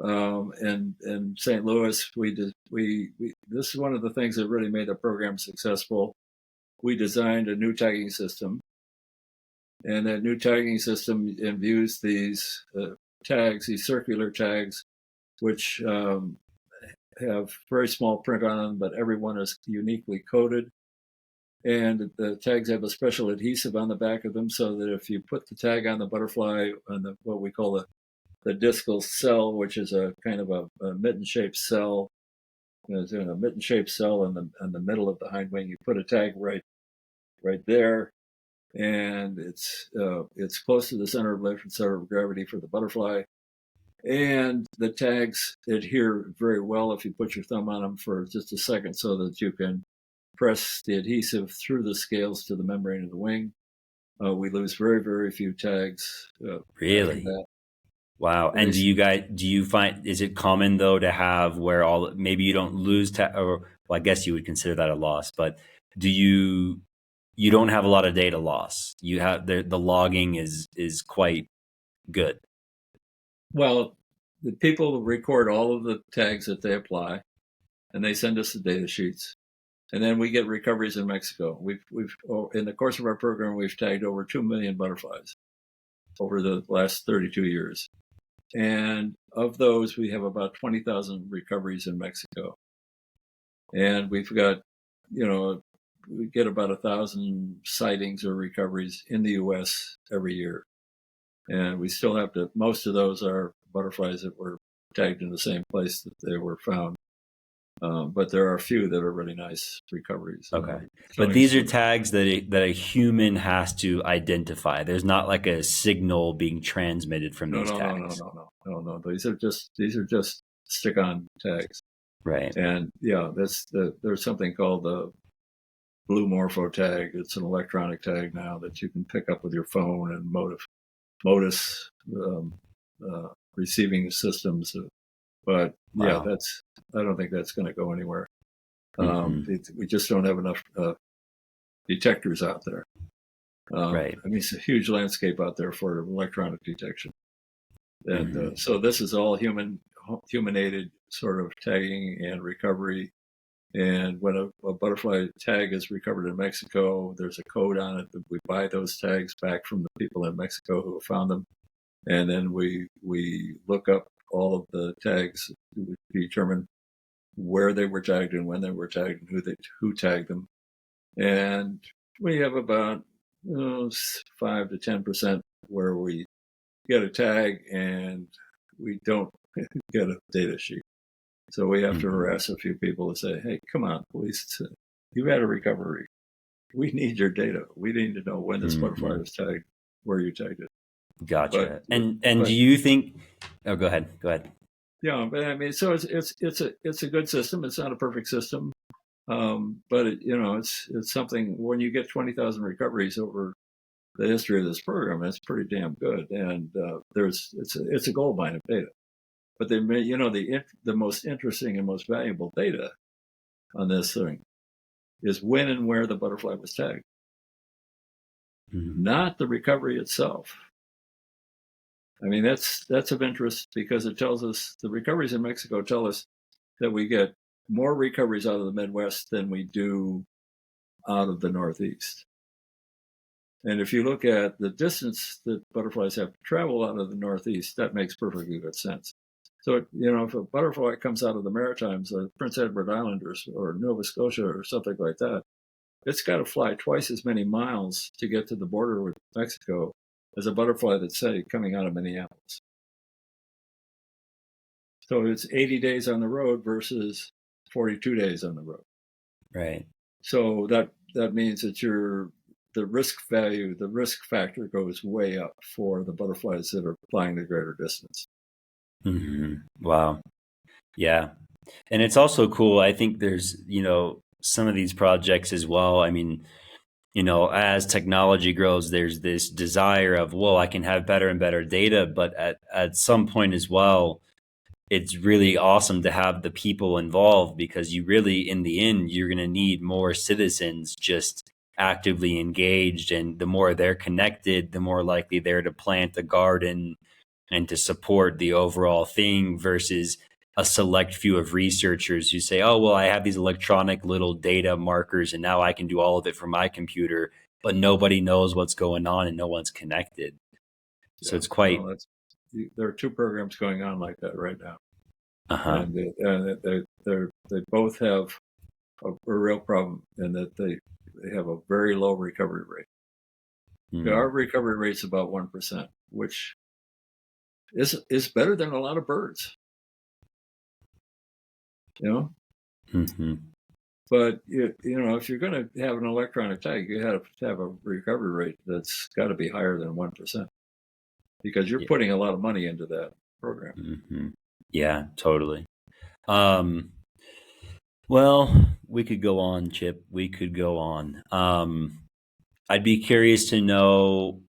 in St. Louis. This is one of the things that really made the program successful. We designed a new tagging system, and that new tagging system imbues these tags, these circular tags, which have very small print on them, but every one is uniquely coded. And the tags have a special adhesive on the back of them, so that if you put the tag on the butterfly, on what we call the discal cell, which is a kind of a mitten-shaped cell, there's a mitten-shaped cell in the middle of the hind wing. You put a tag right there, and it's close to the center of gravity for the butterfly. And the tags adhere very well if you put your thumb on them for just a second, so that you can press the adhesive through the scales to the membrane of the wing. We lose very, very few tags after Really? that. Wow. And do you find, is it common though to have where maybe you don't lose, or well, I guess you would consider that a loss, but you don't have a lot of data loss. You have the logging is quite good. Well, the people record all of the tags that they apply, and they send us the data sheets. And then we get recoveries in Mexico. We've in the course of our program, we've tagged over 2 million butterflies over the last 32 years. And of those, we have about 20,000 recoveries in Mexico. And we've got, we get about 1,000 sightings or recoveries in the U.S. every year. And we still have most of those are butterflies that were tagged in the same place that they were found. But there are a few that are really nice recoveries. Okay. But these are tags that a human has to identify. There's not like a signal being transmitted from these tags. No. These are just stick-on tags. Right. And yeah, there's something called the blue morpho tag. It's an electronic tag now that you can pick up with your phone and modus receiving systems. But yeah, Wow. I don't think that's going to go anywhere. Hmm. We just don't have enough detectors out there. Right. I mean, it's a huge landscape out there for electronic detection. And Hmm. so this is all human-aided sort of tagging and recovery. And when a butterfly tag is recovered in Mexico, there's a code on it. We buy those tags back from the people in Mexico who found them, and then we look up all of the tags to determine where they were tagged and when they were tagged and who tagged them. And we have about 5 to 10% where we get a tag and we don't get a data sheet. So we have to Hmm. harass a few people to say, hey, come on, police, you've had a recovery. We need your data. We need to know when this butterfly Hmm. was tagged, where you tagged it. But Gotcha. And do but you think? Oh, go ahead. Go ahead. yeah, but I mean, so it's a good system. It's not a perfect system, but it's something. When you get 20,000 recoveries over the history of this program, that's pretty damn good. And it's a gold mine of data. But the most interesting and most valuable data on this thing is when and where the butterfly was tagged, Mhm. not the recovery itself. I mean, that's of interest because it tells us the recoveries in Mexico tell us that we get more recoveries out of the Midwest than we do out of the Northeast. And if you look at the distance that butterflies have to travel out of the Northeast, that makes perfectly good sense. So, if a butterfly comes out of the Maritimes, Prince Edward Islanders or Nova Scotia or something like that, it's got to fly twice as many miles to get to the border with Mexico as a butterfly that's, say, coming out of Minneapolis. So it's 80 days on the road versus 42 days on the road. Right. So that means that the risk factor goes way up for the butterflies that are flying the greater distance. Wow. Yeah. And it's also cool. I think there's, some of these projects as well. I mean, as technology grows, there's this desire of, well, I can have better and better data. But at some point as well, it's really awesome to have the people involved because you really, in the end, you're going to need more citizens just actively engaged. And the more they're connected, the more likely they're to plant a garden and to support the overall thing versus a select few of researchers who say, oh, well, I have these electronic little data markers and now I can do all of it from my computer, but nobody knows what's going on and no one's connected. So Yeah, it's well, quite, there are two programs going on like that right now, uh-huh. and they both have a real problem in that they have a very low recovery rate. Our Mm, recovery rate's about 1%, which is better than a lot of birds, you know. mm-hmm. But if you're going to have an electronic tag, you have to have a recovery rate that's got to be higher than 1% because you're Yeah. putting a lot of money into that program. Mm-hmm. Yeah, totally. Um, well, we could go on, Chip. We could go on. I'd be curious to know,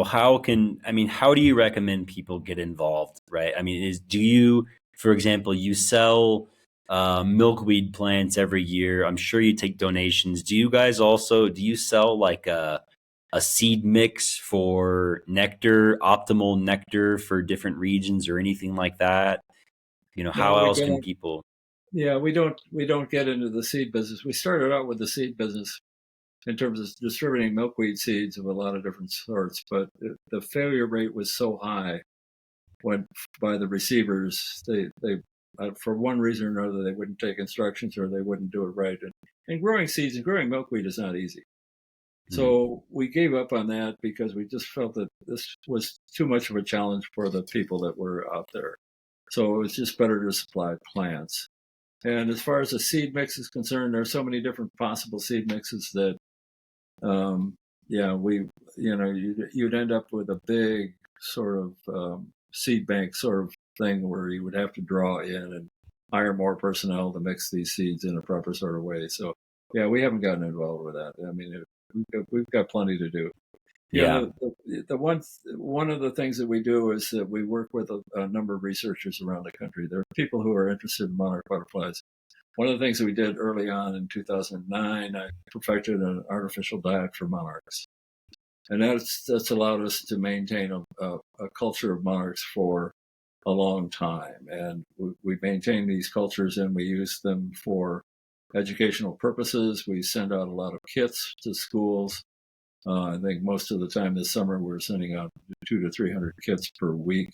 how do you recommend people get involved, right? I mean, do you, for example, you sell milkweed plants every year. I'm sure you take donations. Do you sell like a seed mix for nectar, optimal nectar for different regions or anything like that? No, How we else can don't. people? Yeah, we don't get into the seed business. We started out with the seed business in terms of distributing milkweed seeds of a lot of different sorts, but the failure rate was so high when by the receivers, they for one reason or another they wouldn't take instructions or they wouldn't do it right. And growing seeds and growing milkweed is not easy. Hmm. So we gave up on that because we just felt that this was too much of a challenge for the people that were out there. So it was just better to supply plants. And as far as the seed mix is concerned, there are so many different possible seed mixes that, yeah, you'd end up with a big sort of seed bank sort of thing where you would have to draw in and hire more personnel to mix these seeds in a proper sort of way. So, yeah, we haven't gotten involved with that. I mean, we've got plenty to do. Yeah. The one of the things that we do is that we work with a number of researchers around the country. There are people who are interested in monarch butterflies. One of the things that we did early on in 2009, I perfected an artificial diet for monarchs, and that's allowed us to maintain a culture of monarchs for a long time. And we maintain these cultures and we use them for educational purposes. We send out a lot of kits to schools. I think most of the time this summer we're sending out 200 to 300 kits per week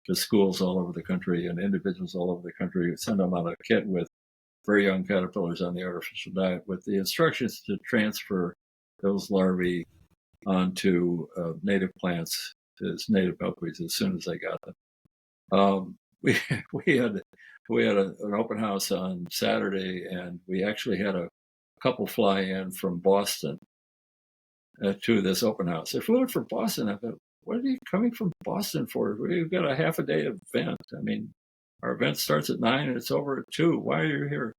to schools all over the country and individuals all over the country. We send them out a kit with very young caterpillars on the artificial diet with the instructions to transfer those larvae onto native plants as native milkweeds as soon as they got them. We we had an open house on Saturday, and we actually had a couple fly in from Boston to this open house. They flew in from Boston. I thought, what are you coming from Boston for? We've got a half a day event. I mean, our event starts at 9 and it's over at 2. Why are you here?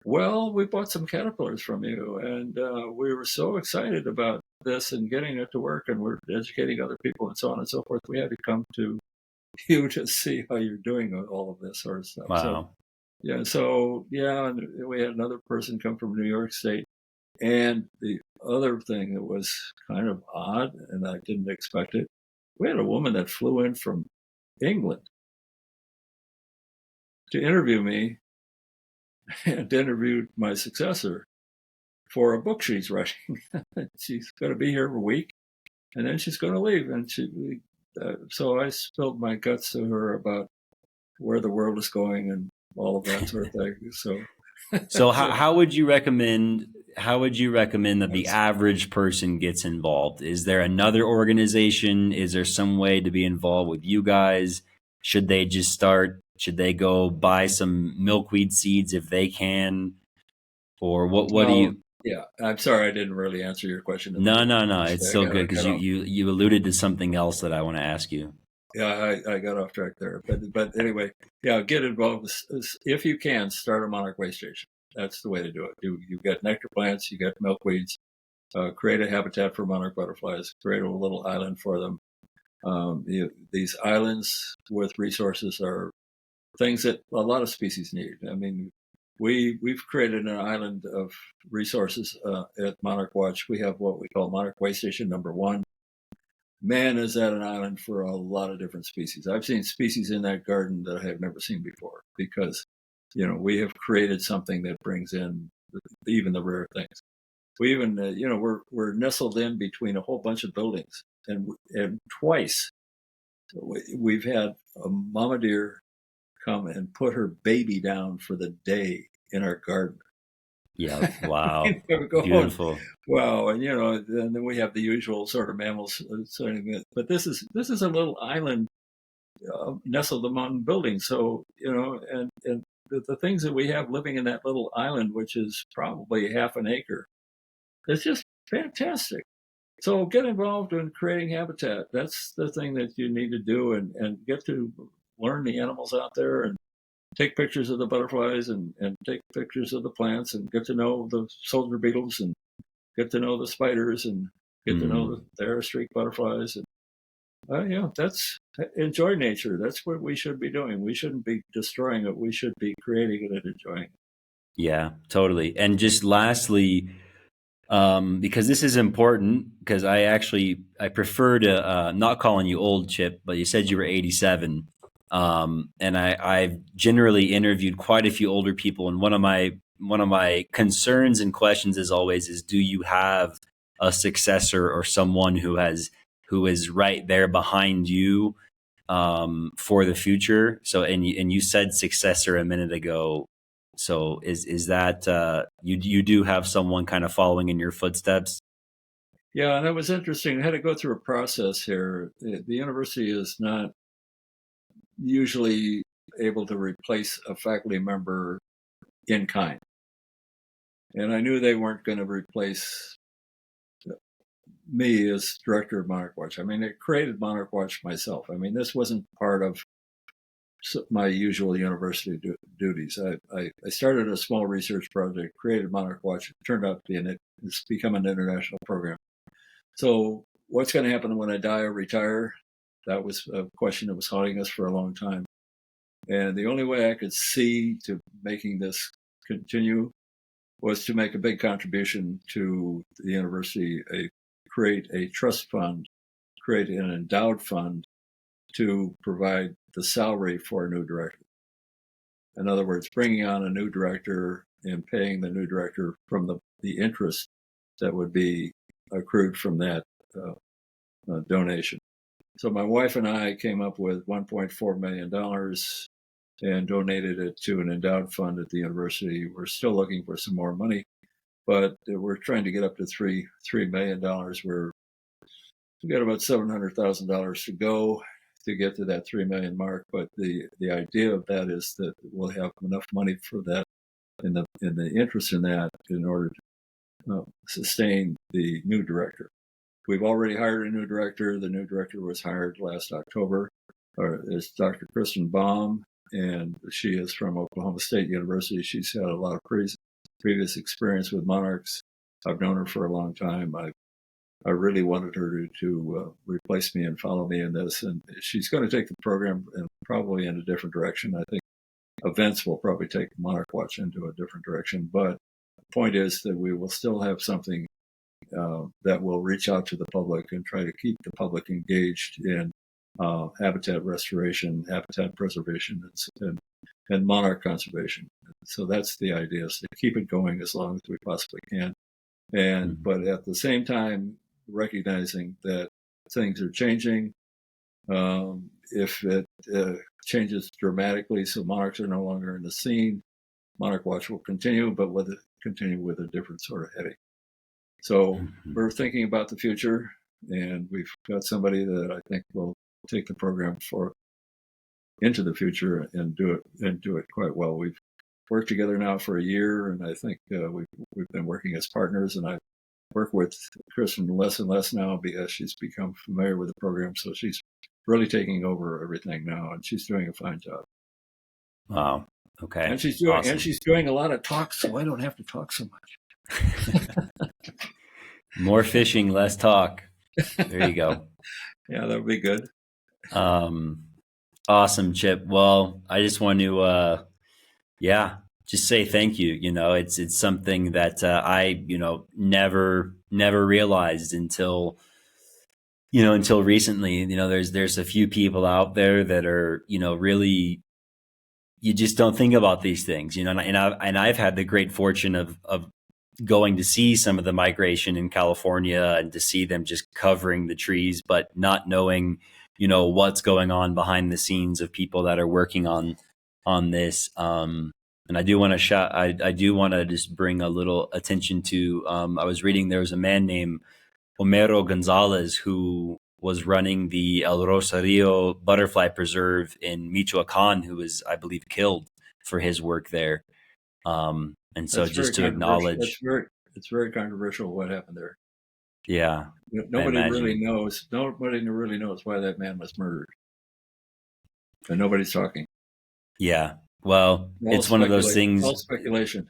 Well, we bought some caterpillars from you, and we were so excited about this and getting it to work, and we're educating other people and so on and so forth. We had to come to you to see how you're doing all of this sort of stuff. Wow. And we had another person come from New York State. And the other thing that was kind of odd, and I didn't expect it, we had a woman that flew in from England to interview me and interviewed my successor for a book she's writing. She's going to be here for a week, and then she's going to leave. And so I spilled my guts to her about where the world is going and all of that sort of thing. So how would you recommend that the average person gets involved? Is there another organization? Is there some way to be involved with you guys? Should they just start? Should they go buy some milkweed seeds if they can? Or what do you? Yeah, I'm sorry I didn't really answer your question. No. It's still good because you alluded to something else that I want to ask you. Yeah, I got off track there. But anyway, yeah, get involved. If you can, start a Monarch Waystation. That's the way to do it. You get nectar plants, you get milkweeds, create a habitat for monarch butterflies, create a little island for them. These islands with resources are things that a lot of species need. I mean, we've created an island of resources at Monarch Watch. We have what we call Monarch Waystation #1. Man is at an island for a lot of different species. I've seen species in that garden that I have never seen before because, we have created something that brings in even the rare things. We even, we're nestled in between a whole bunch of buildings, and twice we've had a mama deer come and put her baby down for the day in our garden. Yeah. Wow. Going, Beautiful. wow. And and then we have the usual sort of mammals. But this is a little island nestled among buildings. So and the things that we have living in that little island, which is probably half an acre, it's just fantastic. So get involved in creating habitat. That's the thing that you need to do, and get to learn the animals out there and take pictures of the butterflies and take pictures of the plants and get to know the soldier beetles and get to know the spiders and get to know the arrow-streak butterflies. And that's enjoy nature. That's what we should be doing. We shouldn't be destroying it. We should be creating it and enjoying it. Yeah, totally. And just lastly, because this is important, because I prefer to not calling you old, Chip, but you said you were 87. And I've generally interviewed quite a few older people, and one of my concerns and questions, as always, is do you have a successor or someone who is right there behind you for the future? So, and you said successor a minute ago. So is that you do have someone kind of following in your footsteps? Yeah, and that was interesting. I had to go through a process here. The university is not usually able to replace a faculty member in kind. And I knew they weren't going to replace me as director of Monarch Watch. I mean, I created Monarch Watch myself. I mean, this wasn't part of my usual university duties. I started a small research project, created Monarch Watch. It turned out to be it's become an international program. So what's going to happen when I die or retire? That was a question that was haunting us for a long time. And the only way I could see to making this continue was to make a big contribution to the university, create a trust fund, create an endowed fund to provide the salary for a new director. In other words, bringing on a new director and paying the new director from the interest that would be accrued from that donation. So my wife and I came up with $1.4 million and donated it to an endowed fund at the university. We're still looking for some more money, but we're trying to get up to $3 million. We got about $700,000 to go to get to that 3 million mark. But the idea of that is that we'll have enough money for that in the interest in that in order to sustain the new director. We've already hired a new director. The new director was hired last October. It's Dr. Kristen Baum, and she is from Oklahoma State University. She's had a lot of previous experience with Monarchs. I've known her for a long time. I really wanted her to replace me and follow me in this, and she's going to take the program probably in a different direction. I think events will probably take Monarch Watch into a different direction, but the point is that we will still have something that will reach out to the public and try to keep the public engaged in habitat restoration, habitat preservation, and monarch conservation. So that's the idea, is to keep it going as long as we possibly can. But at the same time, recognizing that things are changing. If it changes dramatically, so monarchs are no longer in the scene, Monarch Watch will continue, but continue with a different sort of heading. So we're thinking about the future, and we've got somebody that I think will take the program into the future and do it quite well. We've worked together now for a year, and I think we've been working as partners. And I work with Kristen less and less now because she's become familiar with the program. So she's really taking over everything now, and she's doing a fine job. Wow. Okay. And she's doing a lot of talks, so I don't have to talk so much. More fishing, less talk. There you go. Yeah, that would be good. Awesome, Chip. Well, I just want to, just say thank you. It's something that I, never realized until recently. There's a few people out there that are, really, you just don't think about these things, and I've had the great fortune of going to see some of the migration in California and to see them just covering the trees, but not knowing, what's going on behind the scenes of people that are working on this. And I do want to I do want to just bring a little attention to, I was reading there was a man named Homero Gonzalez who was running the El Rosario Butterfly Preserve in Michoacan, who was, I believe, killed for his work there. And so just to acknowledge, it's very controversial what happened there. Yeah. Nobody really knows why that man was murdered. And nobody's talking. Yeah. Well, it's one of those things. All speculation.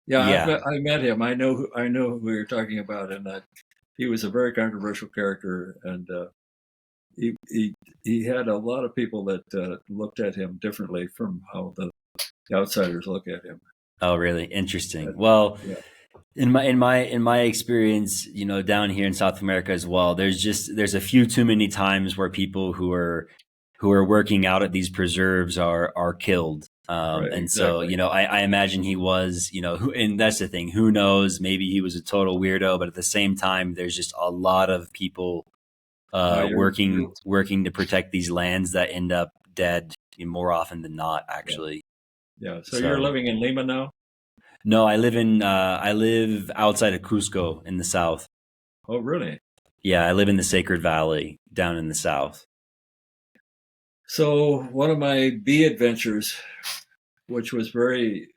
Yeah. I met him. I know who you're talking about, and he was a very controversial character, and he had a lot of people that looked at him differently from how the outsiders look at him. Oh, really? Interesting. Well, yeah. in my experience, down here in South America as well, there's a few too many times where people who are working out at these preserves are killed. Right, and exactly. So, I imagine he was, and that's the thing, who knows, maybe he was a total weirdo, but at the same time, there's just a lot of people working to protect these lands that end up dead more often than not, actually. Yeah. So you're living in Lima now? No, I live outside of Cusco in the south. Oh, really? Yeah, I live in the Sacred Valley down in the south. So one of my bee adventures, which was very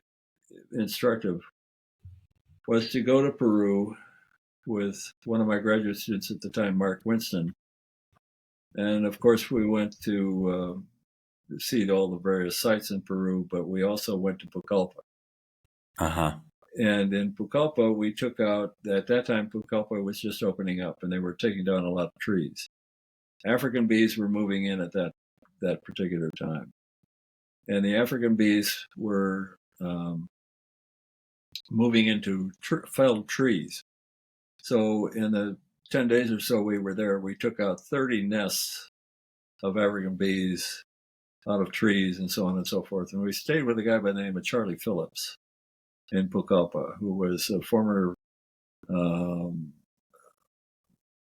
instructive, was to go to Peru with one of my graduate students at the time, Mark Winston. And of course, we went to see all the various sites in Peru, but we also went to Pucallpa. Uh-huh. And in Pucallpa, we took out, at that time, Pucallpa was just opening up and they were taking down a lot of trees. African bees were moving in at that particular time. And the African bees were moving into felled trees. So in the 10 days or so we were there, we took out 30 nests of African bees out of trees and so on and so forth. And we stayed with a guy by the name of Charlie Phillips in Pucallpa, who was a former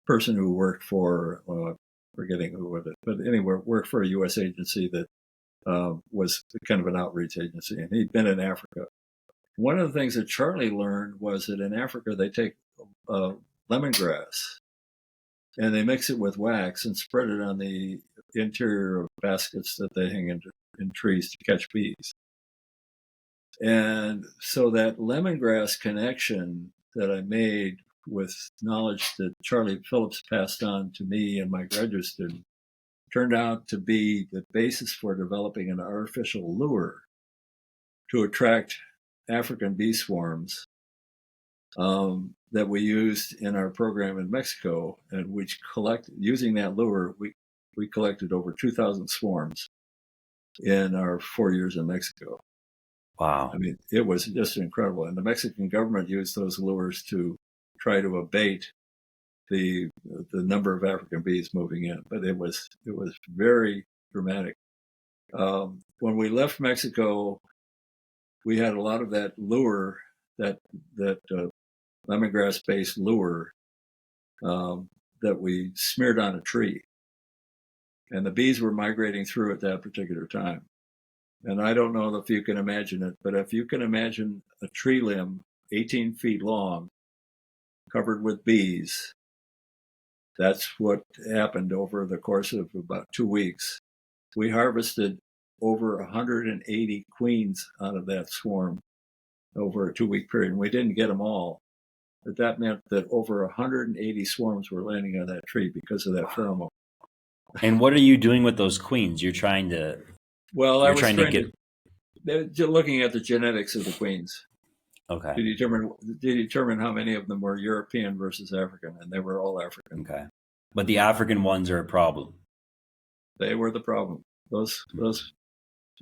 person who worked for, forgetting who was it, but anyway, worked for a U.S. agency that was kind of an outreach agency, and he'd been in Africa. One of the things that Charlie learned was that in Africa they take lemongrass and they mix it with wax and spread it on the interior of baskets that they hang in trees to catch bees. And so that lemongrass connection that I made with knowledge that Charlie Phillips passed on to me and my graduate student turned out to be the basis for developing an artificial lure to attract African bee swarms that we used in our program in Mexico, and which using that lure, we collected over 2,000 swarms in our 4 years in Mexico. Wow. I mean, it was just incredible. And the Mexican government used those lures to try to abate the number of African bees moving in. But it was very dramatic. When we left Mexico, we had a lot of that lure, that lemongrass-based lure that we smeared on a tree. And the bees were migrating through at that particular time. And I don't know if you can imagine it, but if you can imagine a tree limb 18 feet long, covered with bees, that's what happened over the course of about 2 weeks. We harvested over 180 queens out of that swarm over a 2-week period. And we didn't get them all, but that meant that over 180 swarms were landing on that tree because of that pheromone. And what are you doing with those queens? You're trying to. Well, I was trying to looking at the genetics of the queens. Okay. To determine how many of them were European versus African, and they were all African. Okay. But the African ones are a problem. They were the problem. Those,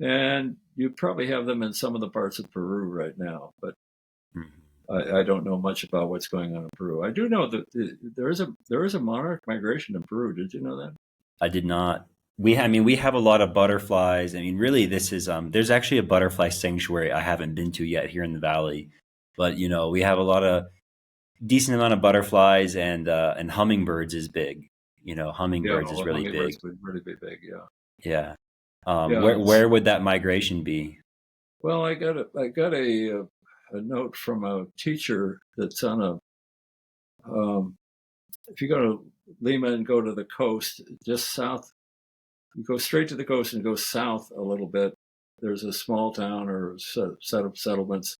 and you probably have them in some of the parts of Peru right now, but I don't know much about what's going on in Peru. I do know that there is a monarch migration in Peru. Did you know that? I did not. We have a lot of butterflies. I mean, really, this is there's actually a butterfly sanctuary I haven't been to yet here in the valley, but we have a lot of decent amount of butterflies, and hummingbirds is big. Hummingbirds is really big. Would really be big, yeah. Yeah. Where would that migration be? Well, I got a note from a teacher that's on a. If you go to Lima and go to the coast, just south, you go straight to the coast and go south a little bit. There's a small town or set of settlements,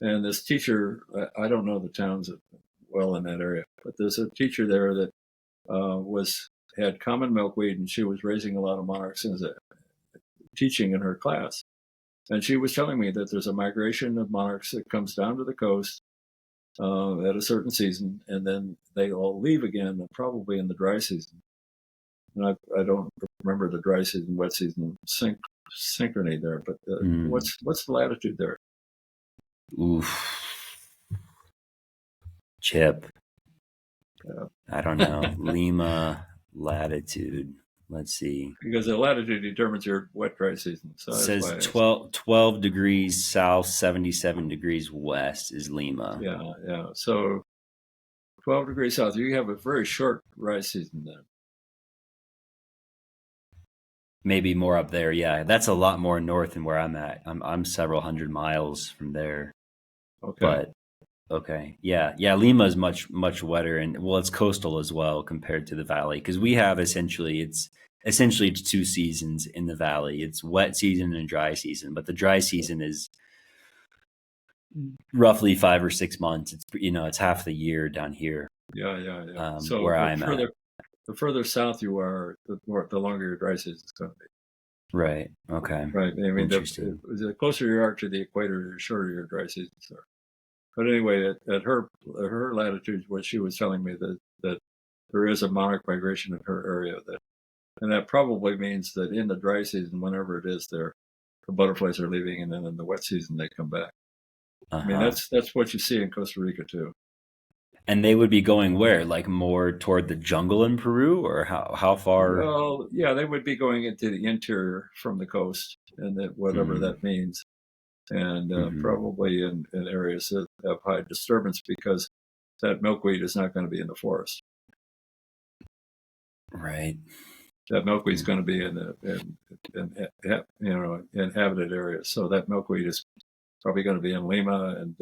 and this teacher, I don't know the towns well in that area, but there's a teacher there that had common milkweed, and she was raising a lot of monarchs and teaching in her class. And she was telling me that there's a migration of monarchs that comes down to the coast at a certain season, and then they all leave again, probably in the dry season. And I don't remember the dry season, wet season synchrony there, but what's the latitude there? Oof. Chip. I don't know. Lima latitude. Let's see. Because the latitude determines your wet dry season. So it says 12 degrees south, 77 degrees west is Lima. Yeah. So 12 degrees south. You have a very short dry season then. Maybe more up there. Yeah, that's a lot more north than where I'm at. I'm several hundred miles from there. Okay. But okay, yeah. Lima is much wetter, and it's coastal as well compared to the valley, because we have essentially 2 seasons in the valley. It's wet season and dry season, but the dry season is roughly 5 or 6 months. It's half the year down here. Yeah. So where I'm at. The further south you are, the longer your dry season is going to be. Right. Okay. Right. I mean, Interesting. the closer you are to the equator, the shorter your dry seasons are. But anyway, at her latitude, what she was telling me that there is a monarch migration in her area, and that probably means that in the dry season, whenever it is there, the butterflies are leaving, and then in the wet season they come back. I mean, Uh-huh. that's what you see in Costa Rica too. And they would be going where? Like more toward the jungle in Peru, or how far? Well, yeah, they would be going into the interior from the coast, and that whatever Mm, that means, and hmm. probably in areas that have high disturbance because that milkweed is not going to be in the forest. Right. That milkweed is Mm. going to be inhabited areas. So that milkweed is probably going to be in Lima and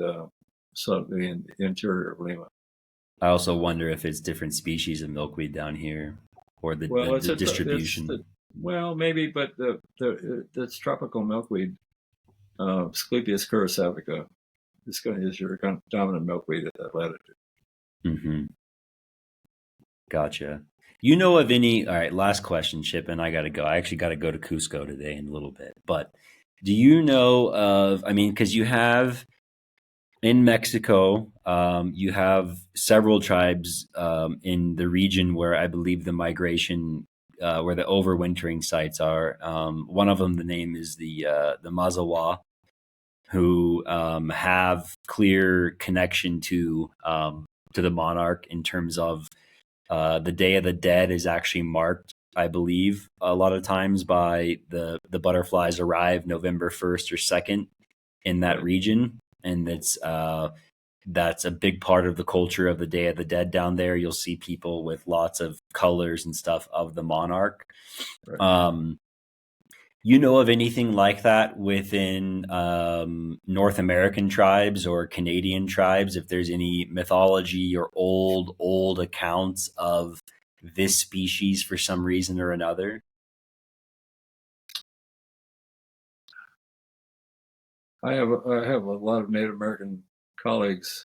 slightly in the interior of Lima. I also wonder if it's different species of milkweed down here, or Well, the distribution. well maybe, but it's tropical milkweed. Asclepias curassavica is your dominant milkweed at that latitude. Hmm. Gotcha. You know of any? All right, last question, Chip, and I got to go. I actually got to go to Cusco today in a little bit. But do you know of? I mean, because you have in Mexico, you have several tribes in the region where I believe the migration, where the overwintering sites are. One of them, the name is the Mazawa, who have clear connection to the monarch in terms of the Day of the Dead is actually marked, I believe, a lot of times by the butterflies arrive November 1st or 2nd in that Right, region, and that's a big part of the culture of the Day of the Dead down there. You'll see people with lots of colors and stuff of the monarch. right. Um, you know of anything like that within North American tribes or Canadian tribes? If there's any mythology or old accounts of this species for some reason or another? I have a lot of Native American colleagues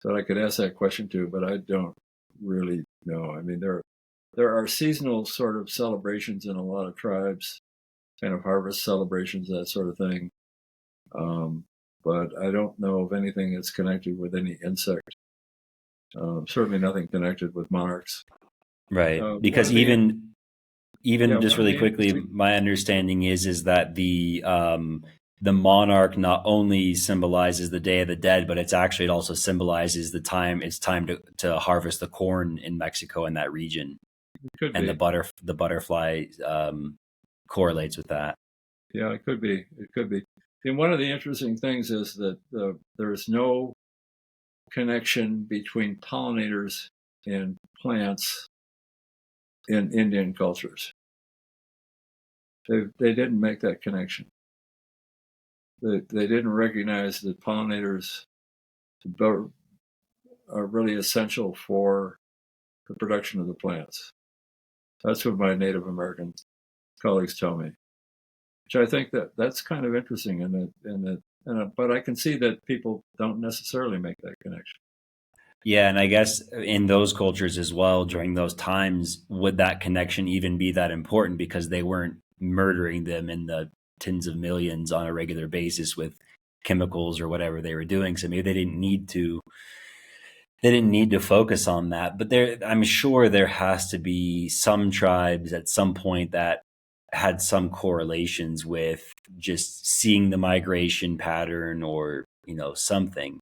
that I could ask that question to, but I don't really know. I mean, there are seasonal sort of celebrations in a lot of tribes, kind of harvest celebrations, that sort of thing. Um, but I don't know of anything that's connected with any insect. Certainly nothing connected with monarchs. Right. One Because of the even just one of really the quickly, interesting my understanding is that the monarch not only symbolizes the Day of the Dead, but it also symbolizes it's time to harvest the corn in Mexico in that region, it could and be, the butterfly correlates with that. yeah, it could be. And one of the interesting things is that there is no connection between pollinators and plants in Indian cultures. They didn't make that connection. They didn't recognize that pollinators are really essential for the production of the plants. That's what my Native American colleagues tell me, which I think that's kind of interesting. But I can see that people don't necessarily make that connection. Yeah, and I guess in those cultures as well, during those times, would that connection even be that important because they weren't murdering them in the tens of millions on a regular basis with chemicals or whatever they were doing? So maybe they didn't need to focus on that. But I'm sure there has to be some tribes at some point that had some correlations with just seeing the migration pattern or, something.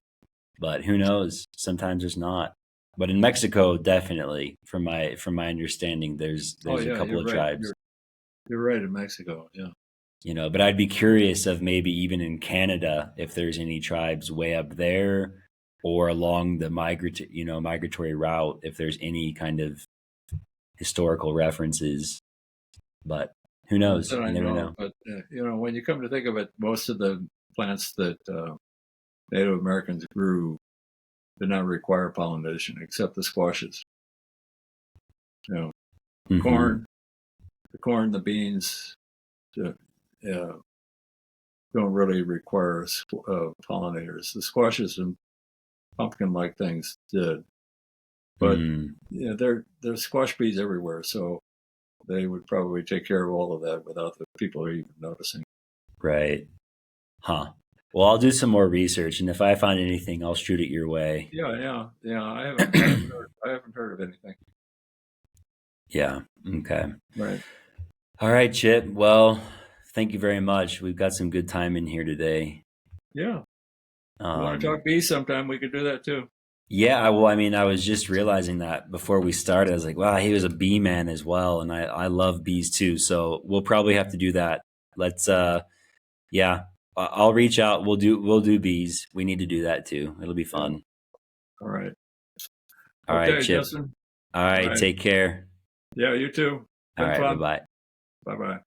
But who knows? Sometimes there's not. But in Mexico, definitely, from my understanding, Oh there's a yeah, couple you're of right. tribes, You're right in Mexico. Yeah. But I'd be curious of maybe even in Canada if there's any tribes way up there or along the migratory route, if there's any kind of historical references. But who Not knows? that I You never know know. of, but when you come to think of it, most of the plants that Native Americans grew did not require pollination, except the squashes. You know, Hmm. corn, the beans, uh, uh, don't really require pollinators. The squashes and pumpkin-like things did, but Mm. there's squash bees everywhere, so they would probably take care of all of that without the people even noticing. Right. Huh. Well, I'll do some more research, and if I find anything, I'll shoot it your way. Yeah. I haven't heard of anything. Yeah. Okay. Right. All right, Chip. Well, thank you very much. We've got some good time in here today. Yeah. You want to Um, talk bees sometime? We could do that too. yeah, well, I mean, I was just realizing that before we started. I was like, wow, he was a bee man as well, and I love bees too. So we'll probably have to do that. Let's yeah, I'll reach out. We'll do bees. We need to do that too. It'll be Yeah. fun. All right. All right, Okay, Chip. Justin. All All right, right. take care. Yeah, you too. All Been right, bye fun. bye. Bye bye.